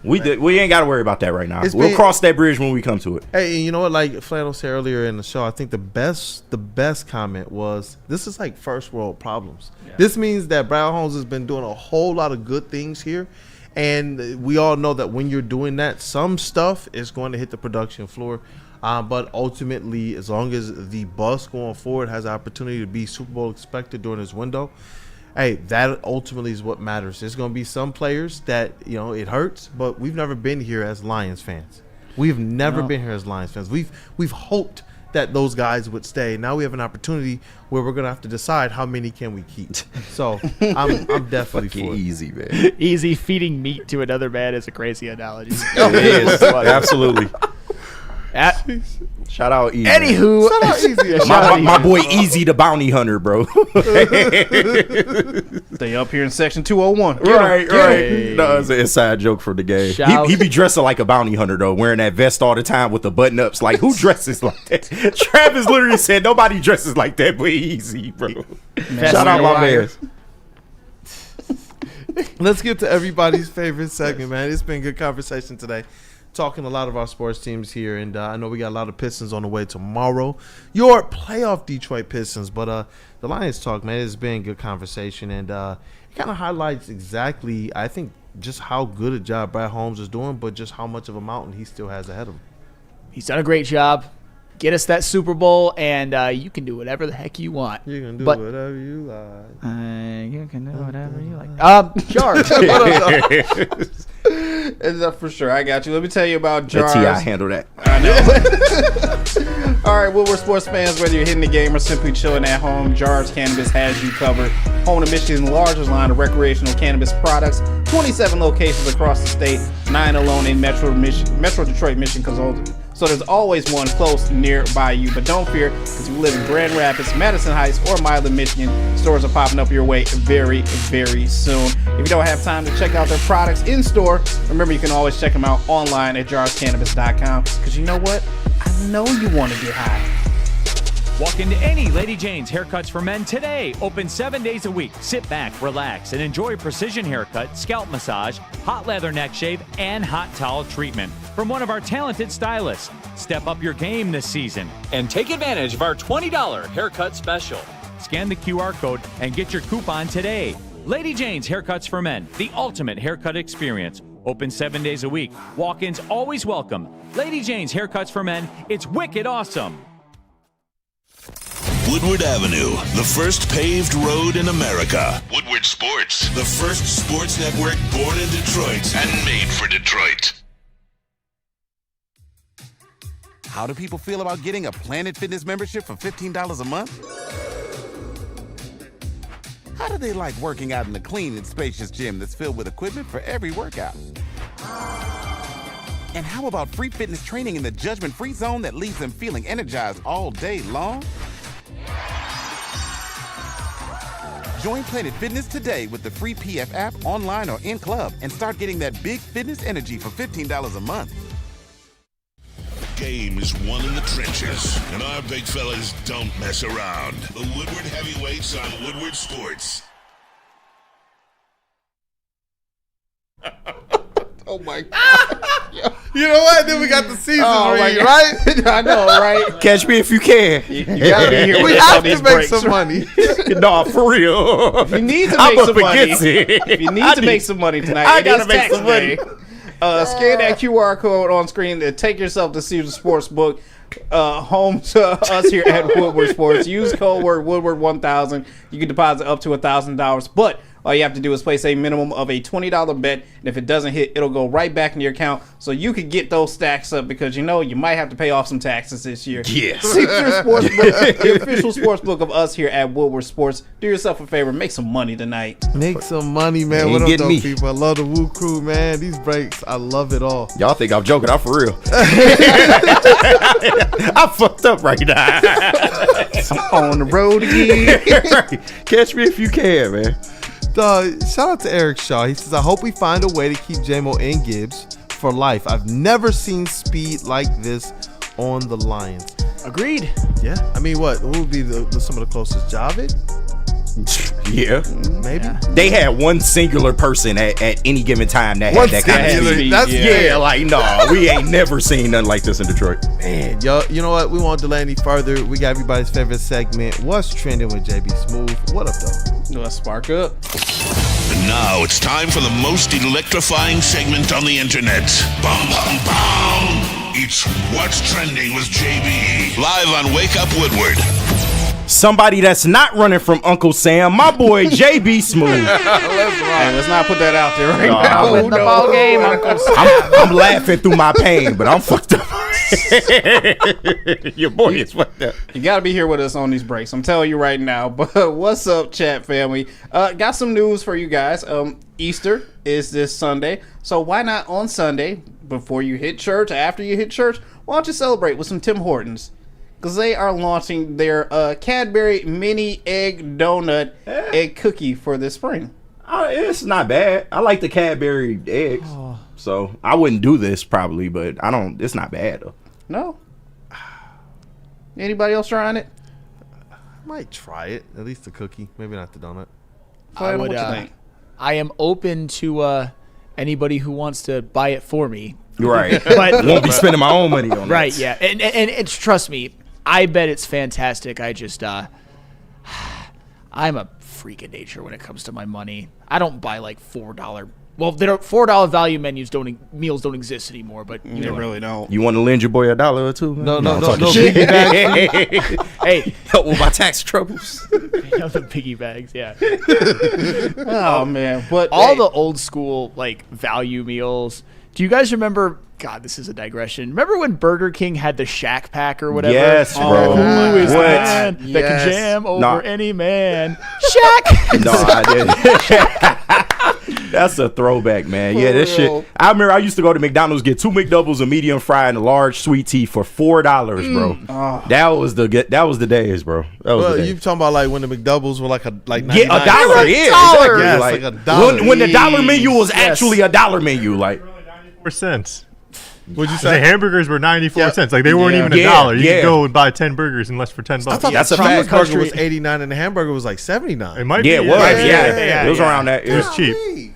We ain't got to worry about that right now. We'll cross that bridge when we come to it. Hey, you know what? Like Flannel said earlier in the show, I think the best comment was, this is like first world problems. Yeah. This means that Brad Holmes has been doing a whole lot of good things here. And we all know that when you're doing that, some stuff is going to hit the production floor. But ultimately, as long as the bus going forward has the opportunity to be Super Bowl expected during this window, hey, that ultimately is what matters. There's going to be some players that, it hurts, but we've never been here as Lions fans. We've never been here as Lions fans. We've hoped that those guys would stay. Now we have an opportunity where we're going to have to decide how many can we keep. So I'm definitely for it. Easy, man. Easy feeding meat to another man is a crazy analogy. It is. Absolutely. Shout out Easy. Anywho, Shout out Easy. My boy Easy the bounty hunter, bro. Stay up here in section 201. Right. No, it's an inside joke for the game. He be dressing like a bounty hunter though, wearing that vest all the time with the button ups. Like, who dresses like that? Travis literally said nobody dresses like that, but Easy, bro. Shout out my man. Let's get to everybody's favorite segment, man. It's been good conversation today. Talking a lot of our sports teams here, and I know we got a lot of Pistons on the way tomorrow. Your playoff Detroit Pistons, but the Lions talk, man, it's been good conversation, and it kind of highlights exactly, I think, just how good a job Brad Holmes is doing, but just how much of a mountain he still has ahead of him. He's done a great job. Get us that Super Bowl, and you can do whatever the heck you want. You can do whatever you like. You can do whatever you like. Jar. Is that for sure? I got you. Let me tell you about Jars. Let T.I. handle that. I know. All right, Woodward sports fans, whether you're hitting the game or simply chilling at home, Jars Cannabis has you covered. Home to Michigan's largest line of recreational cannabis products, 27 locations across the state, 9 alone in Metro Detroit, Michigan. So there's always one close nearby you. But don't fear, because if you live in Grand Rapids, Madison Heights, or Milan, Michigan, stores are popping up your way very, very soon. If you don't have time to check out their products in store, remember you can always check them out online at jarscannabis.com. Because you know what? I know you want to get high. Walk into any Lady Jane's Haircuts for Men today. Open 7 days a week. Sit back, relax, and enjoy precision haircut, scalp massage, hot leather neck shave, and hot towel treatment from one of our talented stylists. Step up your game this season and take advantage of our $20 haircut special. Scan the QR code and get your coupon today. Lady Jane's Haircuts for Men, the ultimate haircut experience. Open 7 days a week. Walk-ins always welcome. Lady Jane's Haircuts for Men. It's wicked awesome. Woodward Avenue, the first paved road in America. Woodward Sports, the first sports network born in Detroit and made for Detroit. How do people feel about getting a Planet Fitness membership for $15 a month? How do they like working out in a clean and spacious gym that's filled with equipment for every workout? And how about free fitness training in the judgment-free zone that leaves them feeling energized all day long? Join Planet Fitness today with the free PF app, online or in club, and start getting that big fitness energy for $15 a month. Game is won in the trenches, and our big fellas don't mess around. The Woodward Heavyweights on Woodward Sports. Oh my God. You know what? Then we got the season read, right? I know, right? Catch me if you can. You gotta be here. We with have all to these make breaks. some money. No, for real. If you need to I'm make up some money, against it. if you need to make some money tonight, I it gotta is make tax some money. day. Scan that QR code on screen and take yourself to Caesar Sportsbook, home to us here at Woodward Sports. Use code word Woodward 1000. You can deposit up to $1,000, but all you have to do is place a minimum of a $20 bet, and if it doesn't hit, it'll go right back in your account, so you can get those stacks up because you know you might have to pay off some taxes this year. Yes. Caesar Sportsbook, the official sportsbook of us here at Woodward Sports. Do yourself a favor, make some money tonight. Make some money, man. Ain't What up, getting though, me. people? I love the WUW Crew, man. These breaks, I love it all. Y'all think I'm joking? I'm for real. I'm fucked up right now. I'm on the road again. Catch me if you can, man. Shout out to Eric Shaw. He says, I hope we find a way to keep J-Mo and Gibbs for life. I've never seen speed like this on the Lions. Agreed. Yeah. I mean, what would be some of the closest? Javid? Yeah. Maybe. They had one singular person at any given time that One had that kind of singular. speed. That's Yeah, like, no, we ain't never seen nothing like this in Detroit. Man, yo, you know what? We won't delay any further. We got everybody's favorite segment. What's trending with JBSmooovv? What up, though? Let's spark up. And now it's time for the most electrifying segment on the internet. Bum, bum, bum. It's What's Trending with JB. Live on Wake Up Woodward. Somebody that's not running from Uncle Sam, my boy JBSmooovv. Hey, let's not put that out there right now. Win the ball game, Uncle Sam. I'm laughing through my pain, but I'm fucked up. Your boy is fucked up. You got to be here with us on these breaks. I'm telling you right now. But what's up, chat family? Got some news for you guys. Easter is this Sunday. So why not on Sunday, before you hit church, after you hit church, why don't you celebrate with some Tim Hortons? Because they are launching their Cadbury Mini Egg Donut Egg Cookie for this spring. It's not bad. I like the Cadbury eggs. So I wouldn't do this probably, but it's not bad though. No? Anybody else trying it? I might try it. At least the cookie. Maybe not the donut. What you think? I am open to anybody who wants to buy it for me. Right. But won't be spending my own money on right, that. yeah. And trust me, I bet it's fantastic. I just I'm a freak of nature when it comes to my money. I don't buy like $4. Well, there $4 value meals don't exist anymore, but you They know, really don't. You want to lend your boy $1 or two? No. hey, Help with my tax troubles. the piggy bags, yeah. Oh, man. But All the old school like value meals. Do you guys remember? God, this is a digression. Remember when Burger King had the Shack Pack or whatever? Yes, bro. Who is the What? man that Yes. can jam over Nah. any man? Shack. No, I didn't. That's a throwback, man. Yeah, that real. shit. I remember I used to go to McDonald's, get 2 McDoubles, a medium fry, and a large sweet tea for $4, bro. That was the days, bro. That was Well, the you days. talking about like when the McDoubles were like Yeah, $99. $1. Yeah, $1. exactly. Yes, like like $1. when the dollar menu was actually a dollar menu, like. 4 cents. What'd you The say? hamburgers were 94 Yeah. cents. Like they weren't Yeah. even Yeah, $1. You yeah. could go and buy 10 burgers and less for $10. I thought That's the a fact. cheeseburger was 89 and the hamburger was like 79. It might Yeah, be. it was. Yeah, It was around that. It was cheap. Golly.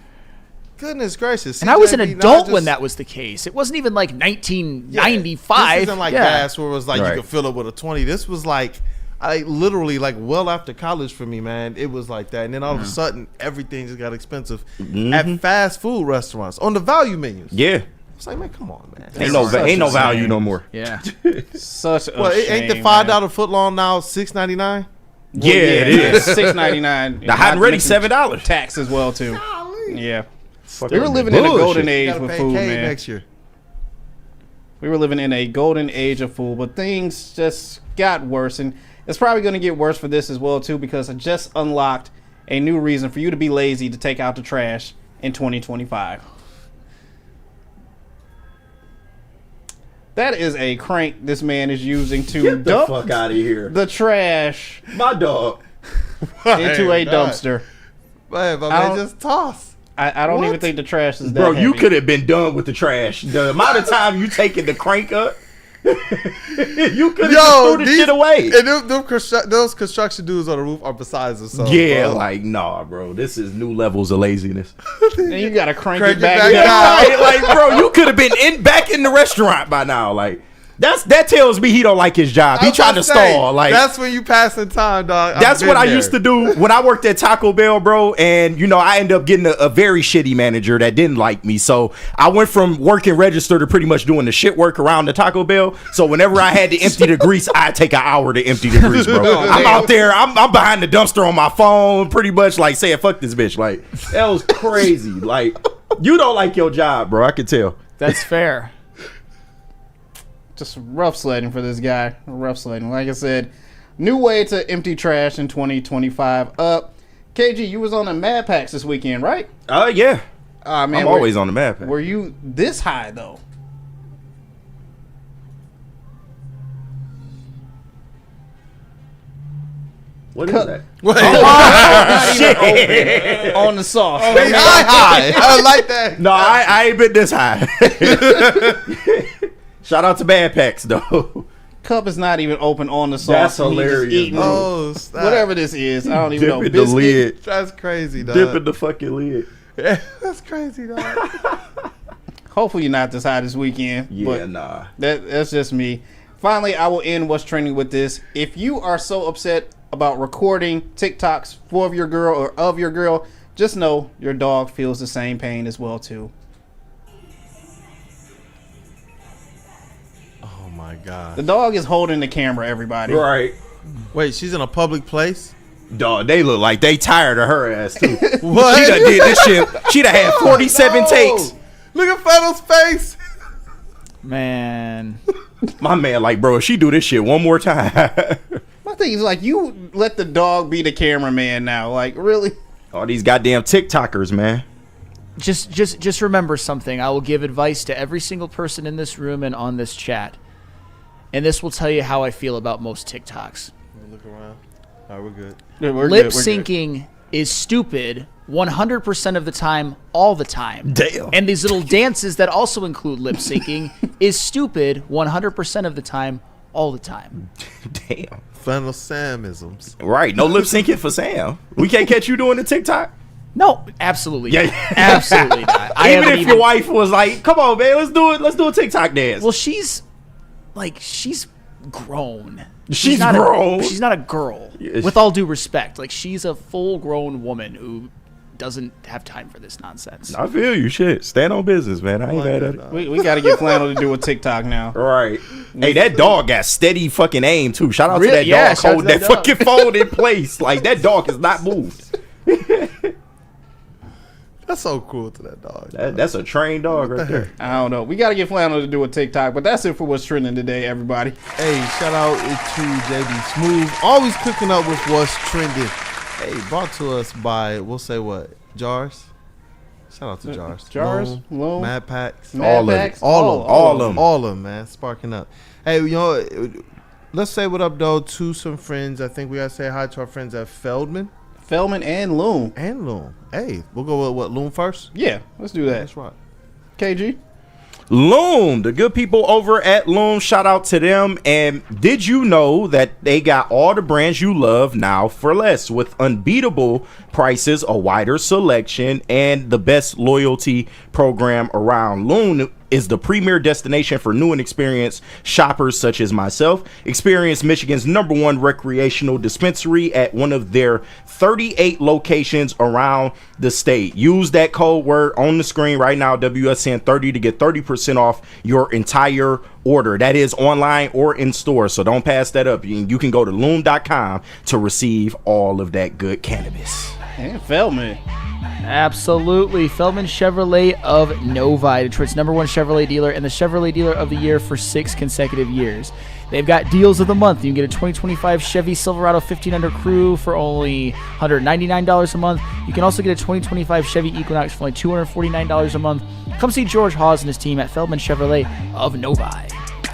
Goodness gracious. And I was an CJB, adult just- when that was the case. It wasn't even like Yeah. 1995. This isn't like yeah. gas where it was like Right. you could fill it with a 20. This was like, literally like well after college for me, man. It was like that. And then all of a sudden, everything just got expensive at fast food restaurants on the value menus. Yeah. It's like, man, come on, man. Ain't no value no more. Yeah. Such a Well, shame, ain't the $5 foot long now $6.99? Yeah, it is. $6.99. The hot and ready $7. Tax as well too. Yeah. Fuck We were that living in a bullshit. golden You age gotta with pay food, K man. next year. We were living in a golden age of food, but things just got worse, and it's probably going to get worse for this as well too, because I just unlocked a new reason for you to be lazy to take out the trash in 2025. That is a crank this man is using to Get the dump fuck out of here. the trash My dog. into a dumpster. Man, just toss. I don't What? even think the trash is that Bro, you heavy. could have been done with the trash. The amount of time you taking the crank up, you could have threw the shit away. And those construction dudes on the roof are besides themselves. Yeah, bro. like, nah, bro. This is new levels of laziness. And you gotta crank it it back back down. down. Right? Like, bro, you could have been back in the restaurant by now. Like, that tells me he don't like his job. He I was trying to about say, stall. Like, that's when you passing time, dog. that's what I used to do when I worked at Taco Bell, bro. And, you know, I ended up getting a very shitty manager that didn't like me. So I went from working register to pretty much doing the shit work around the Taco Bell. So whenever I had to empty the grease, I'd take an hour to empty the grease, bro. I'm out there. I'm behind the dumpster on my phone, pretty much like saying, fuck this bitch. Like, that was crazy. Like, you don't like your job, bro. I can tell. That's fair. Just rough sledding for this guy. Rough sledding. Like I said, new way to empty trash in 2025. KG, you was on the Mad Packs this weekend, right? Yeah. Man, I'm always on the map. Were you this high though? What is that? Shit. On the sauce. high. I like that. No, I ain't been this high. Shout out to Bad Packs, though. Cup is not even open on the sauce. That's and he's just hilarious, eating Oh, snap. whatever this is. I don't even know. Dip in the Biscuit? lid. That's crazy, dog. Dip in the fucking lid. That's crazy, dog. Hopefully you're not this high this weekend. Yeah, but nah. that's just me. Finally, I will end what's trending with this. If you are so upset about recording TikToks for your girl or of your girl, just know your dog feels the same pain as well too. Oh my god. The dog is holding the camera, everybody. Right. Wait, she's in a public place? Dog, they look like they tired of her ass, too. What? She done did this shit. She done had 47 takes. Look at Fennel's face. Man. My man, like, bro, if she do this shit one more time. My thing is, like, you let the dog be the cameraman now. Like, really? All these goddamn TikTokers, man. Just remember something. I will give advice to every single person in this room and on this chat. And this will tell you how I feel about most TikToks. Look around. All right, we're good. Yeah, we're Lip good, we're syncing is stupid 100% of the time, all the time. Damn. And these little dances that also include lip syncing is stupid 100% of the time, all the time. Damn. Fennel Samisms. Right. No lip syncing for Sam. We can't catch you doing the TikTok. No, absolutely Yeah. not. Absolutely not. Even if your wife was like, come on, man, let's do it. Let's do a TikTok dance. Well, she's grown. She's not grown. She's not a girl. Yes. With all due respect. Like, she's a full-grown woman who doesn't have time for this nonsense. I feel you. Shit. Stand on business, man. I ain't mad at it. We got to get Flannel to do a TikTok now. Right. Hey, that dog got steady fucking aim, too. Shout out Really? to that Yeah, dog shout out holding to that that fucking phone in place. Like, that dog has not moved. That's so cool to that dog. That's a trained dog right there. I don't know. We got to get Flannel to do a TikTok, but that's it for what's trending today, everybody. Hey, shout out to JBSmooovv. Always cooking up with what's trending. Hey, brought to us by, we'll say what? Jars? Shout out to Jars. Jars, Loam, Mad Packs. All of it. All of them, man. Sparking up. Hey, you know, let's say what up, though, to some friends. I think we got to say hi to our friends at Feldman and Loom. And Loom. Hey, we'll go with what, Loom first? Yeah, let's do that. That's right. KG? Loom, the good people over at Loom, shout out to them. And did you know that they got all the brands you love now for less, with unbeatable prices, a wider selection, and the best loyalty program around? Loom is the premier destination for new and experienced shoppers such as myself. Experience Michigan's #1 recreational dispensary at one of their 38 locations around the state. Use that code word on the screen right now, WSN30, to get 30% off your entire order. That is online or in store, so don't pass that up. You can go to loom.com to receive all of that good cannabis. And Feldman. Absolutely. Feldman Chevrolet of Novi, Detroit's #1 Chevrolet dealer and the Chevrolet Dealer of the Year for 6 consecutive years. They've got deals of the month. You can get a 2025 Chevy Silverado 1500 Crew for only $199 a month. You can also get a 2025 Chevy Equinox for only $249 a month. Come see George Hawes and his team at Feldman Chevrolet of Novi.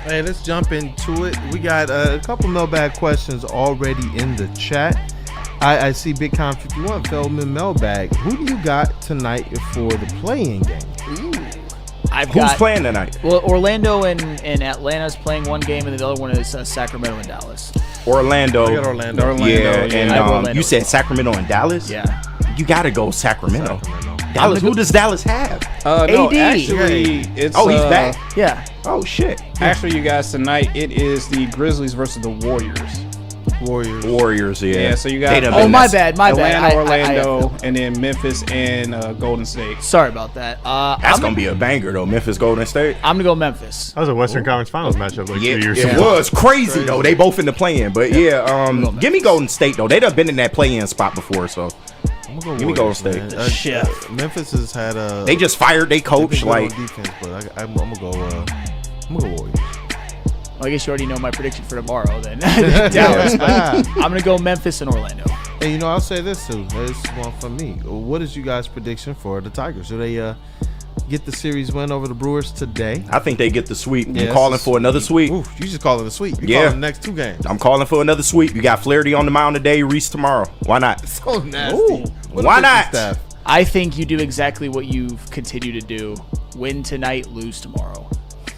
Hey, let's jump into it. We got a couple mailbag questions already in the chat. I see Big Con 51 Feldman Mailbag. Who do you got tonight for the play-in game? Who's playing tonight? Well, Orlando and Atlanta's playing one game, and the other one is Sacramento and Dallas. Orlando. I got Orlando. Yeah, and Orlando. you said Sacramento and Dallas? Yeah. You got to go Sacramento. Dallas. Who does Dallas have? No, AD. actually, it's Oh, he's back? Yeah. Oh, shit. Actually, you guys, tonight it is the Grizzlies versus the Warriors. Warriors, yeah. Yeah, so you got Oh, my bad. Atlanta, Orlando, and then Memphis and Golden State. Sorry about that. That's going to be a banger, though. Memphis Golden State. I'm going to go Memphis. That was a Western Conference Finals matchup like 2 years It ago. was crazy, though. They both in the play-in. But, give me Golden State, though. They done been in that play-in spot before, so. I'm gonna go Give me Warriors, Golden man. Chef. Memphis has had a. They just fired their coach. on Like, defense, but I'm gonna go. I'm gonna go Warriors. Well, I guess you already know my prediction for tomorrow then. Dallas, but I'm going to go Memphis and Orlando. And you know, I'll say this too. This is one from me. What is you guys' prediction for the Tigers? Do they get the series win over the Brewers today? I think they get the sweep. Yes. I'm calling for another sweep. Ooh, you just calling a sweep. You Yeah. calling the next 2 games. I'm calling for another sweep. You got Flaherty on the mound today, Reese tomorrow. Why not? So nasty. What a Why pitching not? staff. I think you do exactly what you've continued to do. Win tonight, lose tomorrow.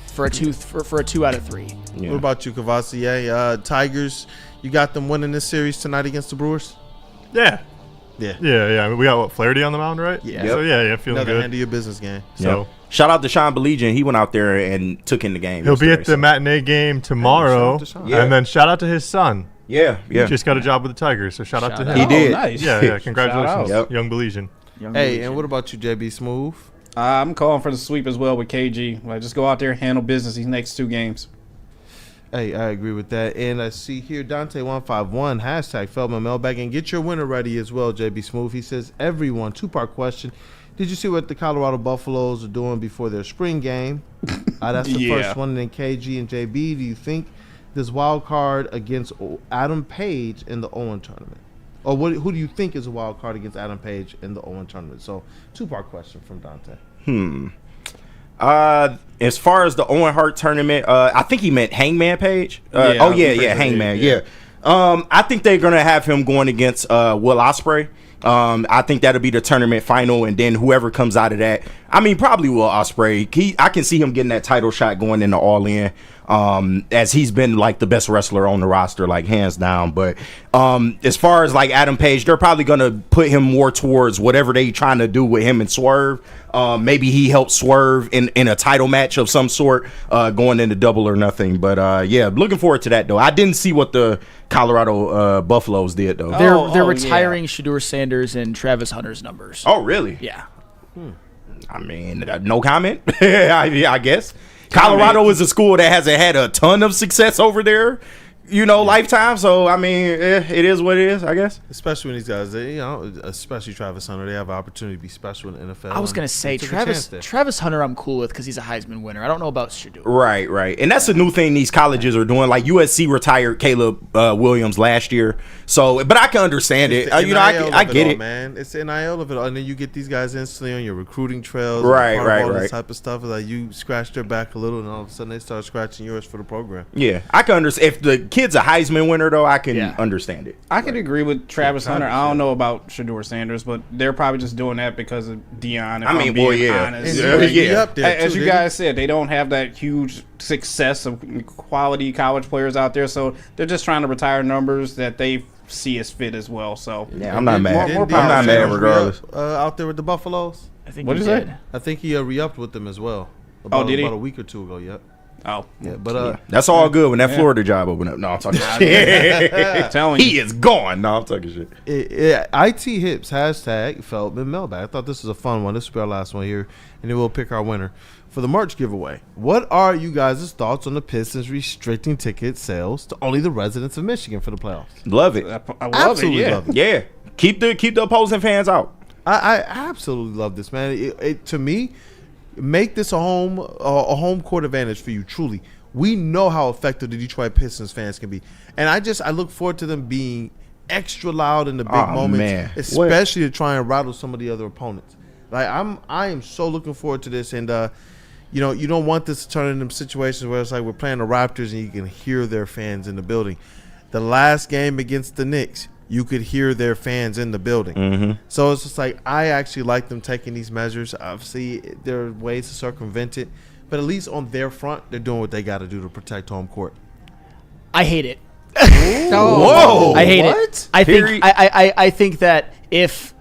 For a 2 out of 3. Yeah. What about you, Cavassier? Tigers, you got them winning this series tonight against the Brewers? Yeah. Yeah. Yeah. I mean, we got Flaherty on the mound, right? Yeah. So yeah, feeling Another good. handle your business game. So Shout out to Sean Belegian. He went out there and took in the game. he'll be yesterday, at the matinee game tomorrow, shout out to Sean. Yeah. and then shout out to his son. Yeah, He just got a job with the Tigers, so shout out to him. He did. Nice. Yeah. Congratulations, Yep. young Belizean. Hey, and what about you, JBSmooovv? I'm calling for the sweep as well with KG. Like, just go out there and handle business these next 2 games. Hey, I agree with that. And I see here Dante151 hashtag Feldman Mailbag, and get your winner ready as well, JBSmooovv. He says, everyone, 2-part question. Did you see what the Colorado Buffaloes are doing before their spring game? That's the first one. And then KG and JB, do you think this wild card against Adam Page in the Owen tournament? Or who do you think is a wild card against Adam Page in the Owen tournament? So, 2-part question from Dante. As far as the Owen Hart tournament, I think he meant Hangman Page. Hangman. Yeah. I think they're gonna have him going against Will Ospreay. I think that'll be the tournament final, and then whoever comes out of that, I mean, probably Will Ospreay. I can see him getting that title shot going into All In, as he's been like the best wrestler on the roster, like hands down. But as far as like Adam Page, they're probably gonna put him more towards whatever they trying to do with him and Swerve. Maybe he helps Swerve in a title match of some sort, going into Double or Nothing. But yeah, looking forward to that though. I didn't see what the Colorado Buffaloes did though. They're retiring Shedeur Sanders and Travis Hunter's numbers. Oh really? Yeah. I mean, no comment. I guess Colorado is a school that hasn't had a ton of success over there, lifetime. So I mean, it is what it is, I guess. Especially when these guys, especially Travis Hunter, they have an opportunity to be special in the NFL. I was gonna say Travis Hunter, I'm cool with because he's a Heisman winner. I don't know about Shedeur. Right, and that's a new thing these colleges are doing. Like USC retired Caleb Williams last year, so but I can understand it. I get it, man. It's the NIL of it all, and then you get these guys instantly on your recruiting trails, right. All this type of stuff. Like you scratch their back a little, and all of a sudden they start scratching yours for the program. Yeah, I can understand if the kid's a Heisman winner, though. I can understand it. I can agree with Travis Hunter. I don't know about Shedeur Sanders, but they're probably just doing that because of Deion. I mean, boy, yeah. Honest. As you guys said, they don't have that huge success of quality college players out there, so they're just trying to retire numbers that they see as fit as well. So yeah, I'm not mad. I'm not mad regardless. Out there with the Buffaloes, I think what he is did. that? I think he re-upped with them as well. Did he? About a week or 2 ago, yep. Oh, yeah, but that's all good when that Florida job opened up. No, I'm talking shit. Telling you, he is gone. No, I'm talking shit. IT Hips hashtag Feldman Mailbag. I thought this was a fun one. This will be our last one here, and then we'll pick our winner for the March giveaway. What are you guys' thoughts on the Pistons restricting ticket sales to only the residents of Michigan for the playoffs? Love it. I love it. Yeah. Love it. Yeah, keep the opposing fans out. I absolutely love this, man. It to me, make this a home court advantage for you. Truly, we know how effective the Detroit Pistons fans can be, and I look forward to them being extra loud in the big moments, man. especially to try and rattle some of the other opponents. Like I am so looking forward to this, and you know, you don't want this to turn into situations where it's like we're playing the Raptors and you can hear their fans in the building. The last game against the Knicks, you could hear their fans in the building. Mm-hmm. So it's just like, I actually like them taking these measures. Obviously, there are ways to circumvent it, but at least on their front, they're doing what they got to do to protect home court. I hate it. Whoa! I hate it. I think that if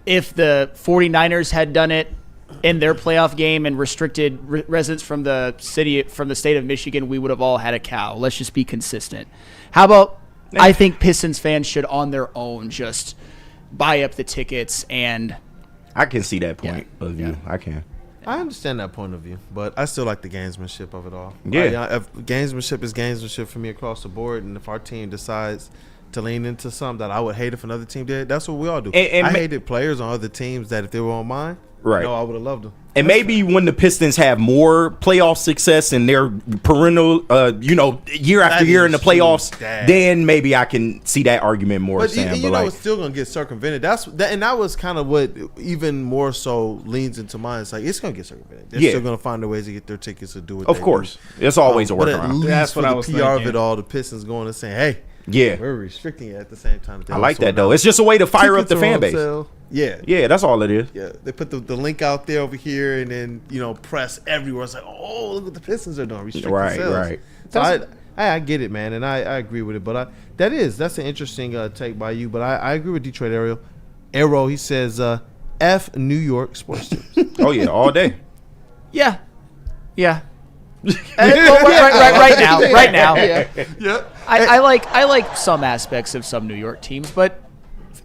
the 49ers had done it in their playoff game and restricted residents from the state of Michigan, we would have all had a cow. Let's just be consistent. How about I think Pistons fans should on their own just buy up the tickets, and I can see that point of view. I can. I understand that point of view, but I still like the gamesmanship of it all. Yeah. If gamesmanship is gamesmanship for me across the board, and if our team decides to lean into something that I would hate if another team did, that's what we all do. I hated players on other teams that if they were on mine, right? I would have loved them. And maybe when the Pistons have more playoff success and they're perennial, year after year in the playoffs, then maybe I can see that argument more. But Sam, it's still gonna get circumvented. That was kind of what even more so leans into mine. It's like it's gonna get circumvented. They're still gonna find a ways to get their tickets to do it. Of course, it's always a workaround. But at least that's what I was PR thinking. of it all, the Pistons going and saying, "Hey, yeah, we're restricting it at the same time." I like that though. It's just a way to fire up the fan base. Yeah, that's all it is. Yeah, they put the link out there over here, and then press everywhere. It's like, oh, look what the Pistons are doing, restricting sales. Right. So I get it, man, and I agree with it. But that's an interesting take by you. But I agree with Detroit Arrow. He says, "F New York sports teams." Oh yeah, all day. Yeah. Right now. Yeah. I like some aspects of some New York teams, but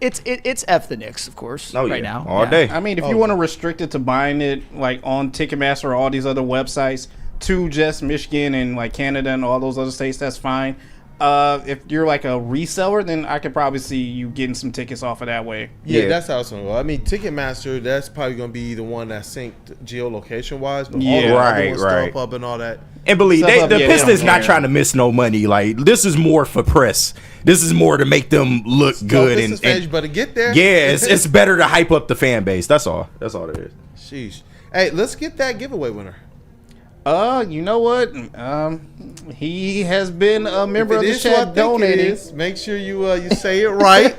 it's F the Knicks, of course. Right now, all day. I mean, if you want to restrict it to buying it like on Ticketmaster or all these other websites to just Michigan and like Canada and all those other states, that's fine. If you're like a reseller, then I could probably see you getting some tickets off of that way. Yeah, that's how it's going to go. I mean, Ticketmaster, that's probably going to be the one that's synced geolocation-wise. But all the other ones, StubHub and all that. And believe the Pistons not trying to miss no money. Like, this is more for press. This is more to make them look good. And you better get there. Yeah, it's better to hype up the fan base. That's all. That's all it is. Sheesh. Hey, let's get that giveaway winner. You know what? He has been a member of the chat donating. Make sure you say it right.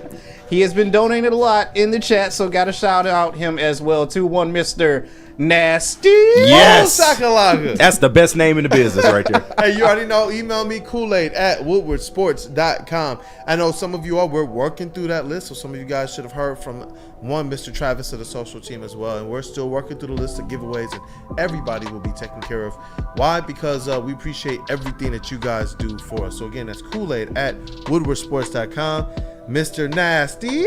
He has been donating a lot in the chat, so got to shout out him as well too. One Mr. Nasty. Yes. Oh, that's the best name in the business right there. Hey, you already know. Email me kool-aid@woodwardsports.com. I know some of you we're working through that list, so some of you guys should have heard from one Mr. Travis of the social team as well. And we're still working through the list of giveaways, and everybody will be taken care of. Why? Because we appreciate everything that you guys do for us. So again, that's kool-aid@woodwardsports.com. Mr. Nasty.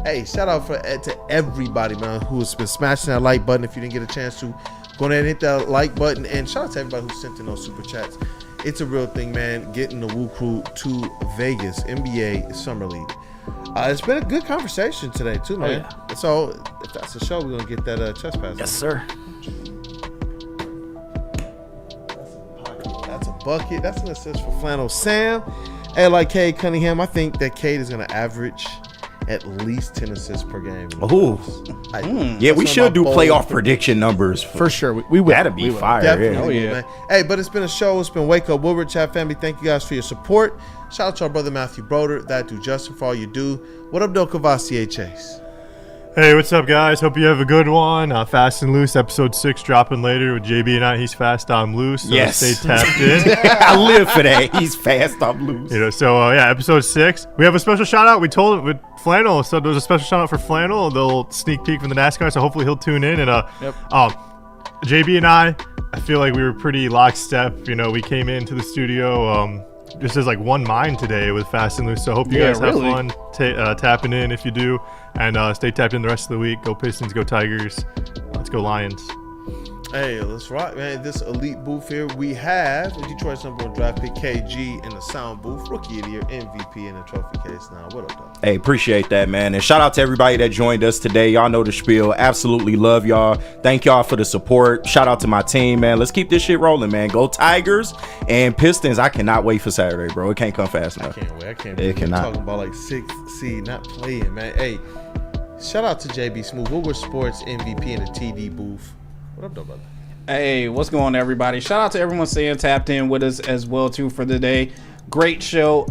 Hey, shout out to everybody, man, who's been smashing that like button. If you didn't get a chance to, go ahead and hit that like button. And shout out to everybody who sent in those super chats. It's a real thing, man, getting the WUW Crew to Vegas, NBA Summer League. It's been a good conversation today, too, man. Oh, yeah. So if that's the show, we're going to get that chest pass. Yes, sir. That's a bucket. That's an assist for Flannel Sam. Hey, like Cade Cunningham, I think that Cade is going to average at least 10 assists per game. Oh, yeah, we should do playoff prediction numbers for sure. We will. That'd be fire. Definitely, man. Hey, but it's been a show. It's been Wake Up Woodward Chat family. Thank you guys for your support. Shout out to our brother Matthew Broder. That do Justin for all you do. What up, Del Cavassier Chase? Hey, what's up, guys? Hope you have a good one. Fast and Loose, episode 6 dropping later with JB and I. He's fast, I'm loose. So yes. Stay tapped in. I live for that. He's fast, I'm loose. Episode 6. We have a special shout out. We told it with Flannel. So there's a special shout out for Flannel. They'll sneak peek from the NASCAR. So hopefully he'll tune in. And JB and I feel like we were pretty lockstep. We came into the studio just as like one mind today with Fast and Loose. So hope you guys have fun tapping in if you do. And stay tapped in the rest of the week. Go Pistons, go Tigers. Let's go Lions. Hey, let's rock, man. This elite booth here, we have Detroit's #1 draft pick, KG, in the sound booth. Rookie of the Year, MVP in the trophy case now. What up, though? Hey, appreciate that, man. And shout out to everybody that joined us today. Y'all know the spiel. Absolutely love y'all. Thank y'all for the support. Shout out to my team, man. Let's keep this shit rolling, man. Go Tigers and Pistons. I cannot wait for Saturday, bro. It can't come fast enough. I can't wait. It cannot. Talking about like 6th seed, not playing, man. Hey, shout out to JBSmooovv, Woodward Sports MVP in the TD booth. What up, though, brother? Hey, what's going on, everybody? Shout out to everyone staying tapped in with us as well too for the day. Great show.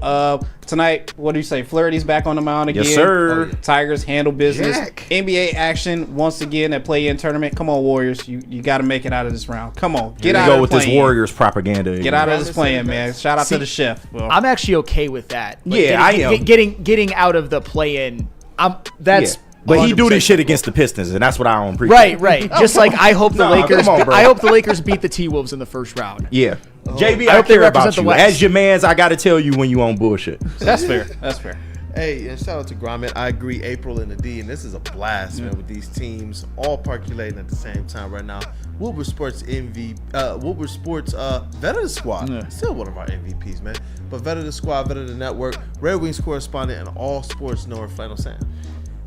Tonight, what do you say? Flaherty's back on the mound again. Yes, sir. Tigers handle business. Jack. NBA action once again at play-in tournament. Come on, Warriors. You got to make it out of this round. Come on, get out Go of with the this play-in. Warriors propaganda. Get again. out of this play-in, man. Shout out to the chef. Well, I'm actually okay with that. Like, Yeah, I am. Getting out of the play-in. That's. Yeah. But he do 100% this shit against the Pistons, and that's what I don't appreciate. Right. Just like I hope the Nah, Lakers. come on, bro. I hope the Lakers beat the T-Wolves in the first round. Yeah. JB, I I hope they care represent about the you. West. As your mans, I got to tell you when you on bullshit. that's fair. That's fair. Hey, and shout out to Gromit. I agree, April and the D, and this is a blast, man, with these teams all percolating at the same time right now. Woodward Sports Woodward Sports Vet of the Squad, still one of our MVPs, man. But Vet of the Squad, Vet of the Network, Red Wings correspondent, and all sports knower Flannel Sam.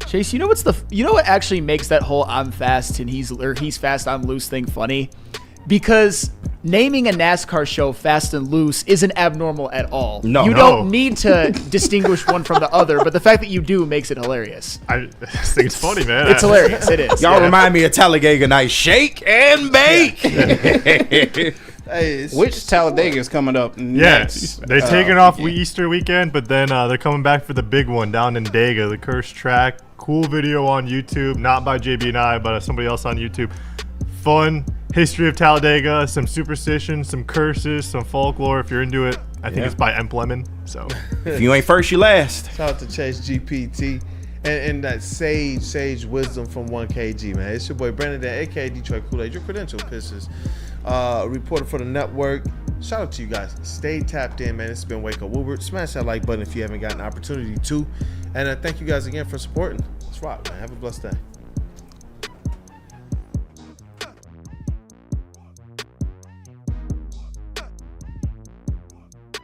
Chase, you know what actually makes that whole I'm fast and he's fast, I'm loose thing funny? Because naming a NASCAR show Fast and Loose isn't abnormal at all. No. You don't need to distinguish one from the other, but the fact that you do makes it hilarious. I just think it's funny, man. It's hilarious. It is. Y'all remind me of Talladega Night. Shake and bake. Hey, Which Talladega is coming up Yes, next? they're taking off Easter weekend, but then they're coming back for the big one down in Dega, the Cursed Track. Cool video on YouTube, not by JB and I, but somebody else on YouTube. Fun history of Talladega, some superstitions, some curses, some folklore. If you're into it, I think it's by M. Lemon. So If you ain't first, you last. shout out to Chase GPT and that sage wisdom from 1KG, man. It's your boy Brandon, aka Detroit Kool-Aid, your credential Pistons reporter for the network. Shout out to you guys. Stay tapped in, man. It's been Wake Up Woodward. Smash that like button if you haven't got an opportunity to. And thank you guys again for supporting. Let's rock, man. Have a blessed day.